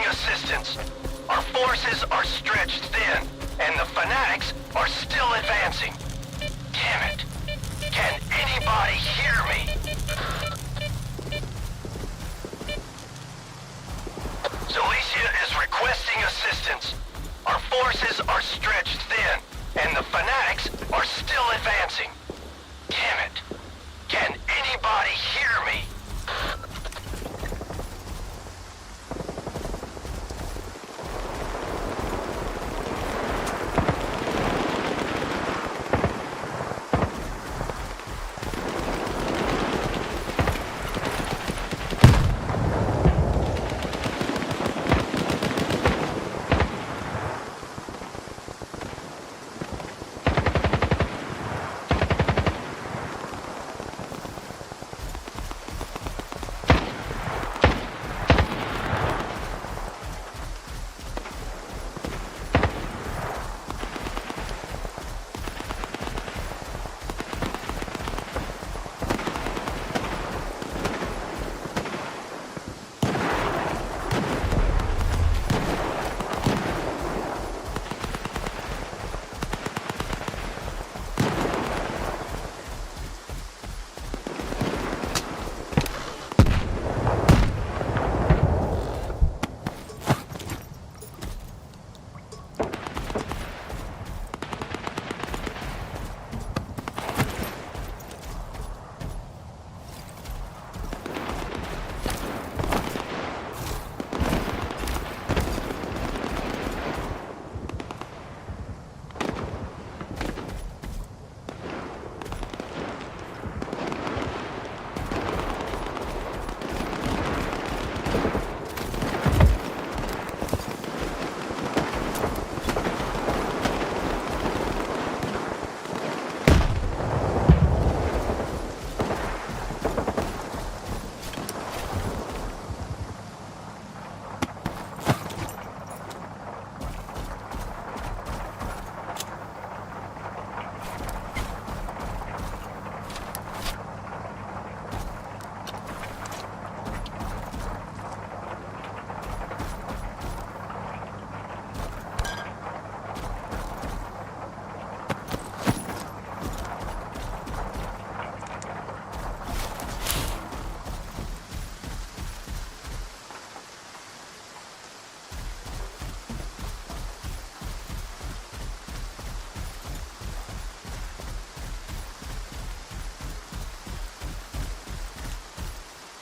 Assistance. Our forces are stretched thin, and the fanatics are still advancing. Damn it. Can anybody hear me? Silesia is requesting assistance. Our forces are stretched thin, and the fanatics are still advancing. Damn it. Can anybody hear me?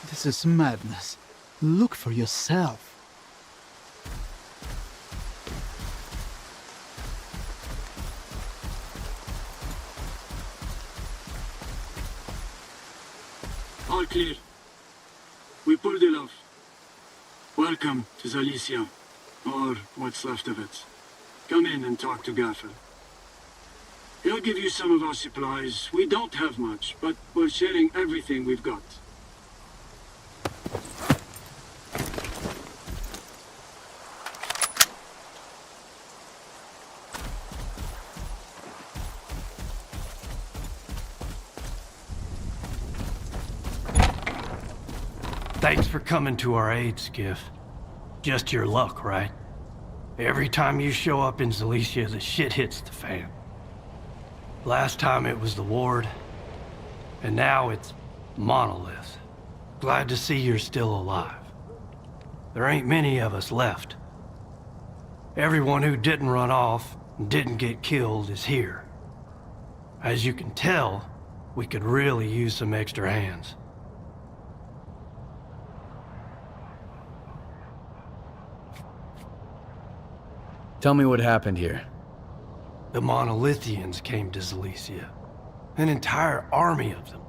This is madness. Look for yourself. We pulled it off. Welcome to Zalicia, or what's left of it. Come in and talk to Gaffer. He'll give you some of our supplies. We don't have much, but we're sharing everything we've got. Thanks for coming to our aid, Skiff. Just your luck, right? Every time you show up in Zalicia, the shit hits the fan. Last time it was the Ward, and now it's Monolith. Glad to see you're still alive. There ain't many of us left. Everyone who didn't run off and didn't get killed is here. As you can tell, we could really use some extra hands. Tell me what happened here. The Monolithians came to Zalicia. An entire army of them.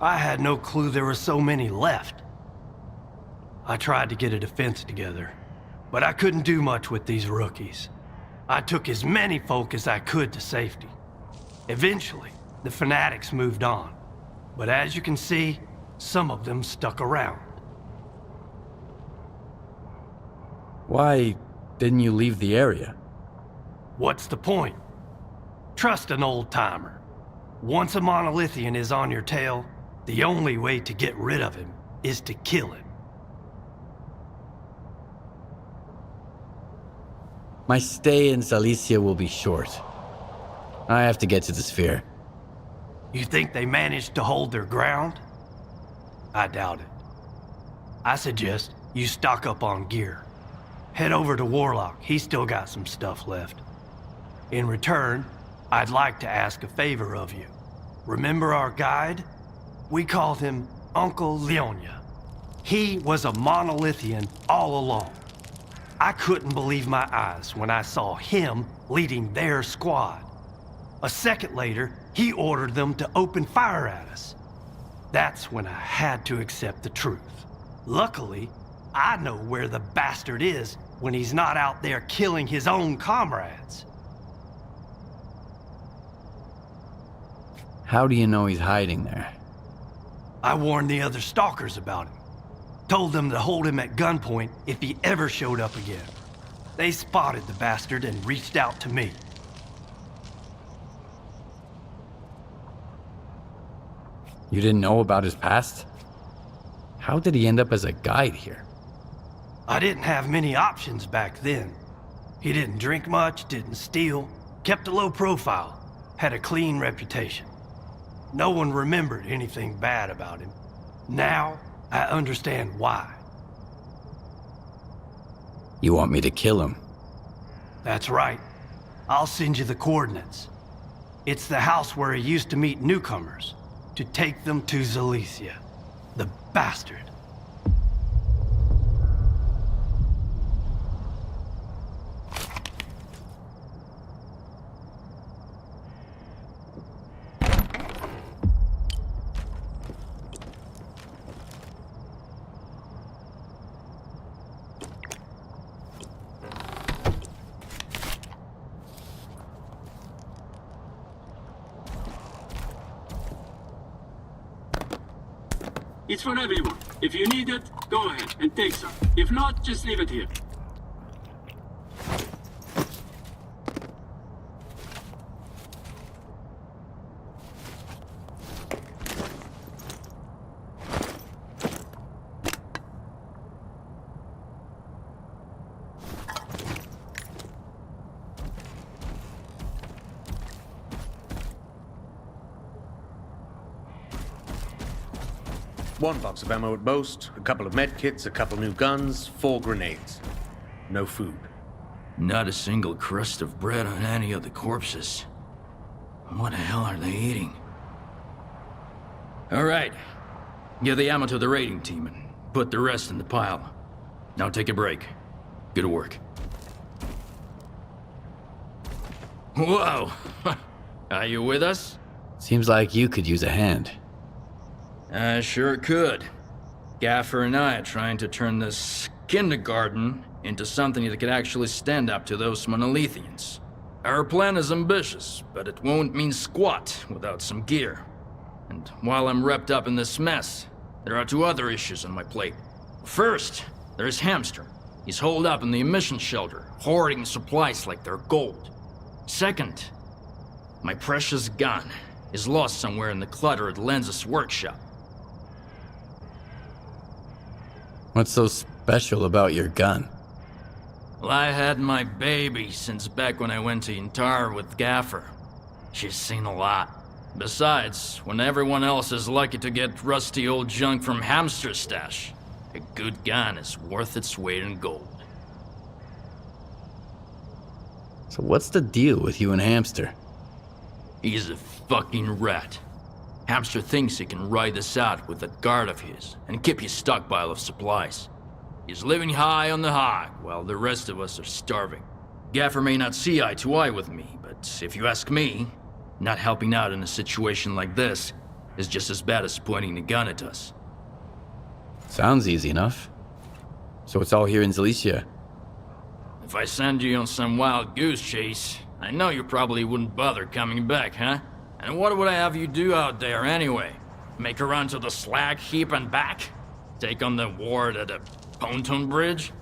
I had no clue there were so many left. I tried to get a defense together, but I couldn't do much with these rookies. I took as many folk as I could to safety. Eventually, the fanatics moved on. But as you can see, some of them stuck around. Why didn't you leave the area? What's the point? Trust an old-timer. Once a Monolithian is on your tail, the only way to get rid of him is to kill him. My stay in Zalicia will be short. I have to get to the Sphere. You think they managed to hold their ground? I doubt it. I suggest you stock up on gear. Head over to Warlock, he's still got some stuff left. In return, I'd like to ask a favor of you. Remember our guide? We called him Uncle Leonia. He was a Monolithian all along. I couldn't believe my eyes when I saw him leading their squad. A second later, he ordered them to open fire at us. That's when I had to accept the truth. Luckily, I know where the bastard is when he's not out there killing his own comrades. How do you know he's hiding there? I warned the other stalkers about him. Told them to hold him at gunpoint if he ever showed up again. They spotted the bastard and reached out to me. You didn't know about his past? How did he end up as a guide here? I didn't have many options back then. He didn't drink much, didn't steal, kept a low profile, had a clean reputation. No one remembered anything bad about him. Now, I understand why. You want me to kill him? That's right. I'll send you the coordinates. It's the house where he used to meet newcomers, to take them to Zalicia. The bastard. It's for everyone. If you need it, go ahead and take some. If not, just leave it here. One box of ammo at most, a couple of medkits, a couple new guns, 4 grenades. No food. Not a single crust of bread on any of the corpses. What the hell are they eating? All right. Give the ammo to the raiding team and put the rest in the pile. Now take a break. Good work. Whoa! Are you with us? Seems like you could use a hand. I sure could. Gaffer and I are trying to turn this kindergarten into something that could actually stand up to those monolithians. Our plan is ambitious, but it won't mean squat without some gear. And while I'm wrapped up in this mess, there are two other issues on my plate. First, there's Hamster. He's holed up in the emission shelter, hoarding supplies like they're gold. Second, my precious gun is lost somewhere in the clutter at Lenz's workshop. What's so special about your gun? Well, I had my baby since back when I went to Intar with Gaffer. She's seen a lot. Besides, when everyone else is lucky to get rusty old junk from Hamster's stash, a good gun is worth its weight in gold. So what's the deal with you and Hamster? He's a fucking rat. Hamster thinks he can ride this out with that guard of his and keep his stockpile of supplies. He's living high on the hog while the rest of us are starving. Gaffer may not see eye to eye with me, but if you ask me, not helping out in a situation like this is just as bad as pointing the gun at us. Sounds easy enough. So it's all here in Zalicia. If I send you on some wild goose chase, I know you probably wouldn't bother coming back, huh? And what would I have you do out there anyway? Make a run to the slag heap and back? Take on the ward at a pontoon bridge?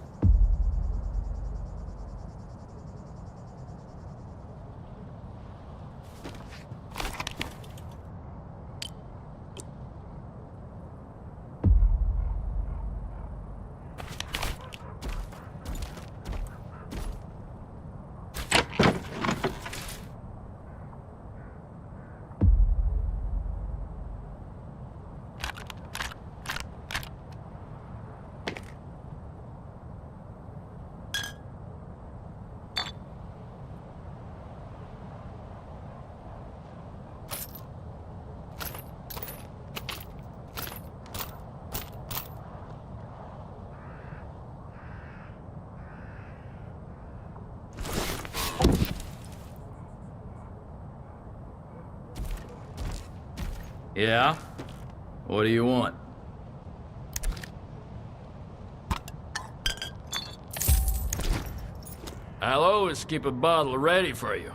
Yeah? What do you want? I'll always keep a bottle ready for you.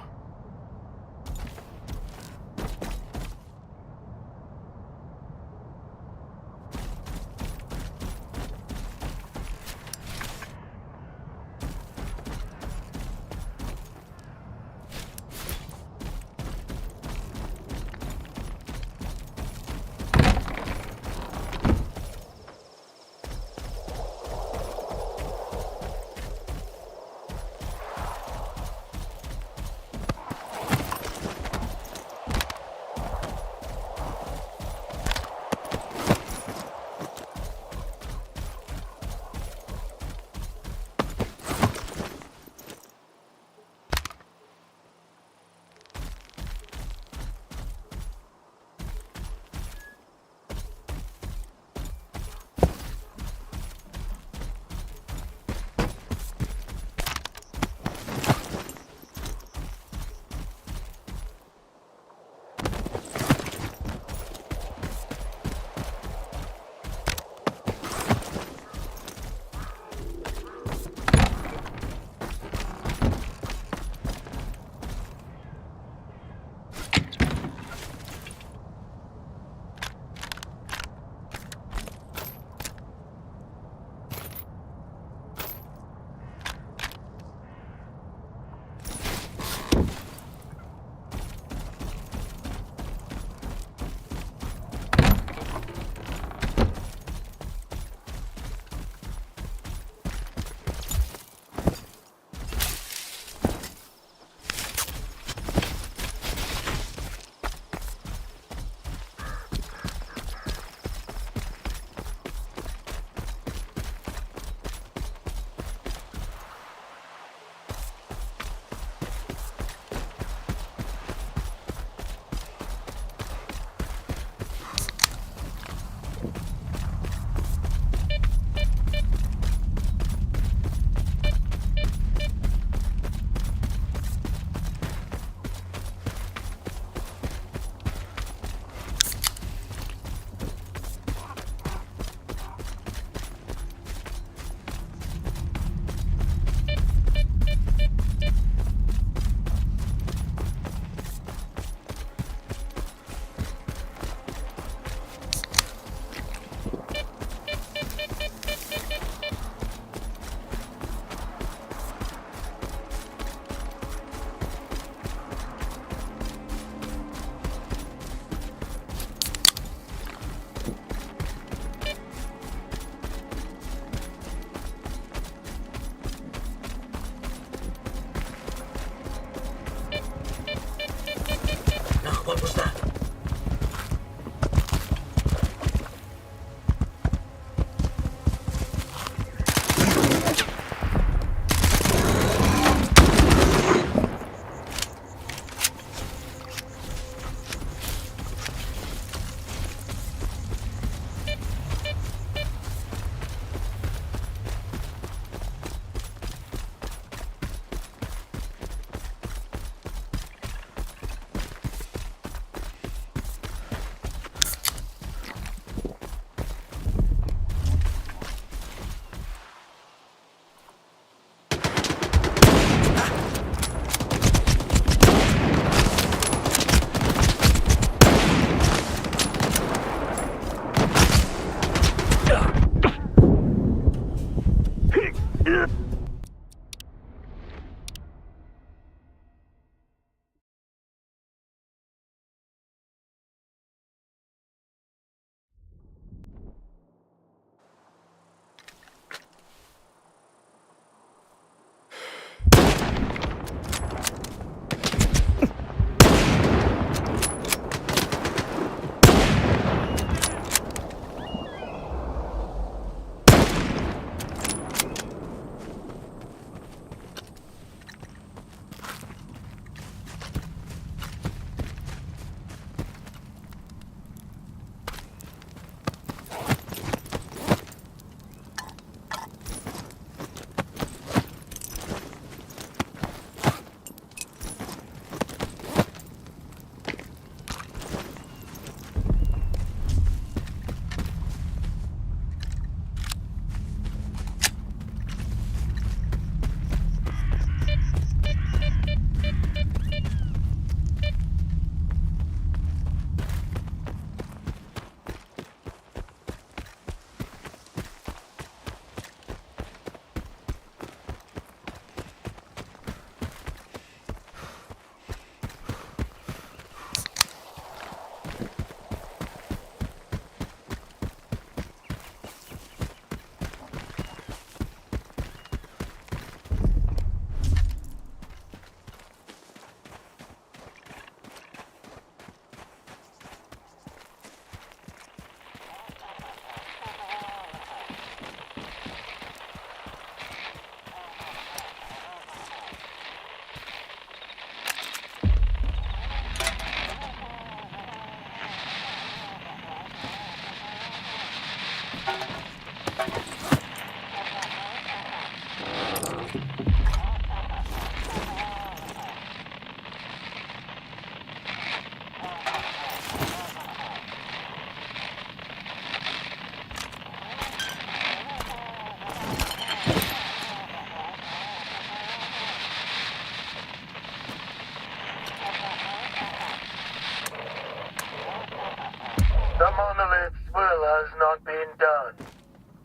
The monolith's will has not been done.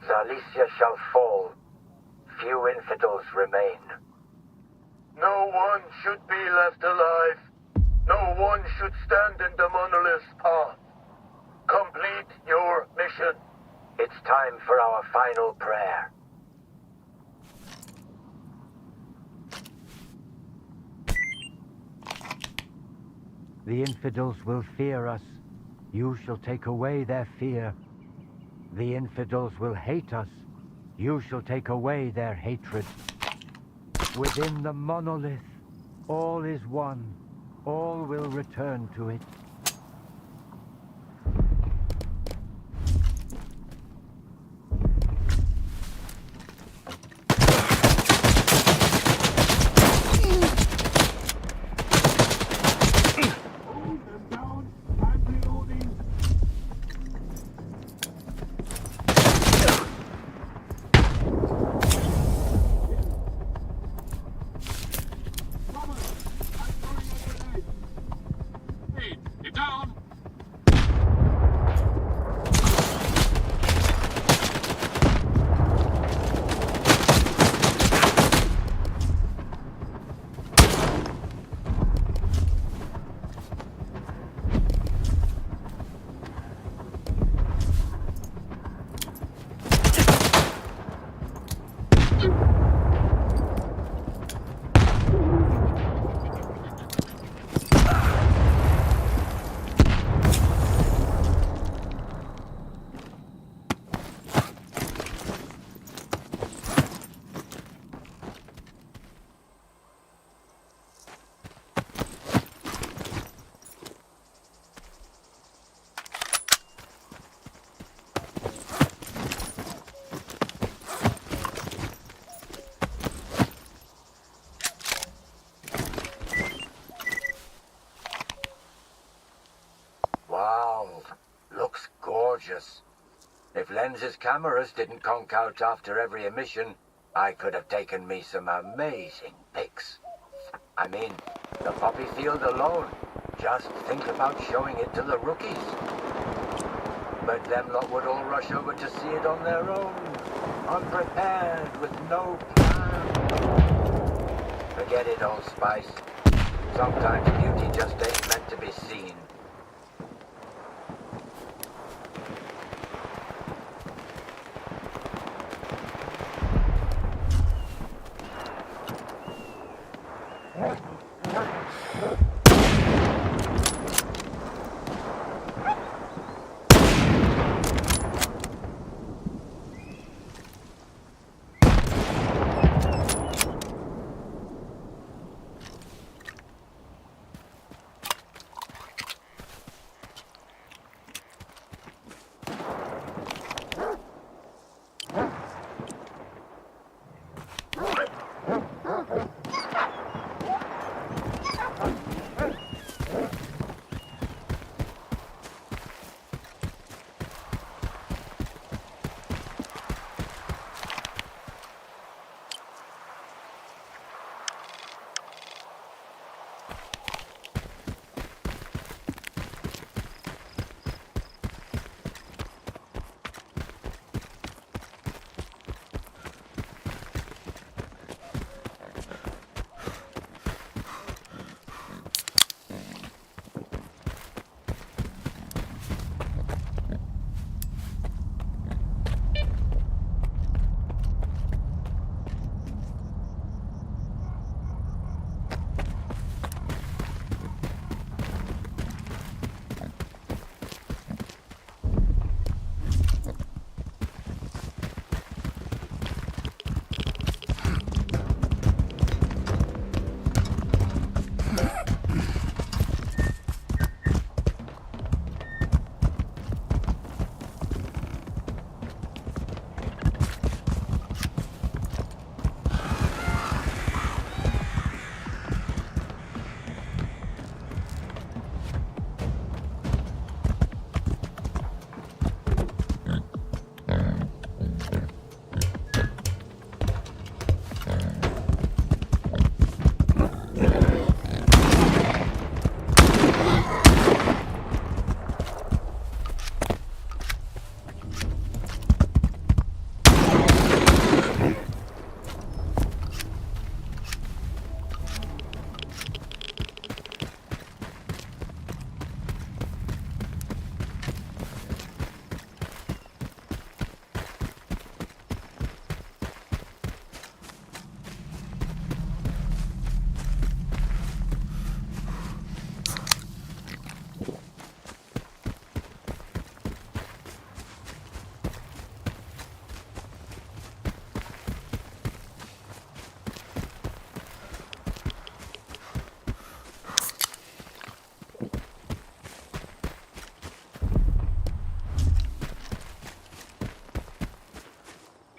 Zalicia shall fall. Few infidels remain. No one should be left alive. No one should stand in the monolith's path. Complete your mission. It's time for our final prayer. The infidels will fear us. You shall take away their fear. The infidels will hate us. You shall take away their hatred. Within the monolith, all is one. All will return to it. Get down! Wow, looks gorgeous. If Lens's cameras didn't conk out after every emission, I could have taken me some amazing pics. I mean, the poppy field alone. Just think about showing it to the rookies. But them lot would all rush over to see it on their own, unprepared, with no plan. Forget it, Old Spice. Sometimes beauty just ain't meant to be seen.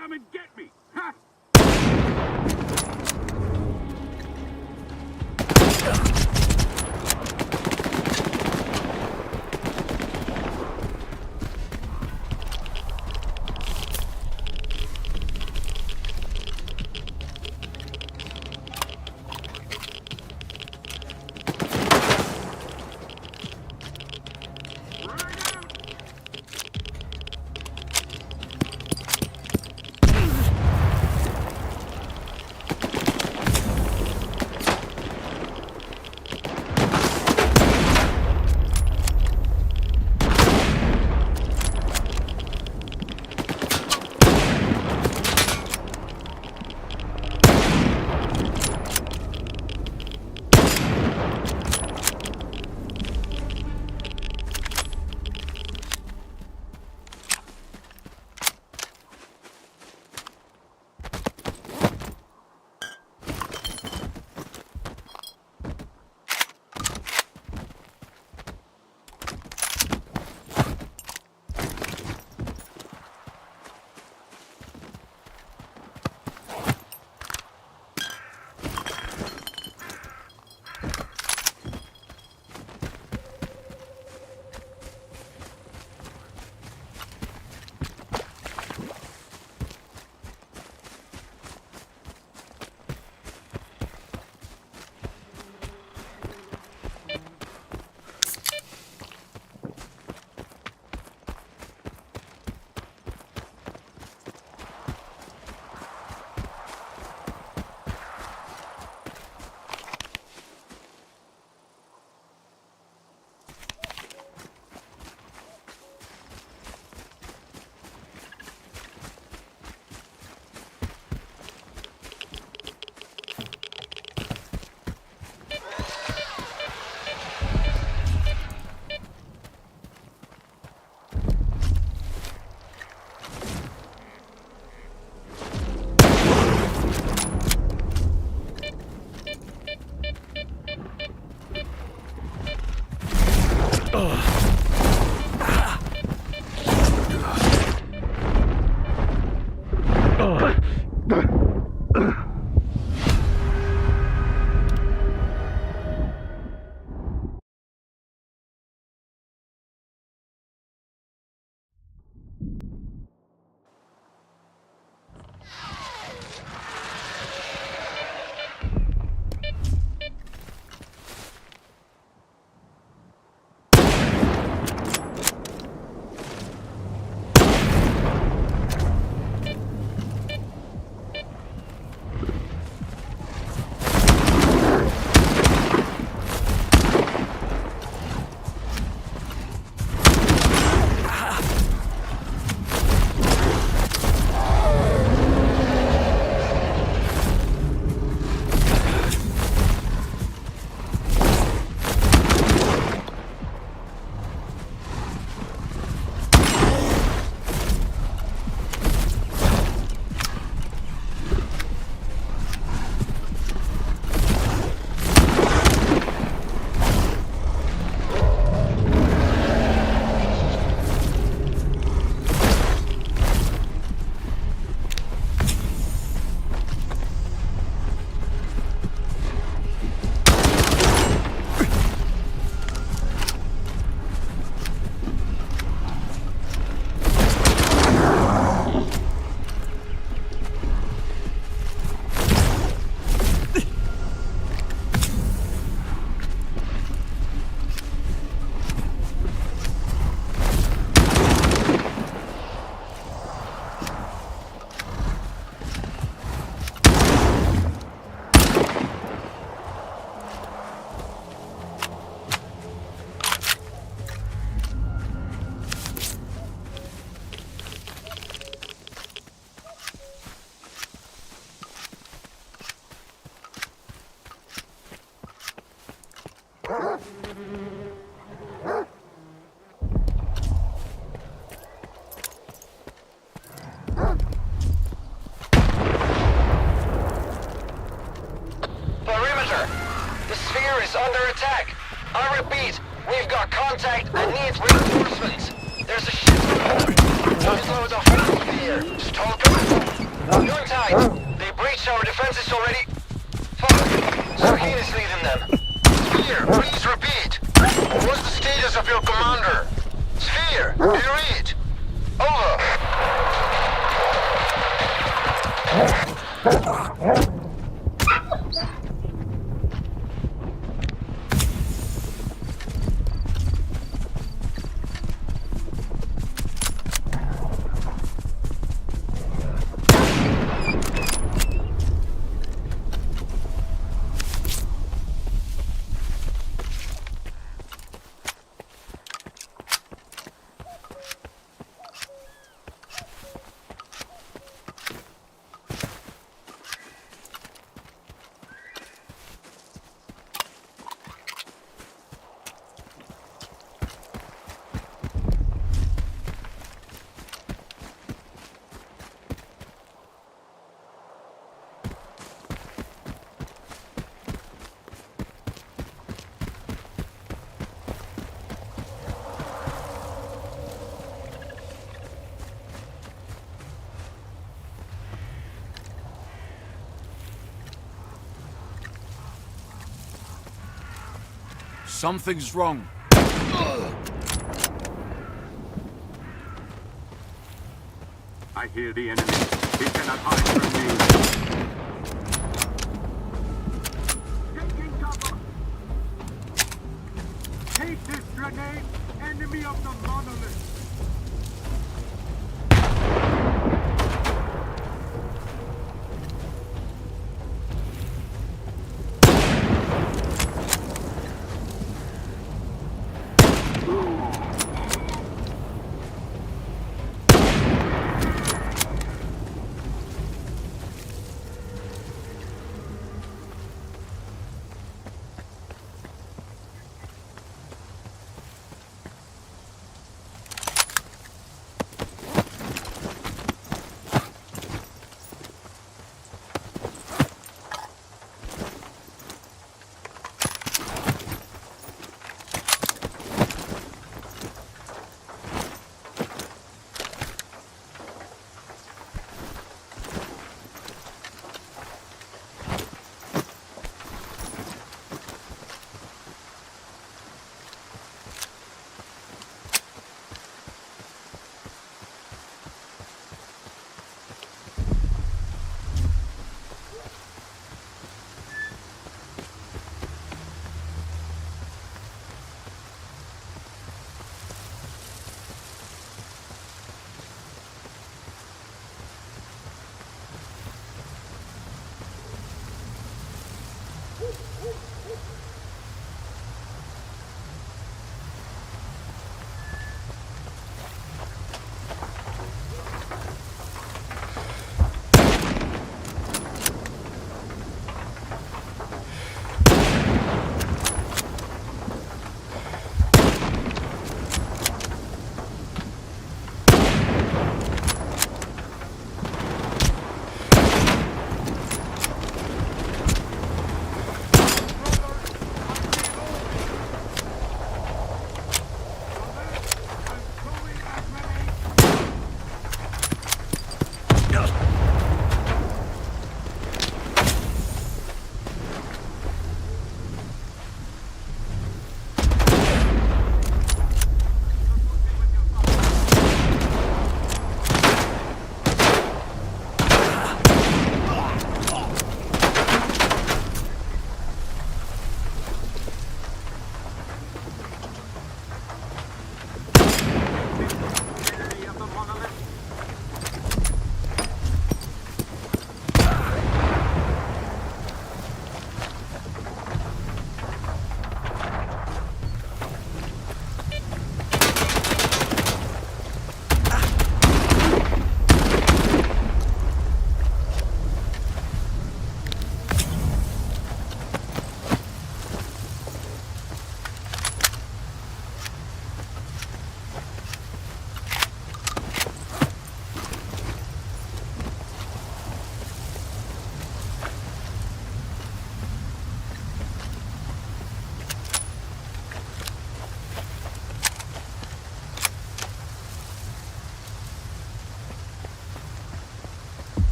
come and get me! Ha! contact and needs reinforcements. There's a ship. There's loads of holes here. S.T.A.L.K.E.R. You're tight. They breached our defenses already. Fuck. So he is leading them. Sphere, please repeat. What's the status of your commander? Sphere, do you read? Over. Something's wrong. I hear the enemy. He cannot hide from me. Taking cover! Take this grenade, enemy of the monolith!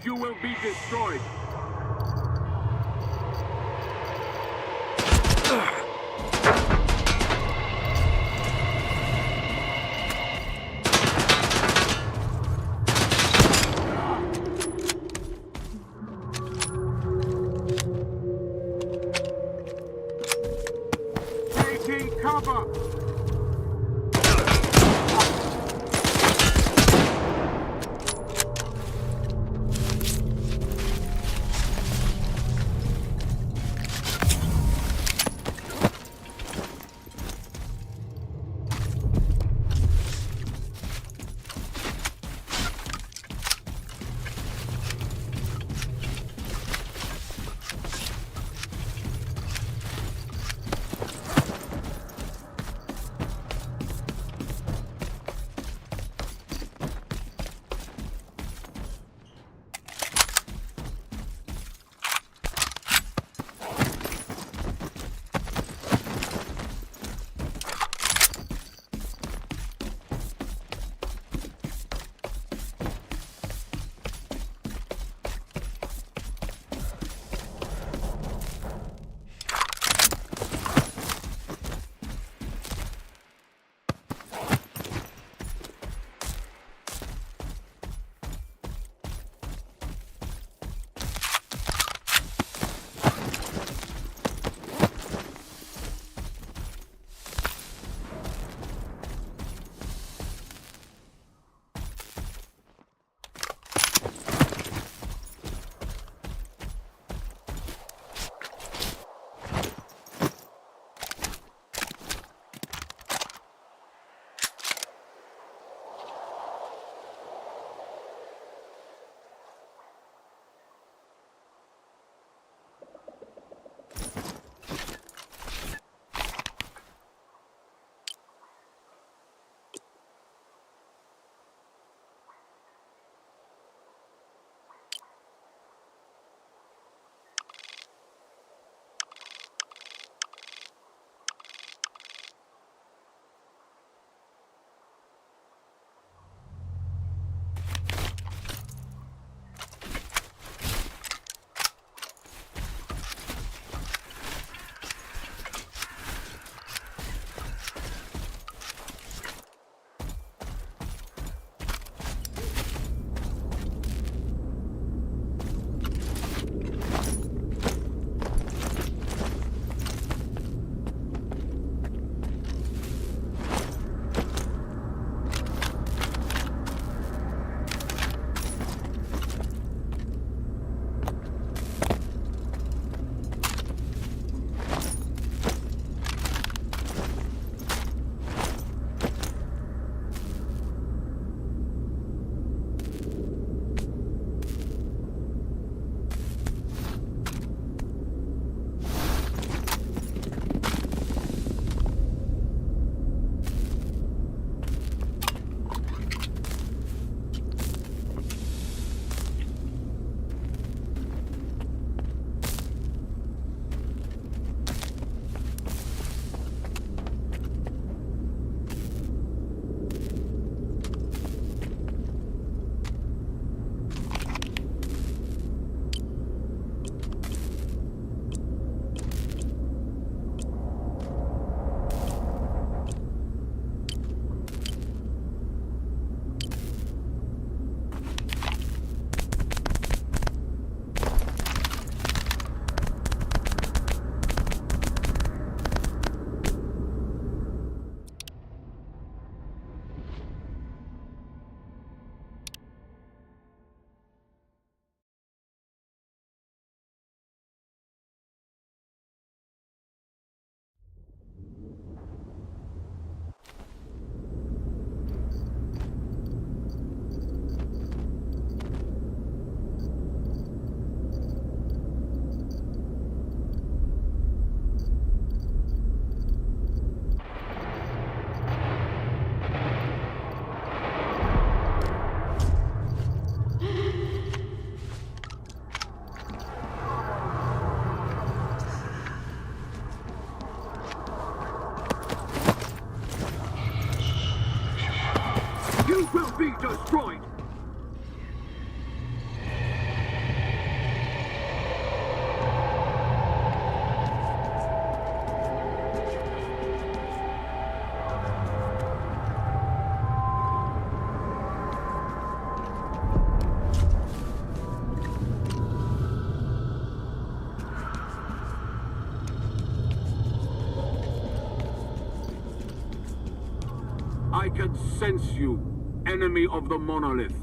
You will be destroyed. Taking cover. You will be destroyed! I can sense you, enemy of the monolith.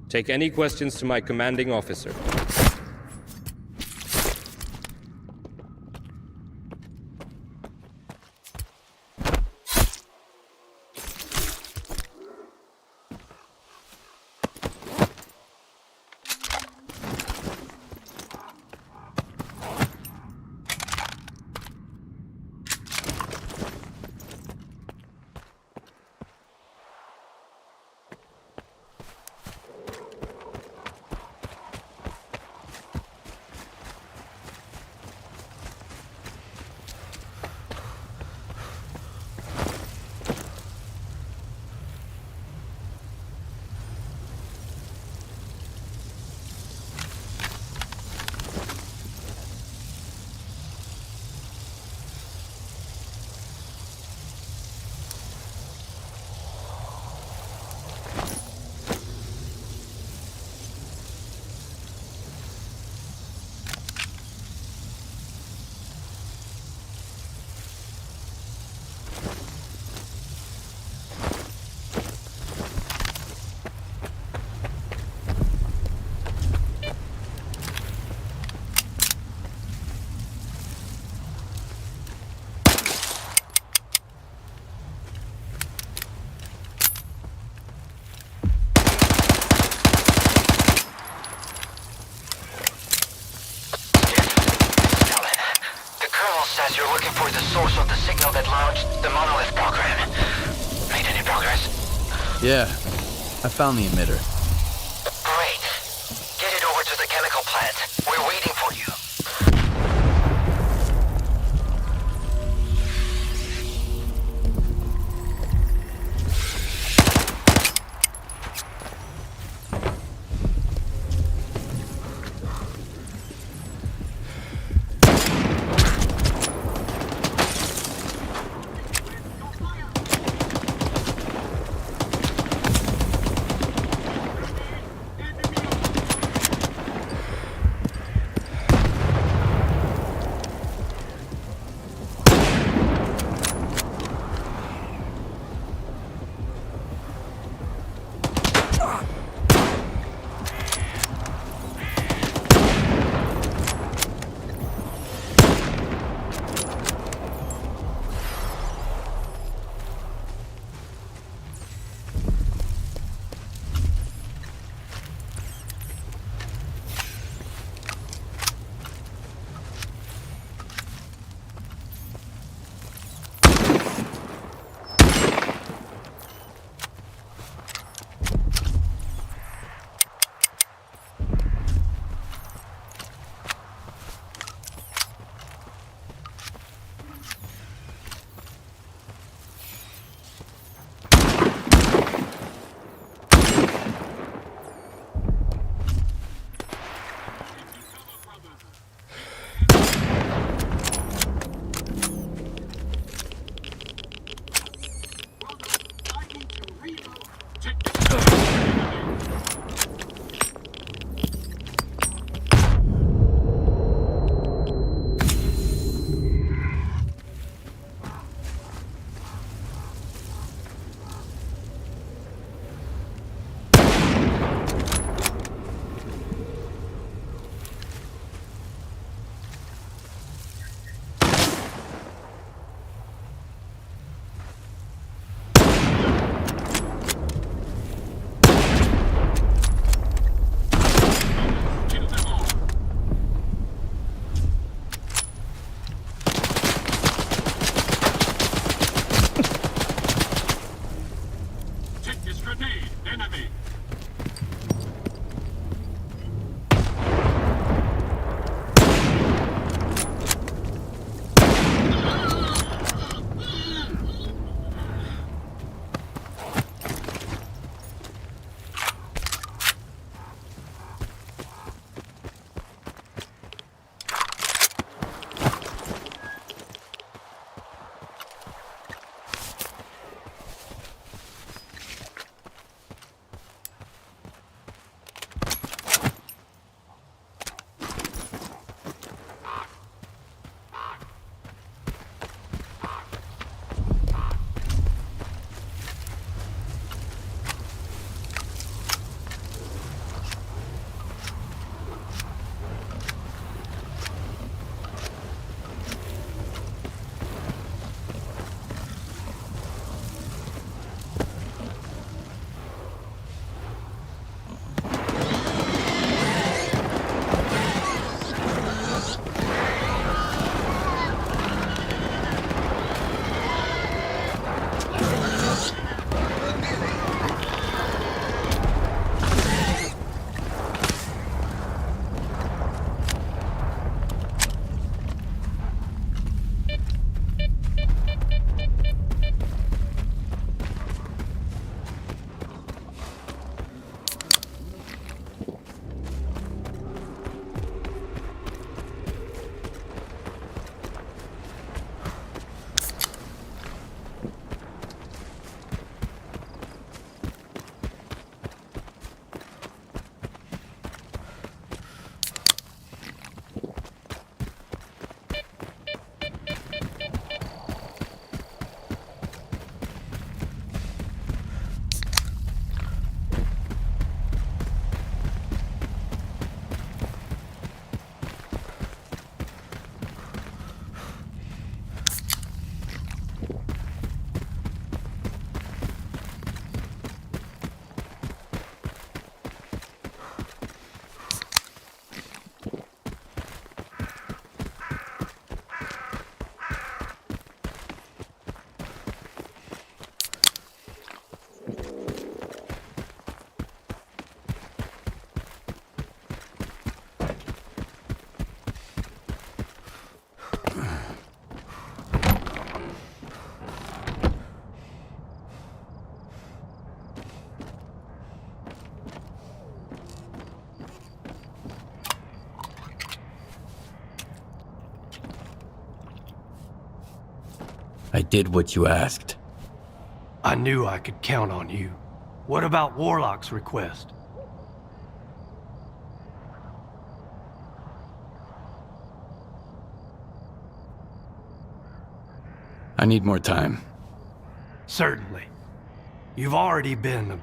Take any questions to my commanding officer. Says you're looking for the source of the signal that launched the monolith program. Made any progress? Yeah, I found the emitter. Great. Get it over to the chemical plant. We're waiting for you. I did what you asked. I knew I could count on you. What about Warlock's request? I need more time. Certainly. You've already been...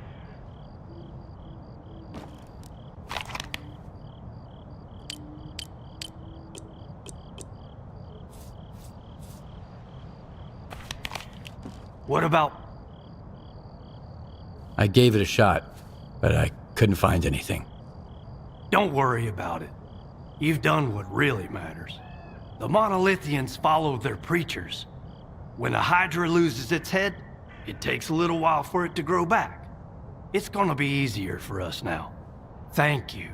What about... I gave it a shot, but I couldn't find anything. Don't worry about it. You've done what really matters. The Monolithians follow their preachers. When a Hydra loses its head, it takes a little while for it to grow back. It's gonna be easier for us now. Thank you.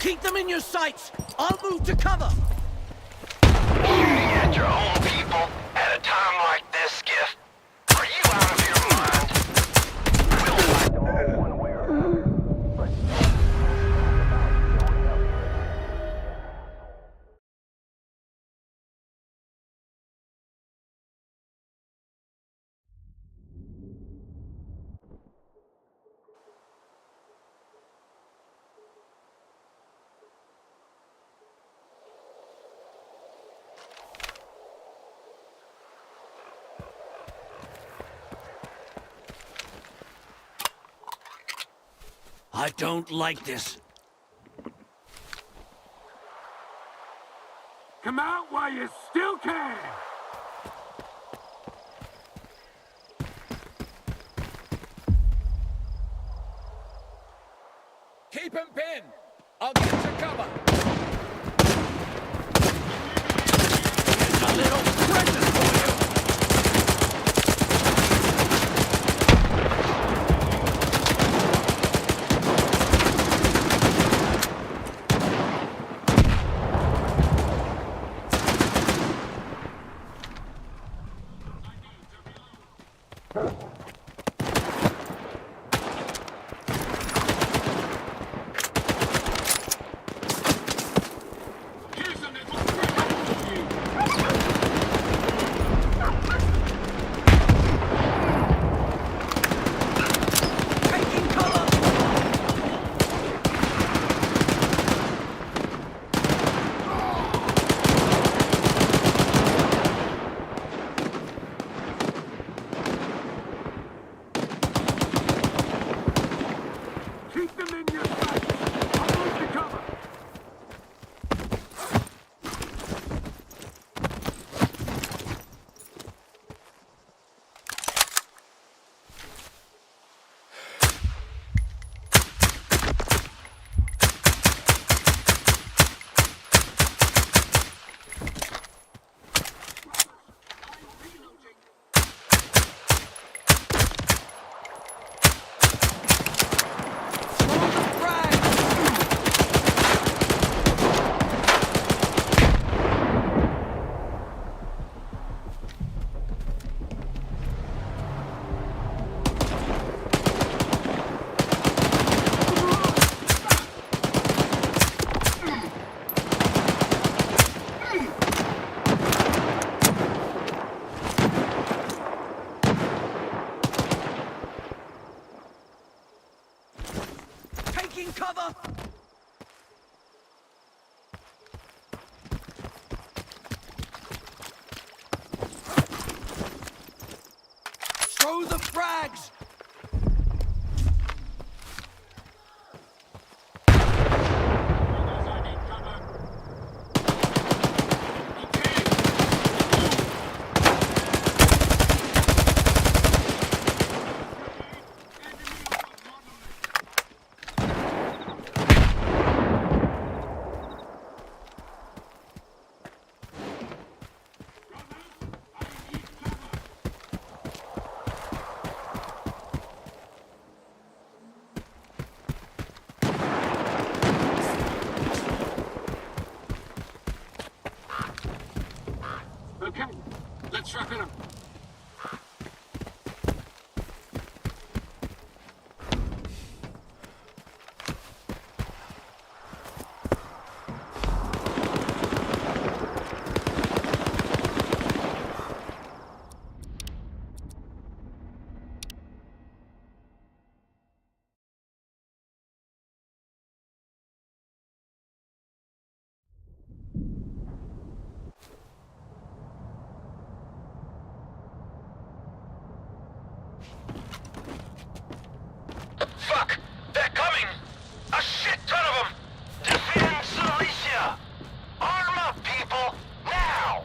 Keep them in your sights! I'll move to cover! Shooting at your own people at a time like this, Skiff? Are you out of your mind? We'll fight them all one way or another. I don't like this. Come out while you still can! Keep him pinned! I'll get to cover! It's a little precious for you! Throw the frags! Okay, let's wrap it up. Fuck! They're coming! A shit ton of them! Defend Silesia! Arm up, people! Now!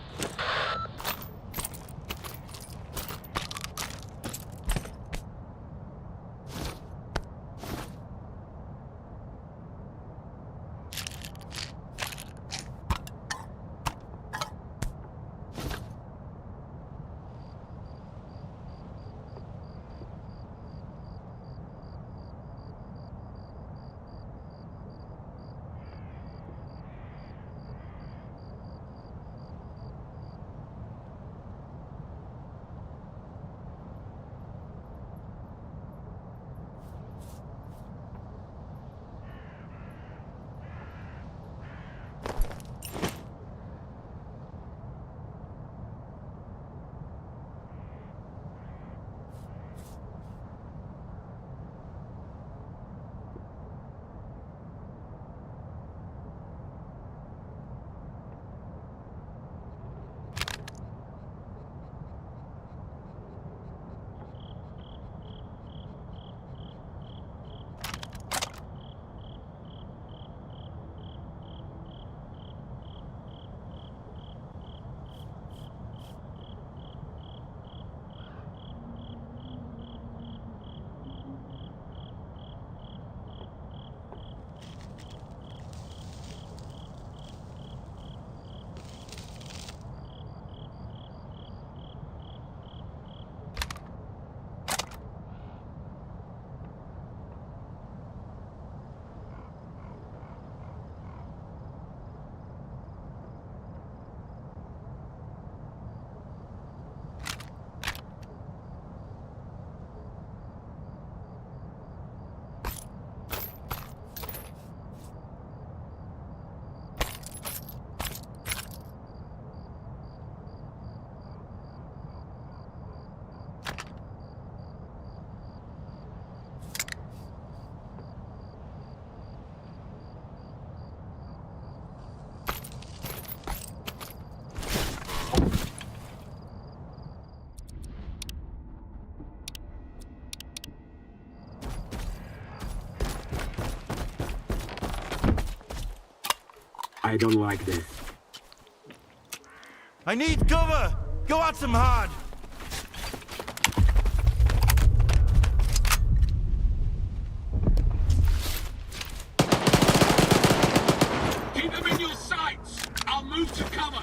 I don't like this. I need cover! Go out some hard! Keep them in your sights! I'll move to cover!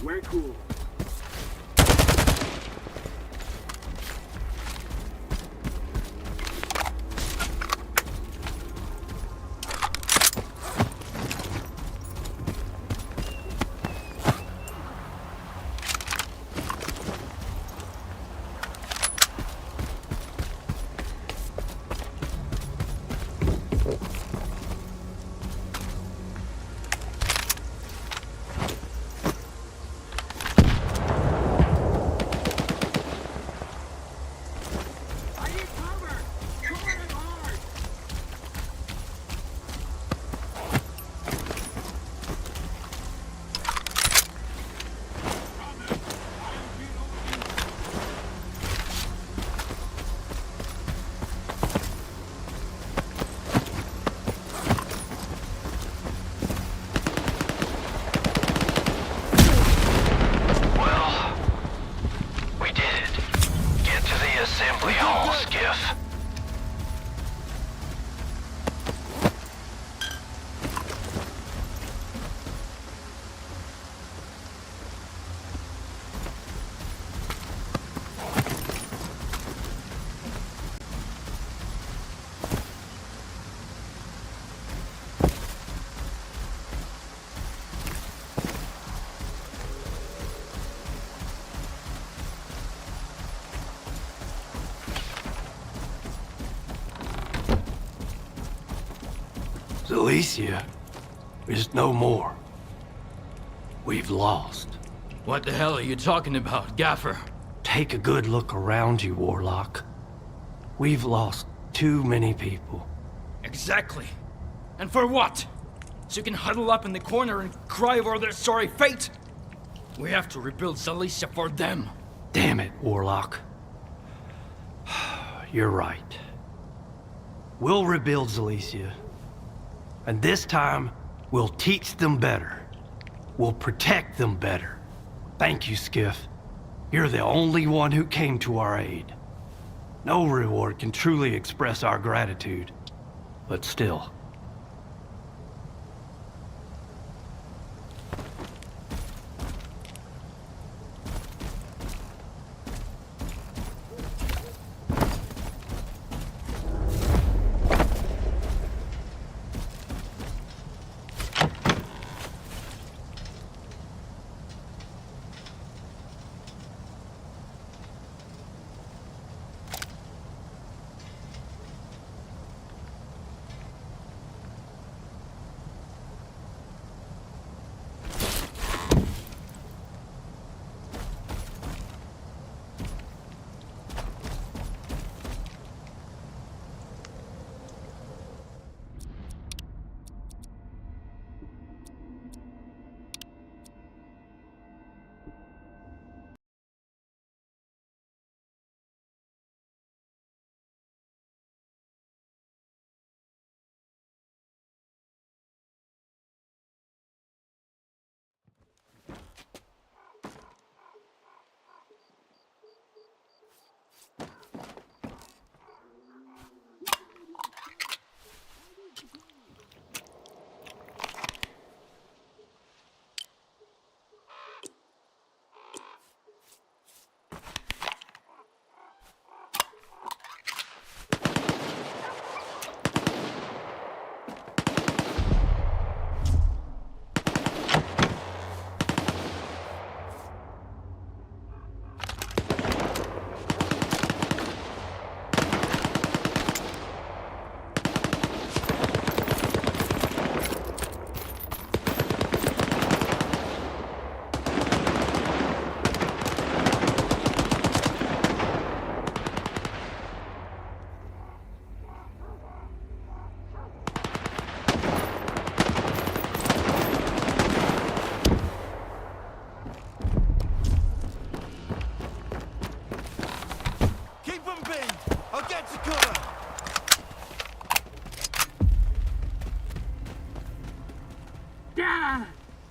We're cool. Assembly hall, Skiff. Alicia is no more. We've lost. What the hell are you talking about, Gaffer? Take a good look around you, Warlock. We've lost too many people. Exactly. And for what? So you can huddle up in the corner and cry over their sorry fate? We have to rebuild Zalicia for them. Damn it, Warlock. You're right. We'll rebuild Zalicia. And this time, we'll teach them better. We'll protect them better. Thank you, Skiff. You're the only one who came to our aid. No reward can truly express our gratitude, but still.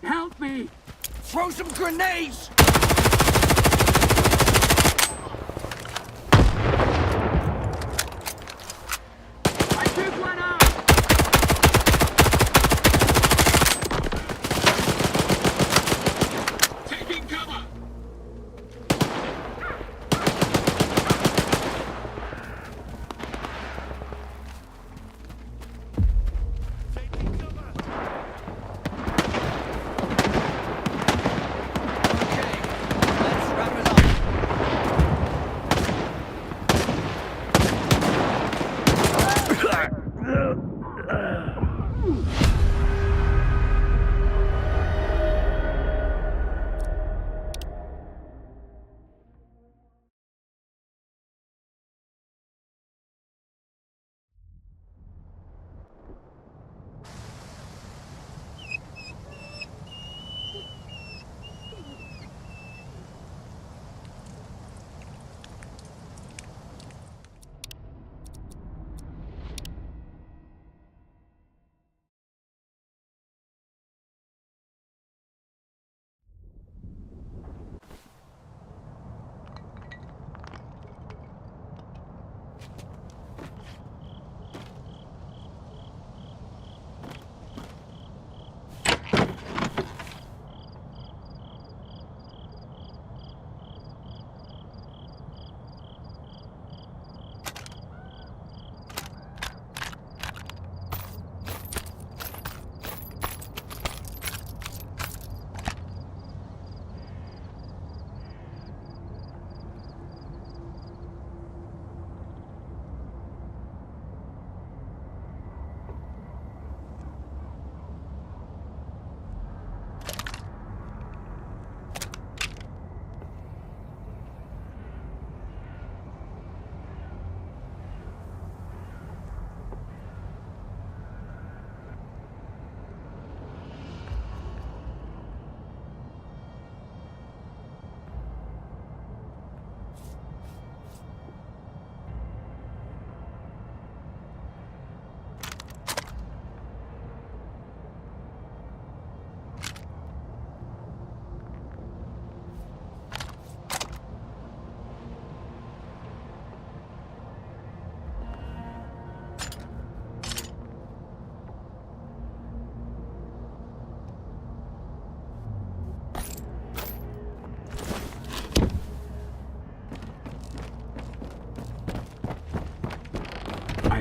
Help me! Throw some grenades! I took one out! Taking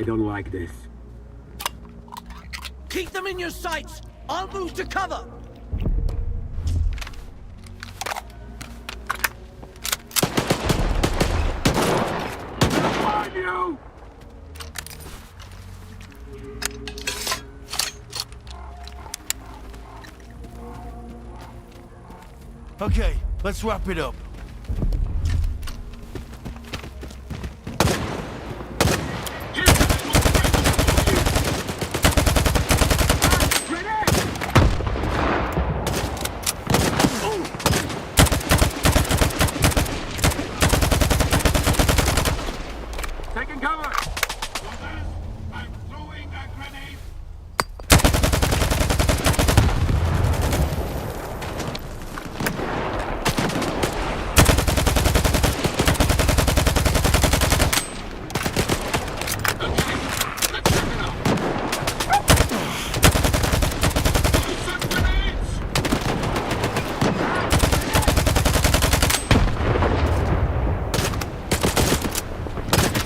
don't like this. Keep them in your sights! I'll move to cover! Behind you! Okay, let's wrap it up. Taking cover! I'm throwing a grenade!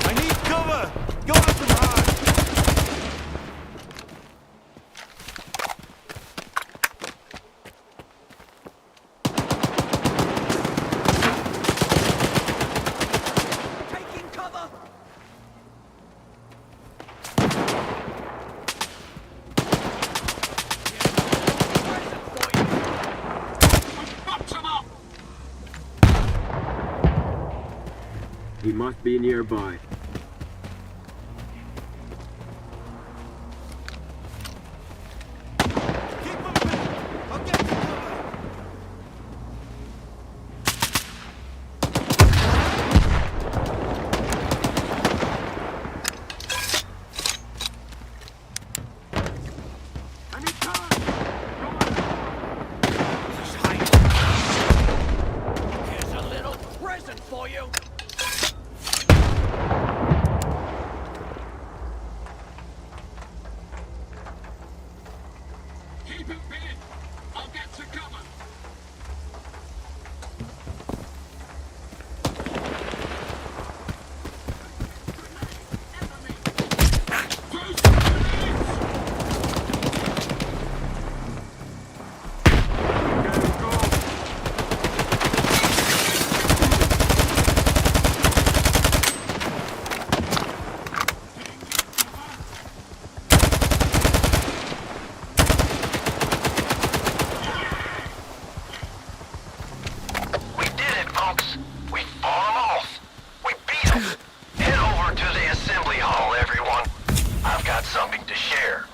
I need cover! Go after the hard! Taking cover! He must be nearby. Here's a little present for you! Keep him pinned! I'll get to cover! We did it, folks. We fought them off. We beat them. Head over to the assembly hall, everyone. I've got something to share.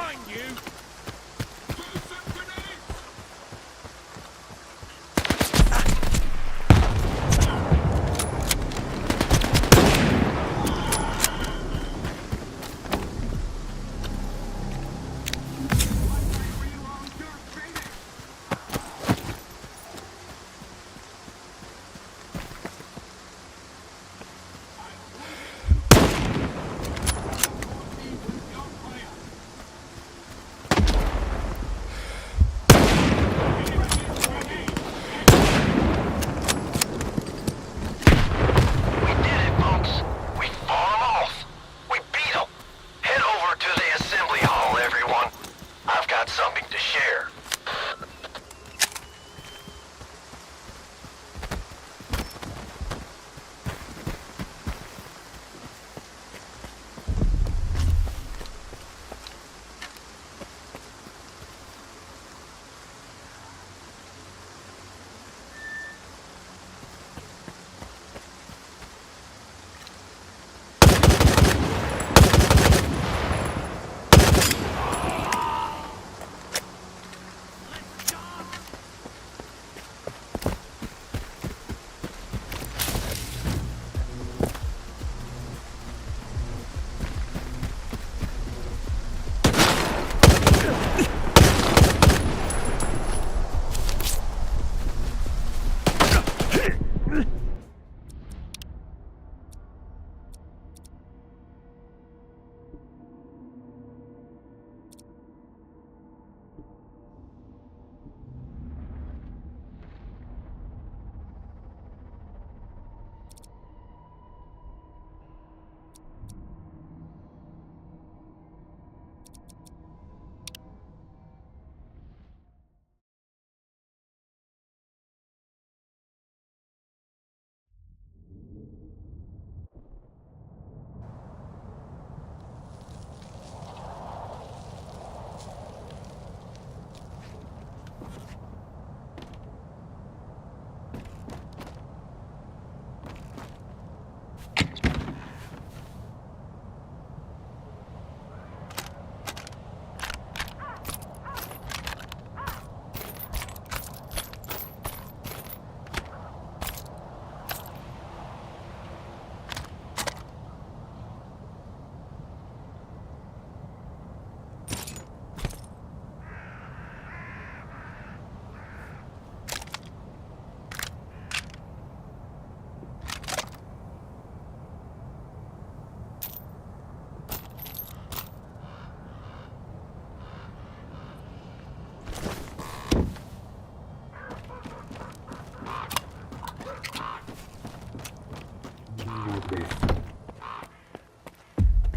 find you! Something to share.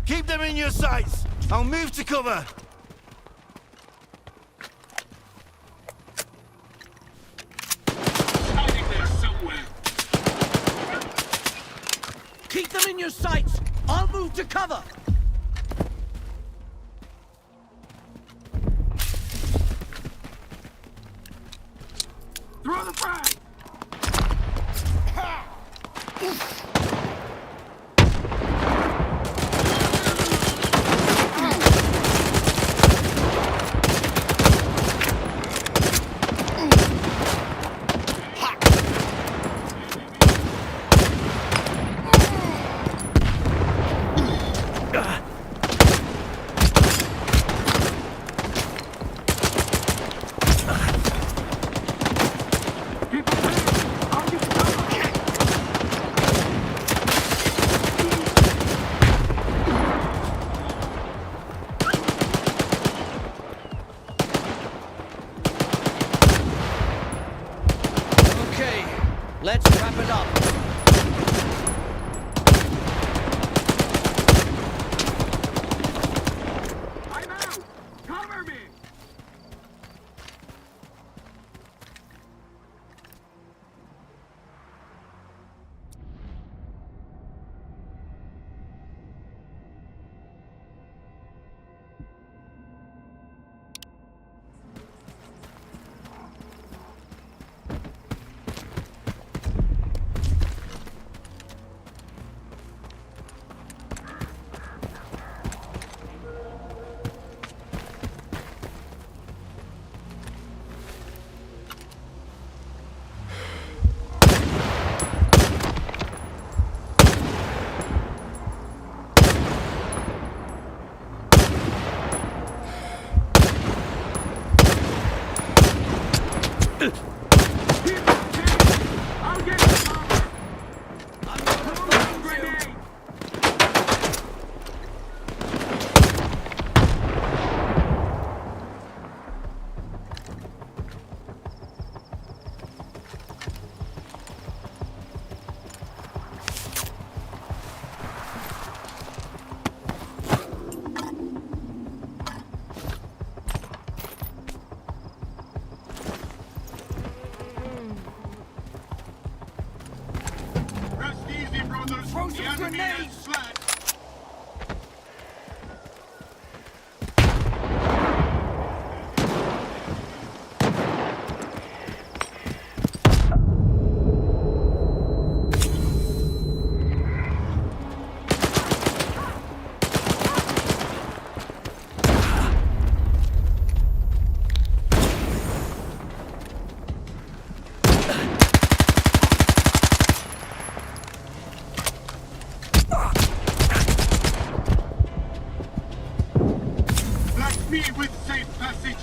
Keep them in your sights! I'll move to cover! Hiding there somewhere! Keep them in your sights! I'll move to cover! Throw the frag! Let's wrap it up. me with safe passage.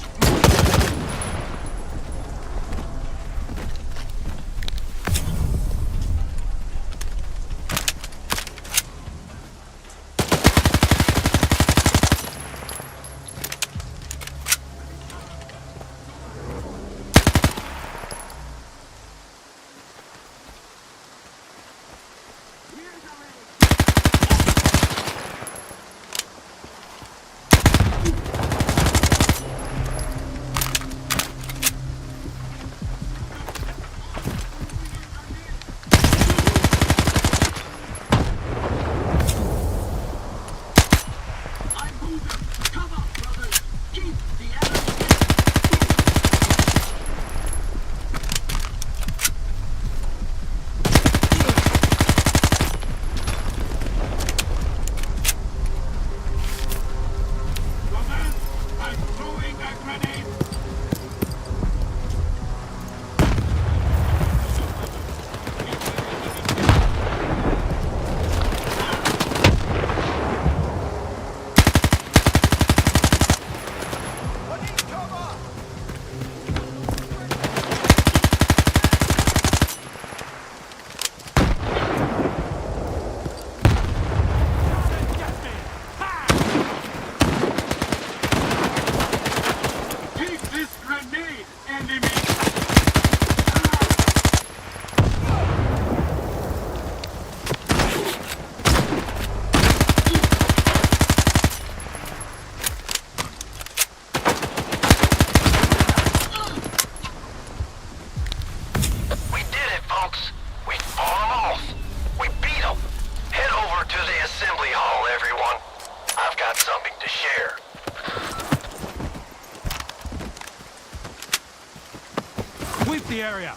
Sweep the area.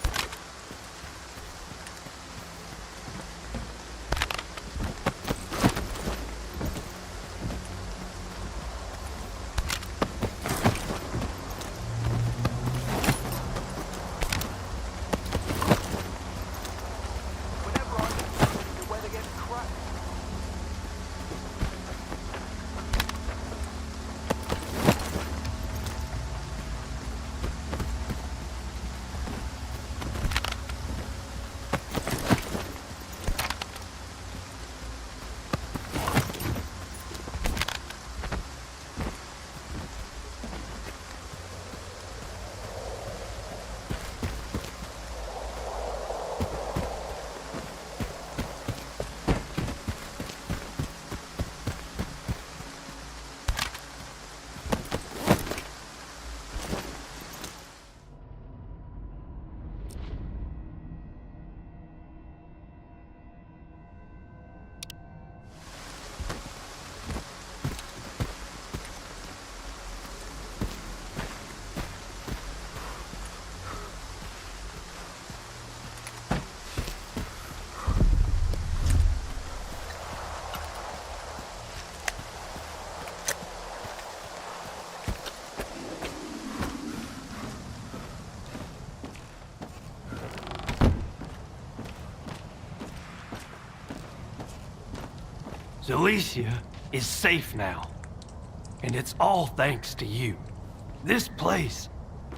Zalicia is safe now, and it's all thanks to you. This place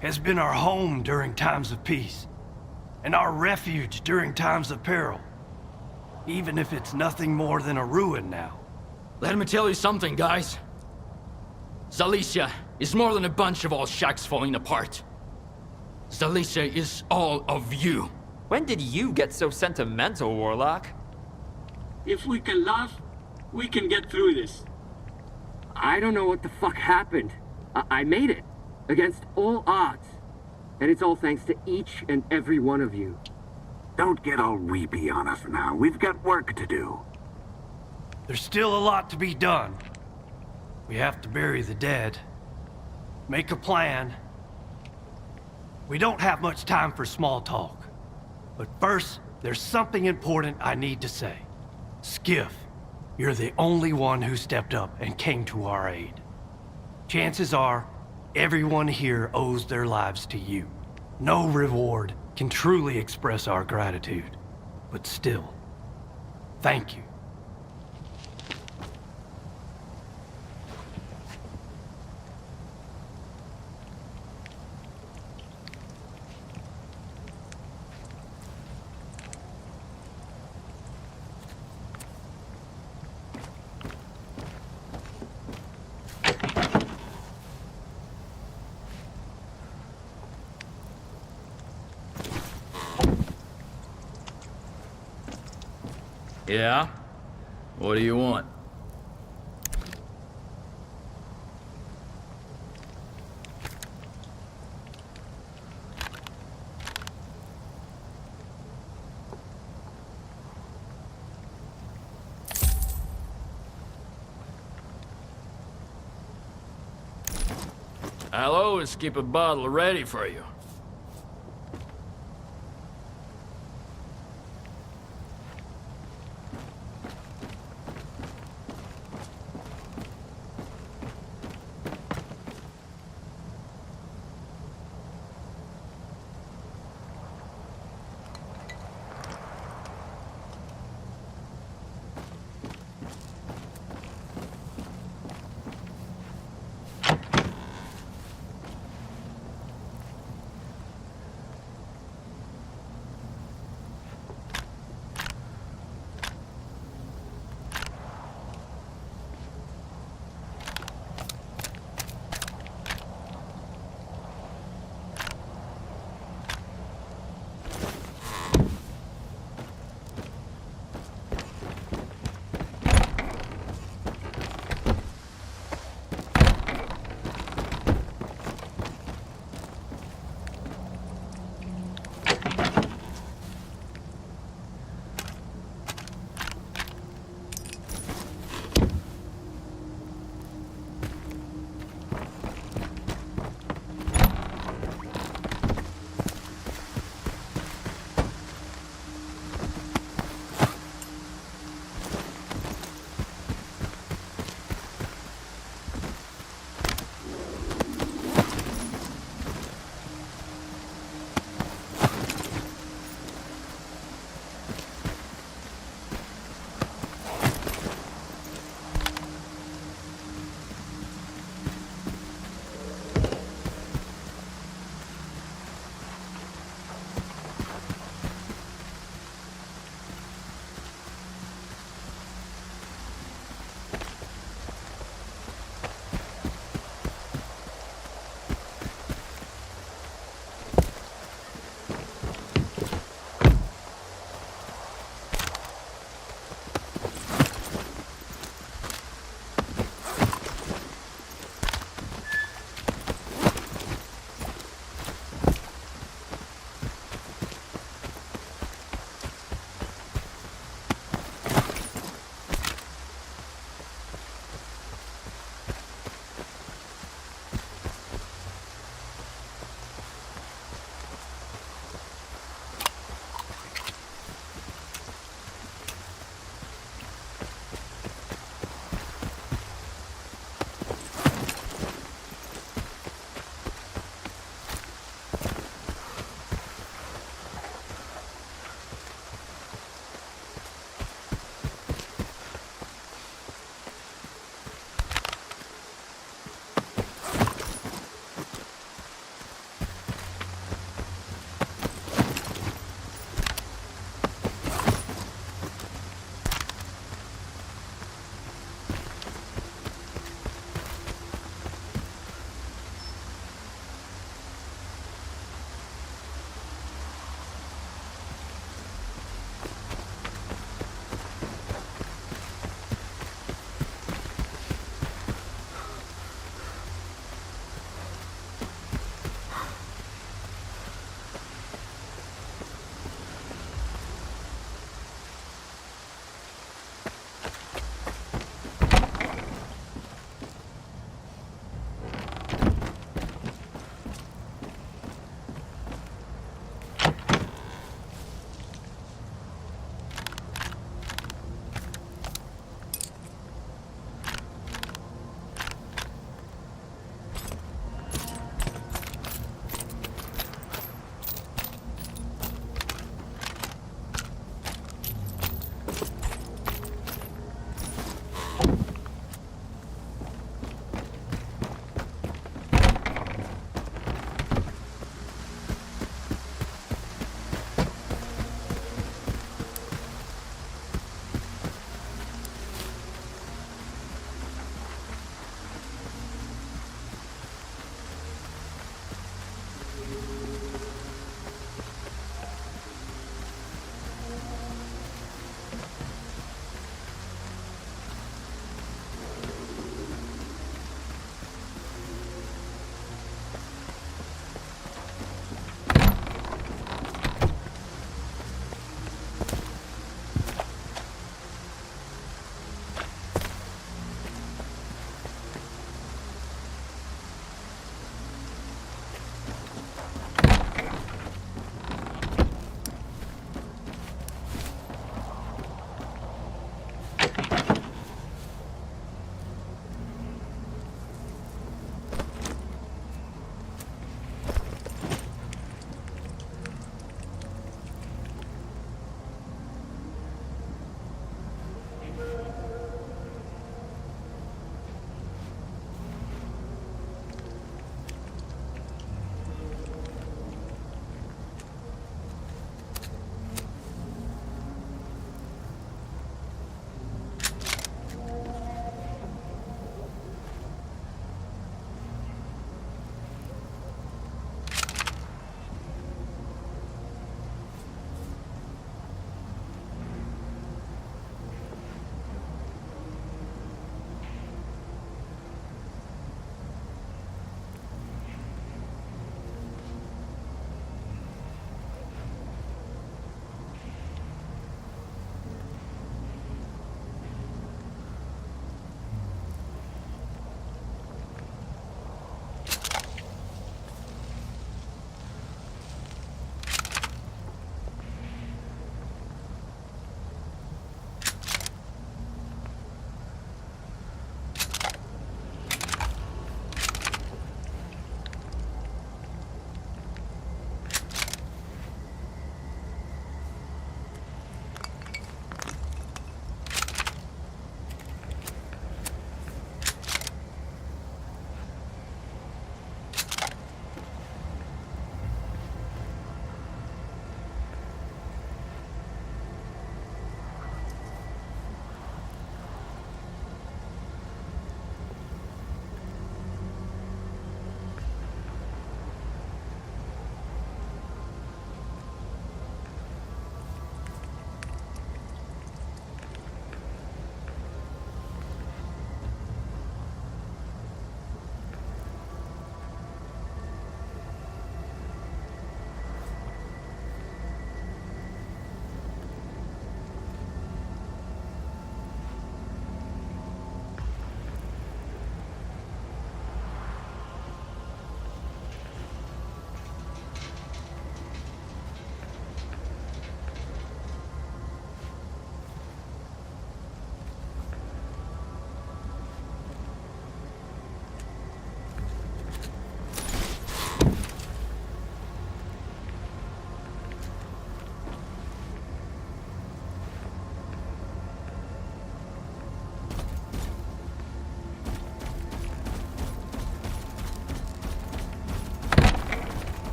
has been our home during times of peace, and our refuge during times of peril, even if it's nothing more than a ruin now. Let me tell you something, guys. Zalicia is more than a bunch of old shacks falling apart. Zalicia is all of you. When did you get so sentimental, Warlock? If we can laugh, we can get through this. I don't know what the fuck happened. I made it. Against all odds. And it's all thanks to each and every one of you. Don't get all weepy on us now. We've got work to do. There's still a lot to be done. We have to bury the dead. Make a plan. We don't have much time for small talk. But first, there's something important I need to say. Skiff, you're the only one who stepped up and came to our aid. Chances are, everyone here owes their lives to you. No reward can truly express our gratitude. But still, thank you. Yeah? What do you want? I'll always keep a bottle ready for you.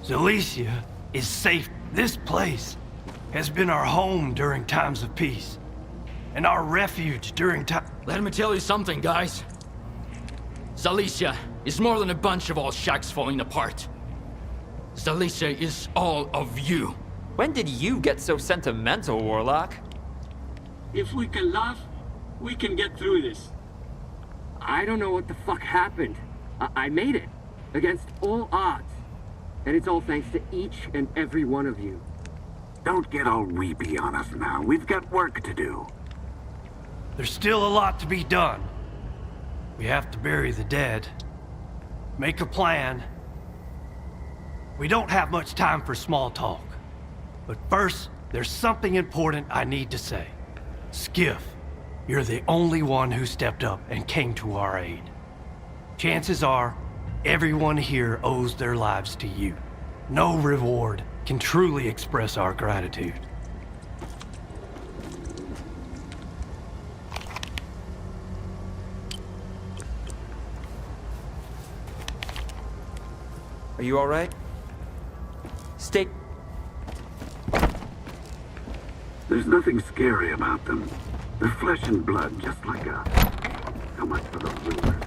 Zalicia is safe. This place has been our home during times of peace, and our refuge during time. Let me tell you something, guys. Zalicia is more than a bunch of old shacks falling apart. Zalicia is all of you. When did you get so sentimental, Warlock? If we can laugh, we can get through this. I don't know what the fuck happened. I made it. Against all odds. And it's all thanks to each and every one of you. Don't get all weepy on us now. We've got work to do. There's still a lot to be done. We have to bury the dead. Make a plan. We don't have much time for small talk. But first, there's something important I need to say. Skiff, you're the only one who stepped up and came to our aid. Chances are, everyone here owes their lives to you. No reward can truly express our gratitude. Are you all right? Stay... There's nothing scary about them. They're flesh and blood, just like us. How much for those rumors?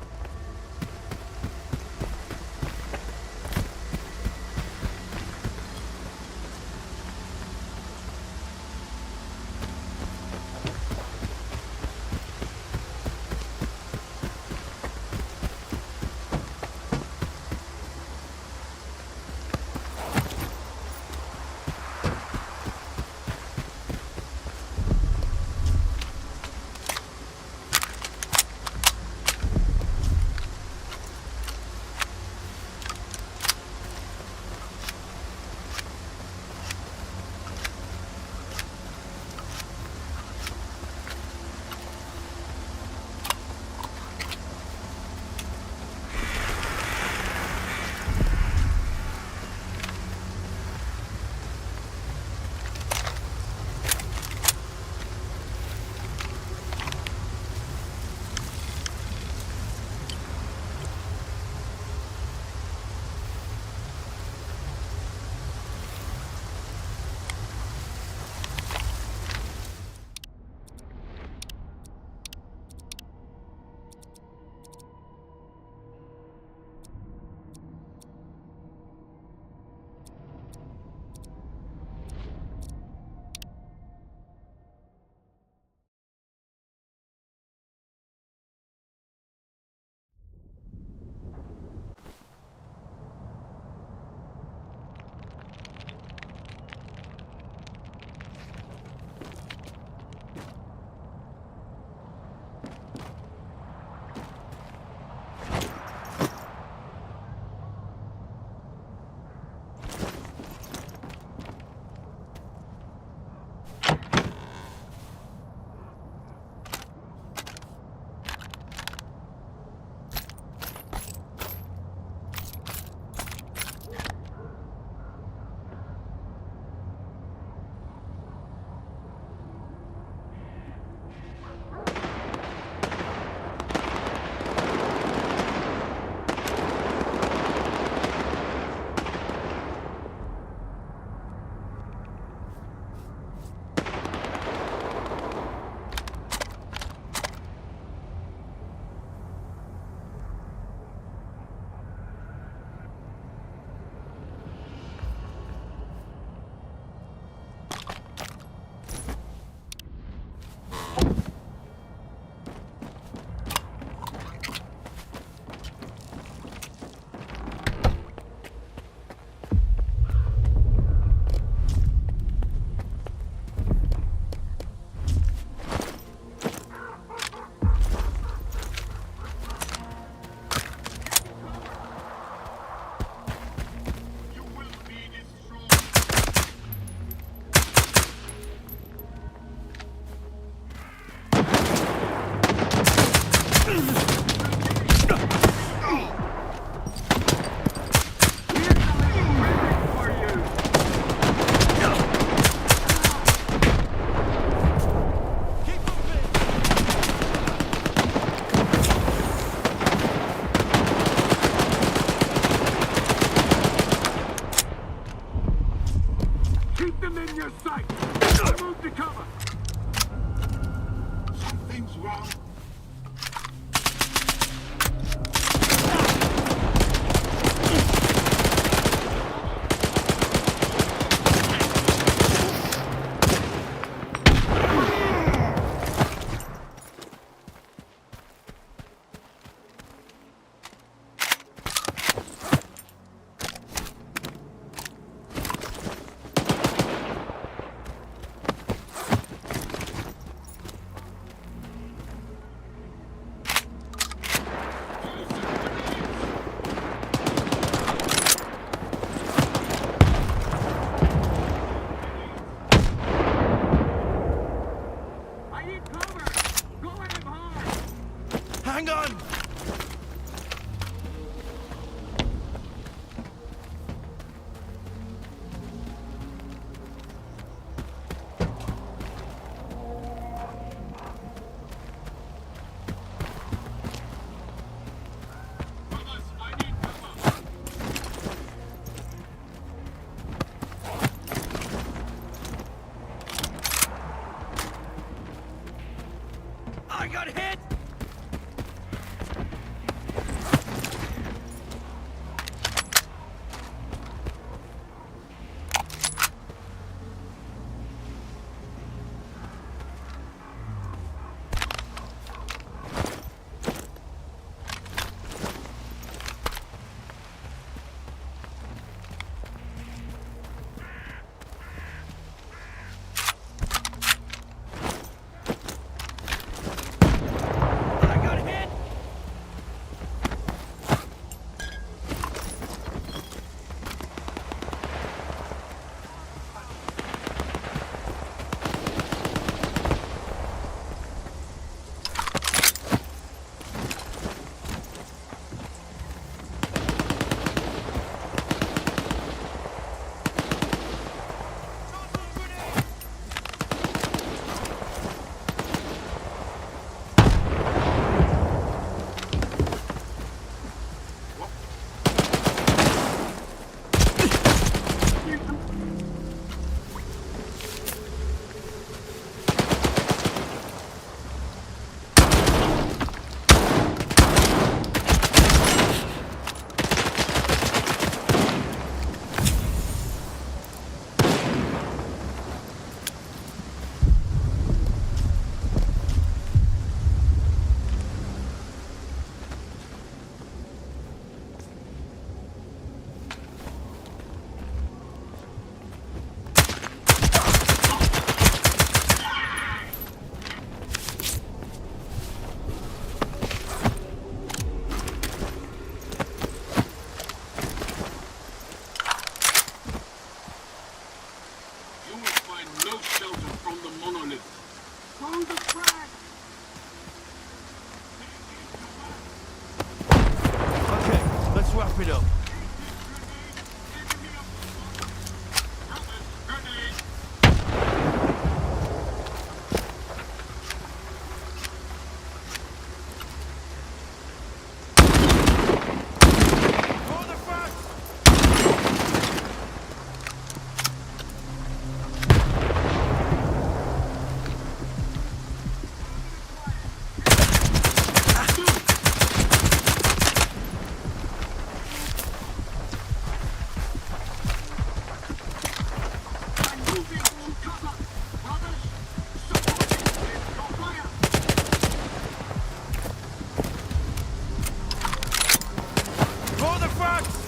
front!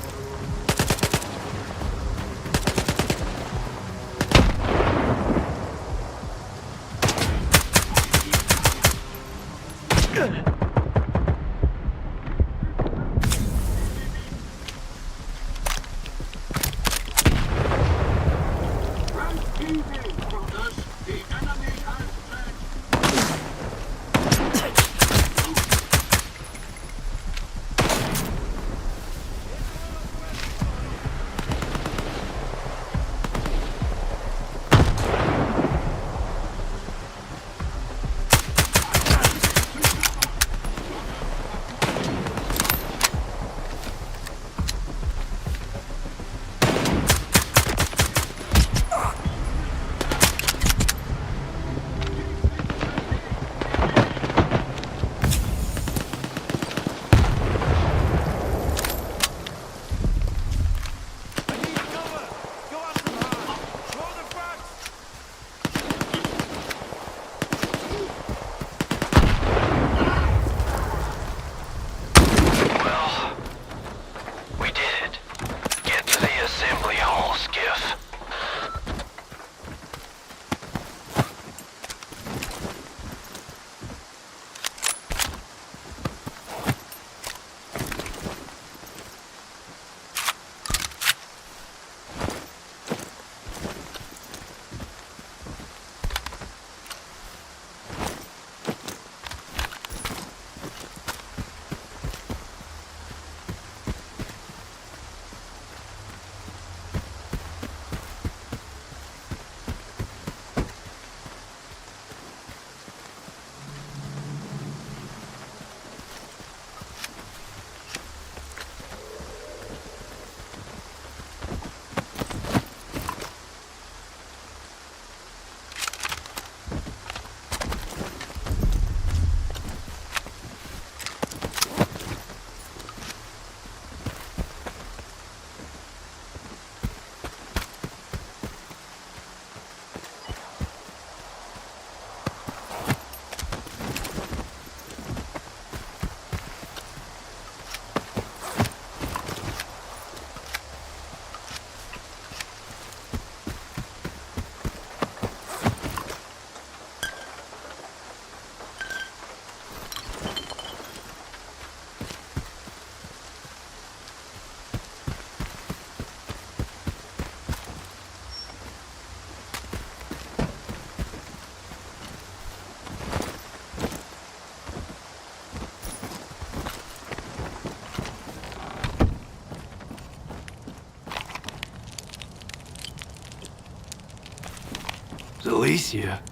Alicia.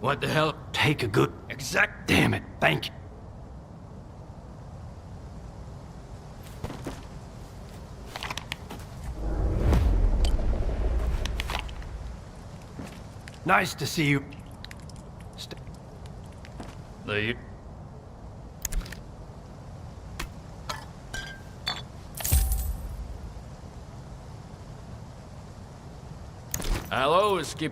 What the hell? Take a good... Exact... Damn it, thank you. Nice to see you. The... Hello, Skip.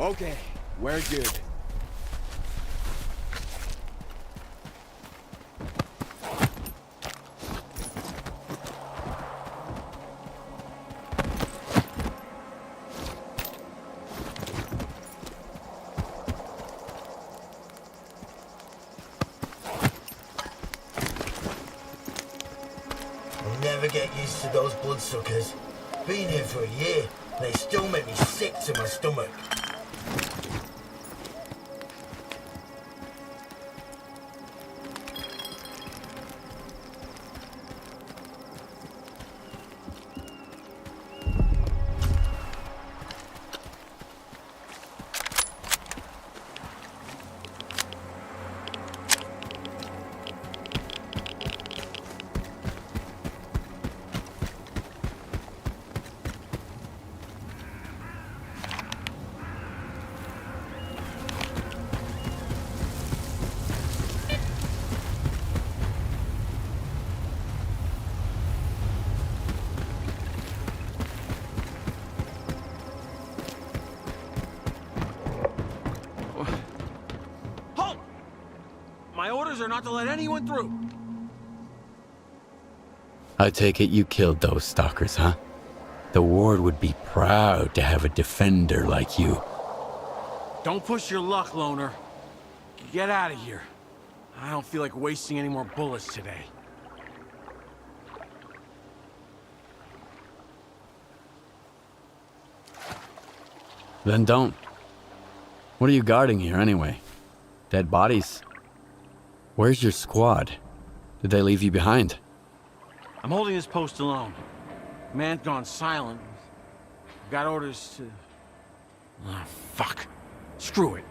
Okay, we're good. I'll never get used to those bloodsuckers. Been here for a year, and they still make me sick to my stomach. My orders are not to let anyone through. I take it you killed those stalkers, huh? The ward would be proud to have a defender like you. Don't push your luck, loner. Get out of here. I don't feel like wasting any more bullets today. Then don't. What are you guarding here, anyway? Dead bodies? Where's your squad? Did they leave you behind? I'm holding this post alone. Man's gone silent. Got orders to... Ah, fuck. Screw it.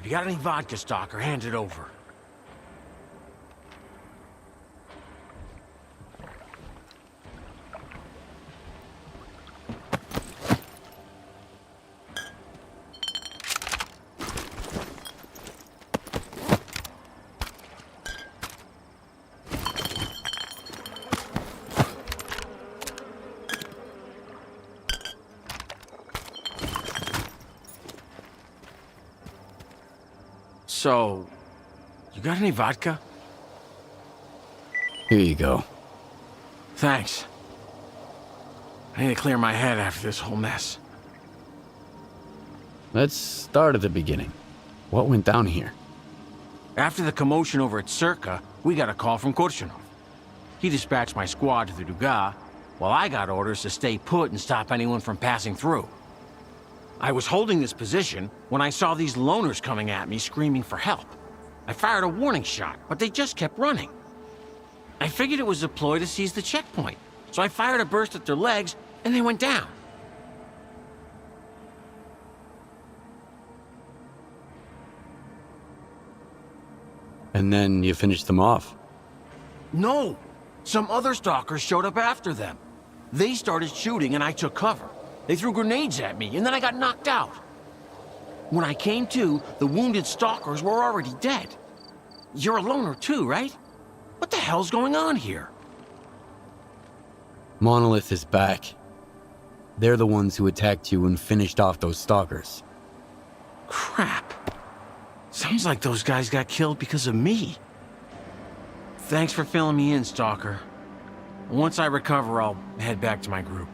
If you got any vodka stock, or hand it over. So, you got any vodka? Here you go. Thanks. I need to clear my head after this whole mess. Let's start at the beginning. What went down here? After the commotion over at S.T.A.L.K.E.R, we got a call from Korshunov. He dispatched my squad to the Dugas, while I got orders to stay put and stop anyone from passing through. I was holding this position when I saw these loners coming at me screaming for help. I fired a warning shot, but they just kept running. I figured it was a ploy to seize the checkpoint, so I fired a burst at their legs, and they went down. And then you finished them off? No! Some other stalkers showed up after them. They started shooting and I took cover. They threw grenades at me and then I got knocked out. When I came to, the wounded stalkers were already dead. You're a loner too, right? What the hell's going on here? Monolith is back. They're the ones who attacked you and finished off those stalkers. Crap. Sounds like those guys got killed because of me. Thanks for filling me in, Stalker. Once I recover, I'll head back to my group.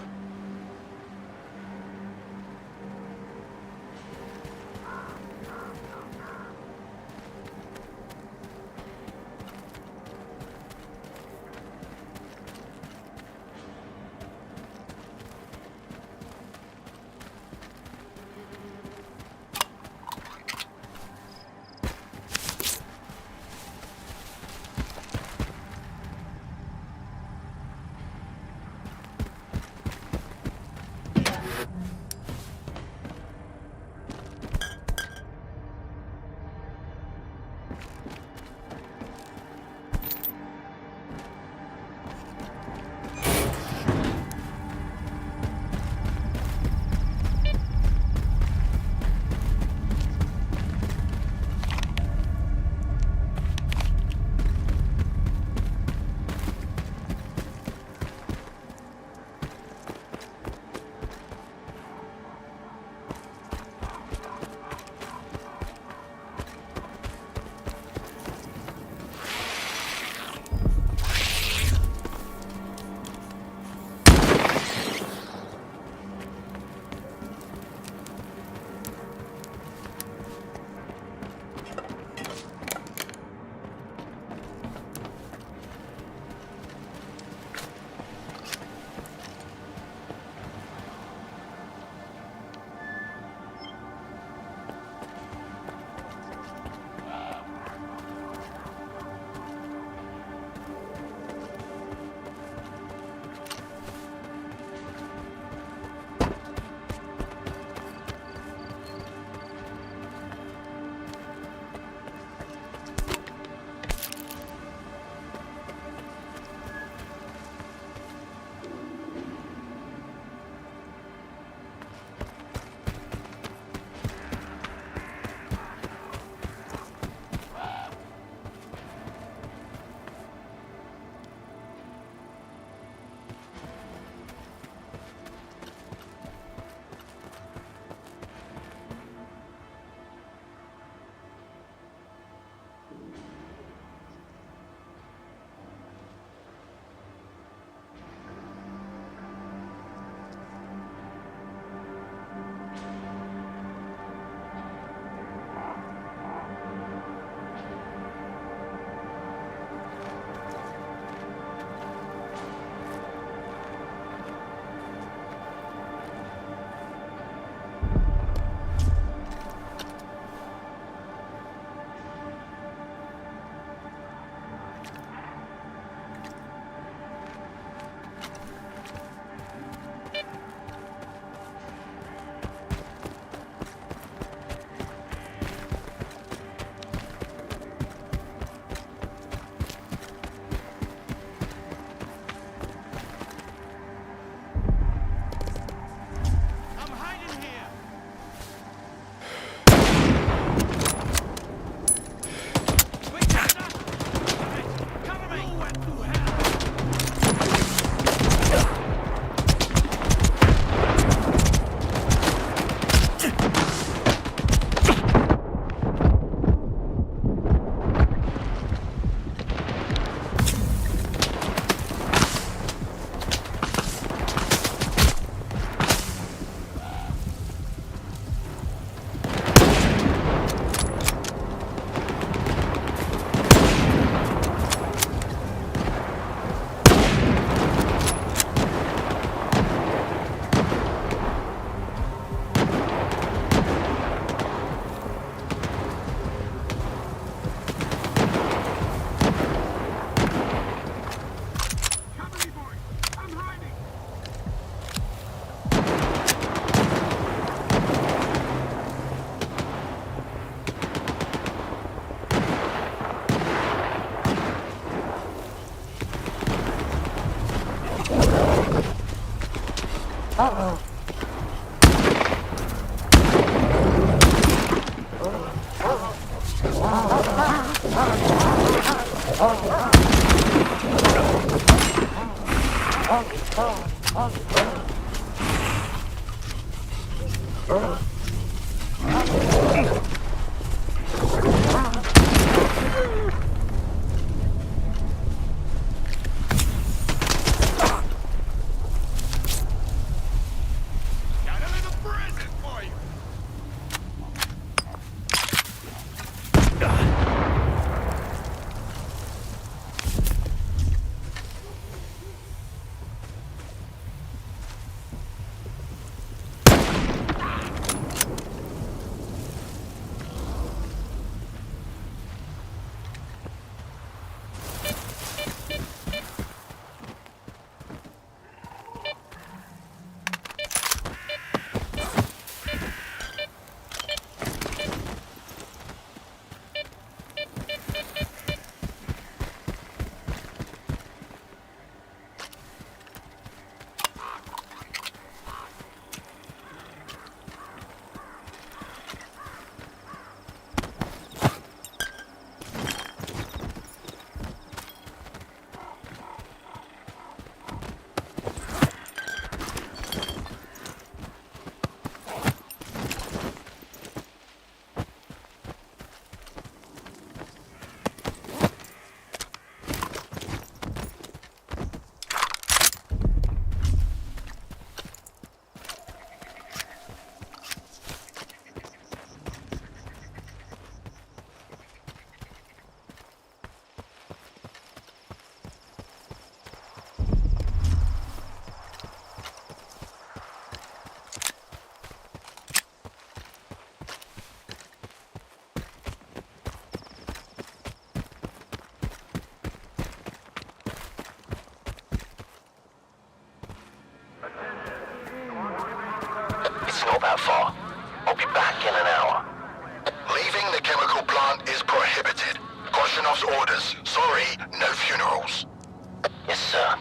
It's not that far. I'll be back in an hour. Leaving the chemical plant is prohibited. Korshunov orders. Sorry, no funerals. Yes, sir.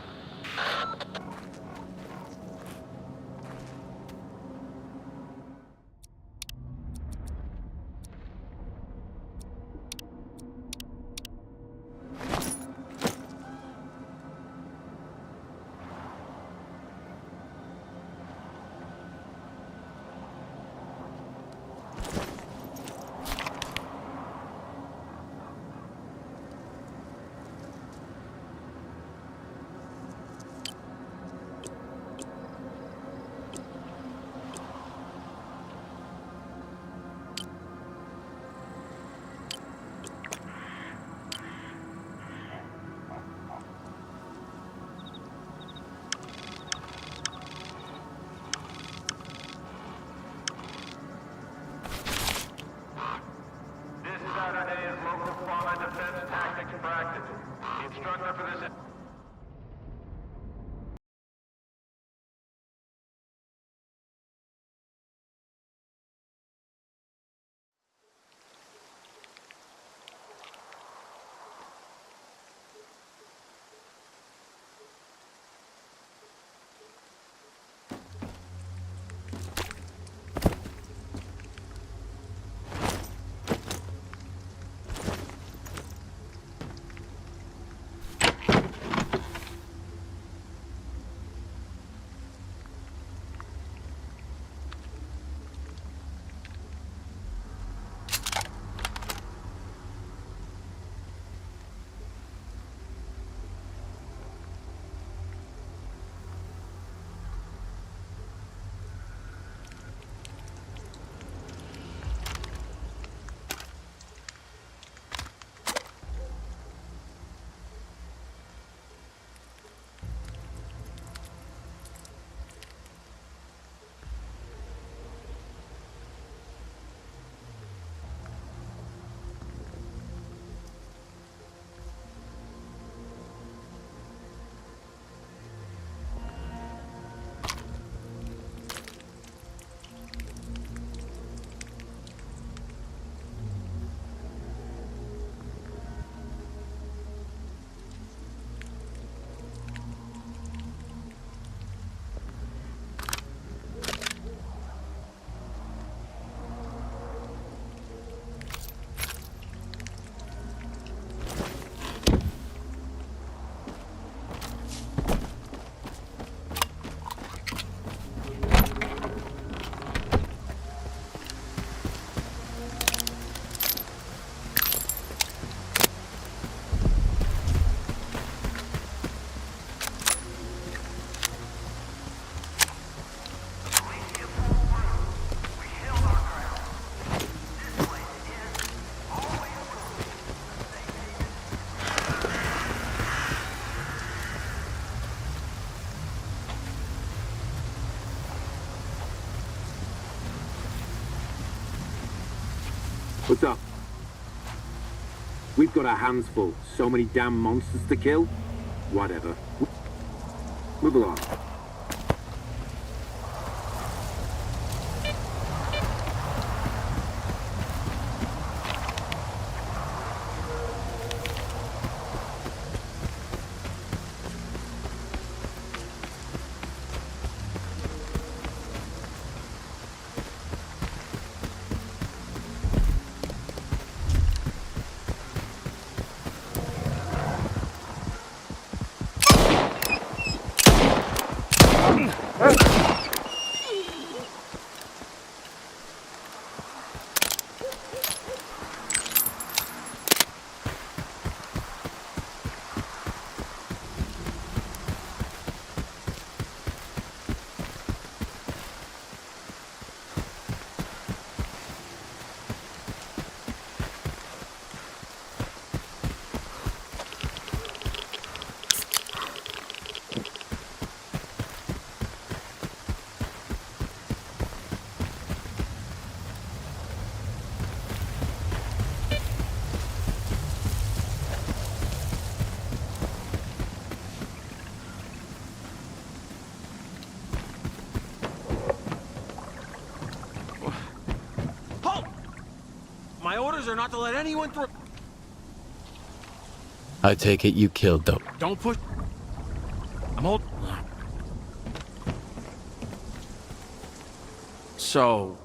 What's up? We've got our hands full. So many damn monsters to kill. Whatever. Move along. My orders are not to let anyone through. I take it you killed them. Don't push. I'm holding. So.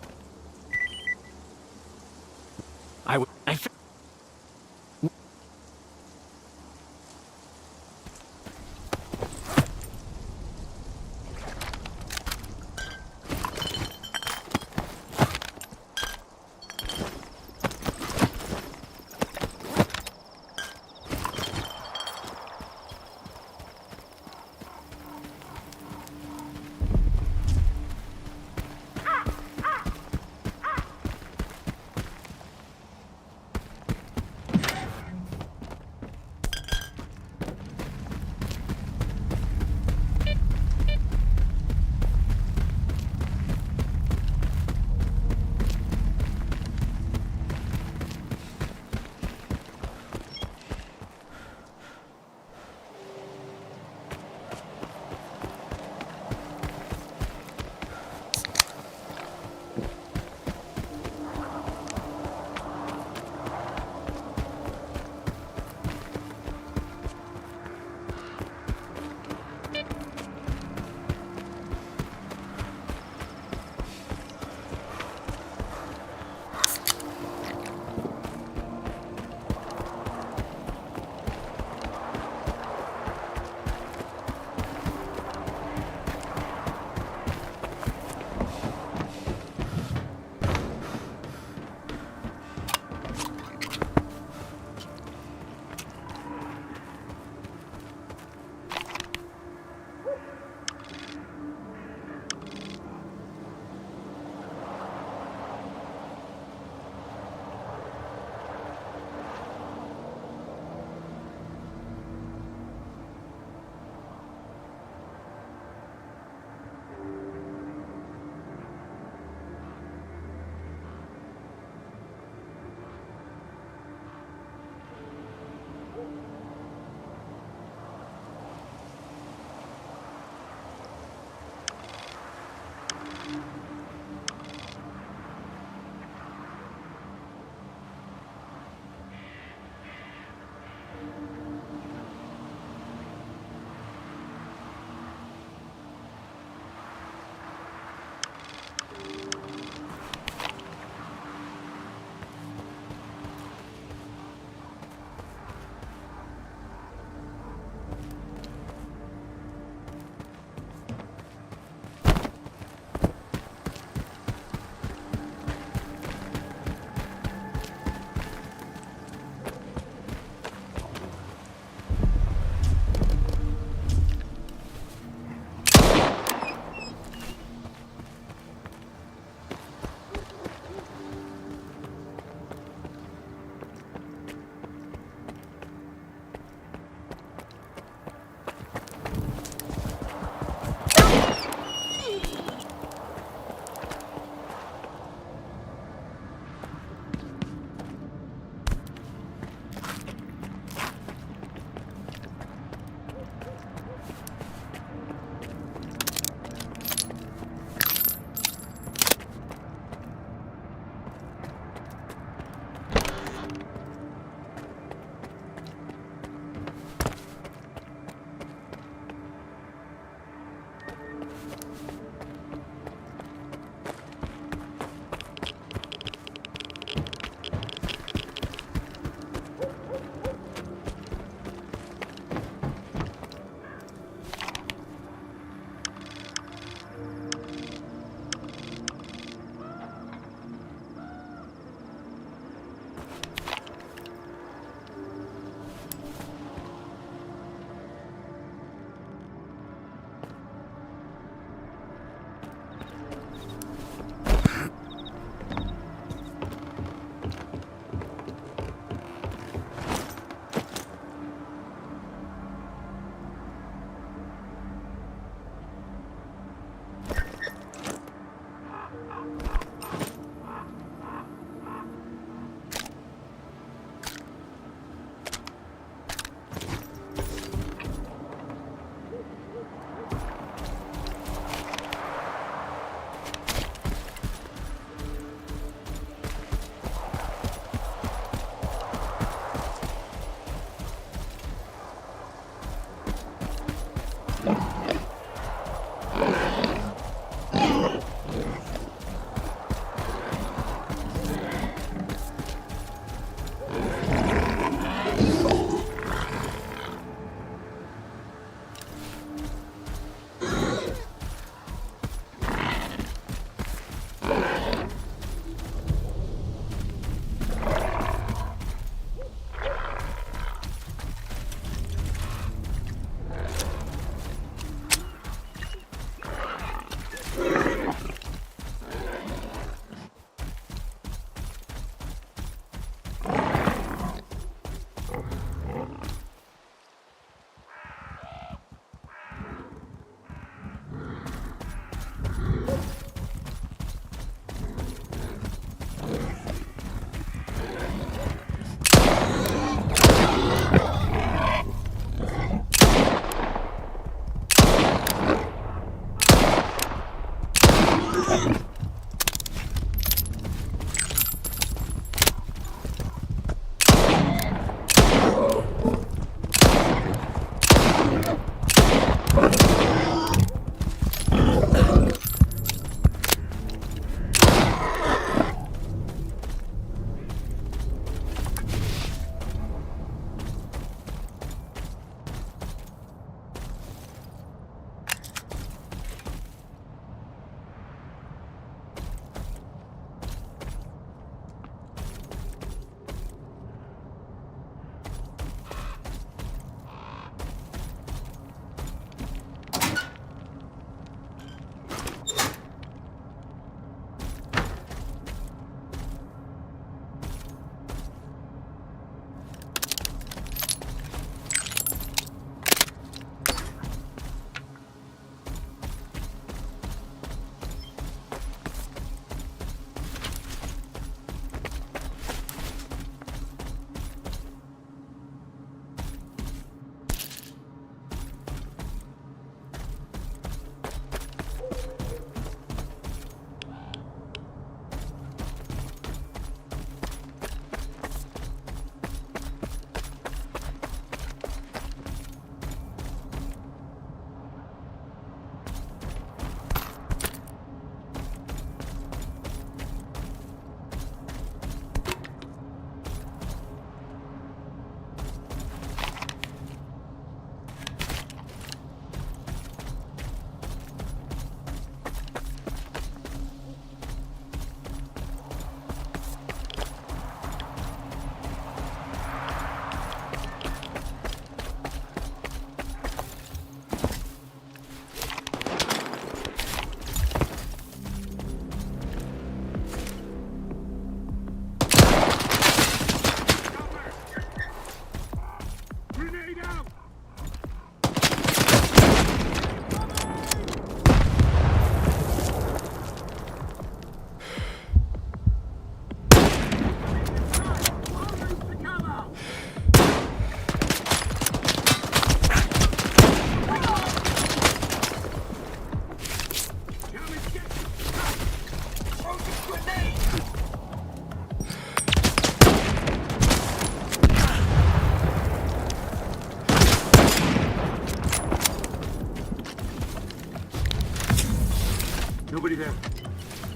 Nobody there,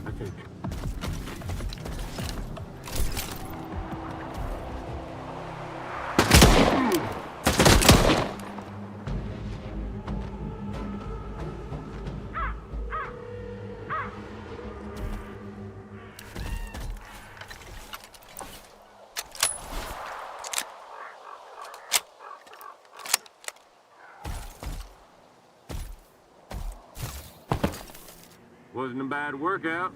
I think. Wasn't a bad workout.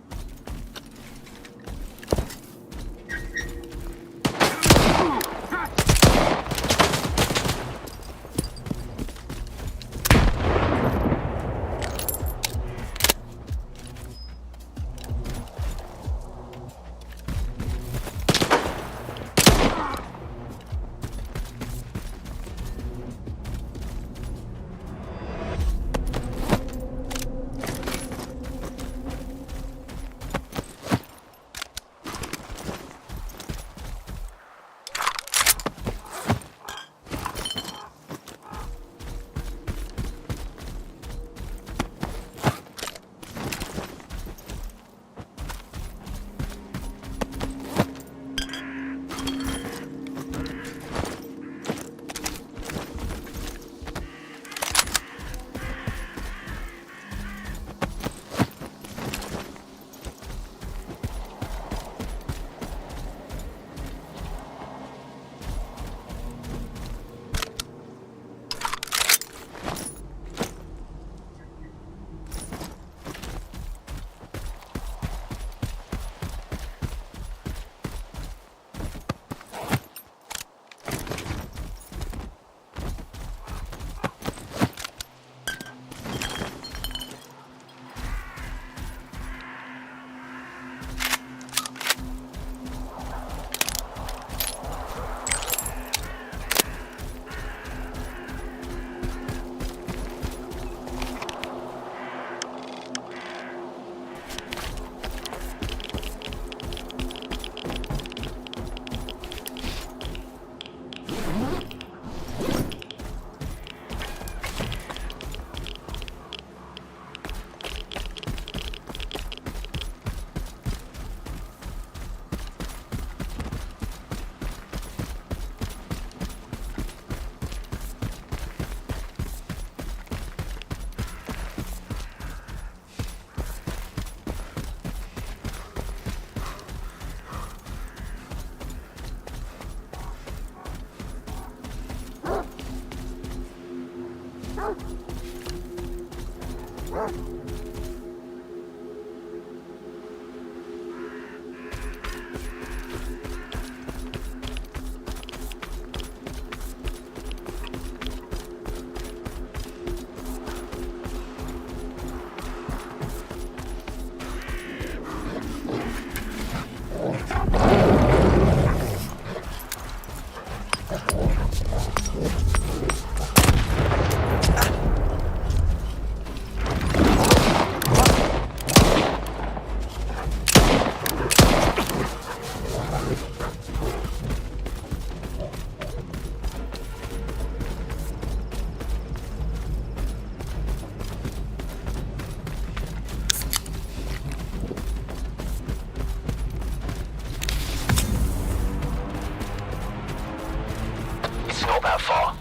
It's not that far.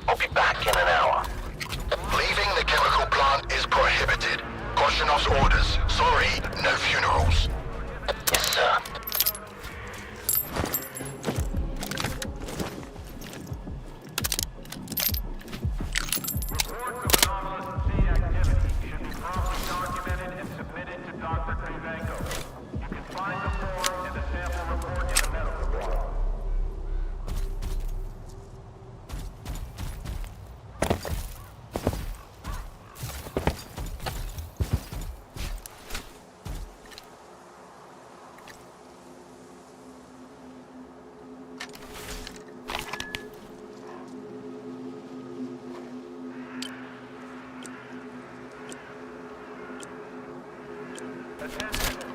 I'll be back in an hour. Leaving the chemical plant is prohibited. Korshunov's orders. Sorry, no funerals. Yes, sir. Attention.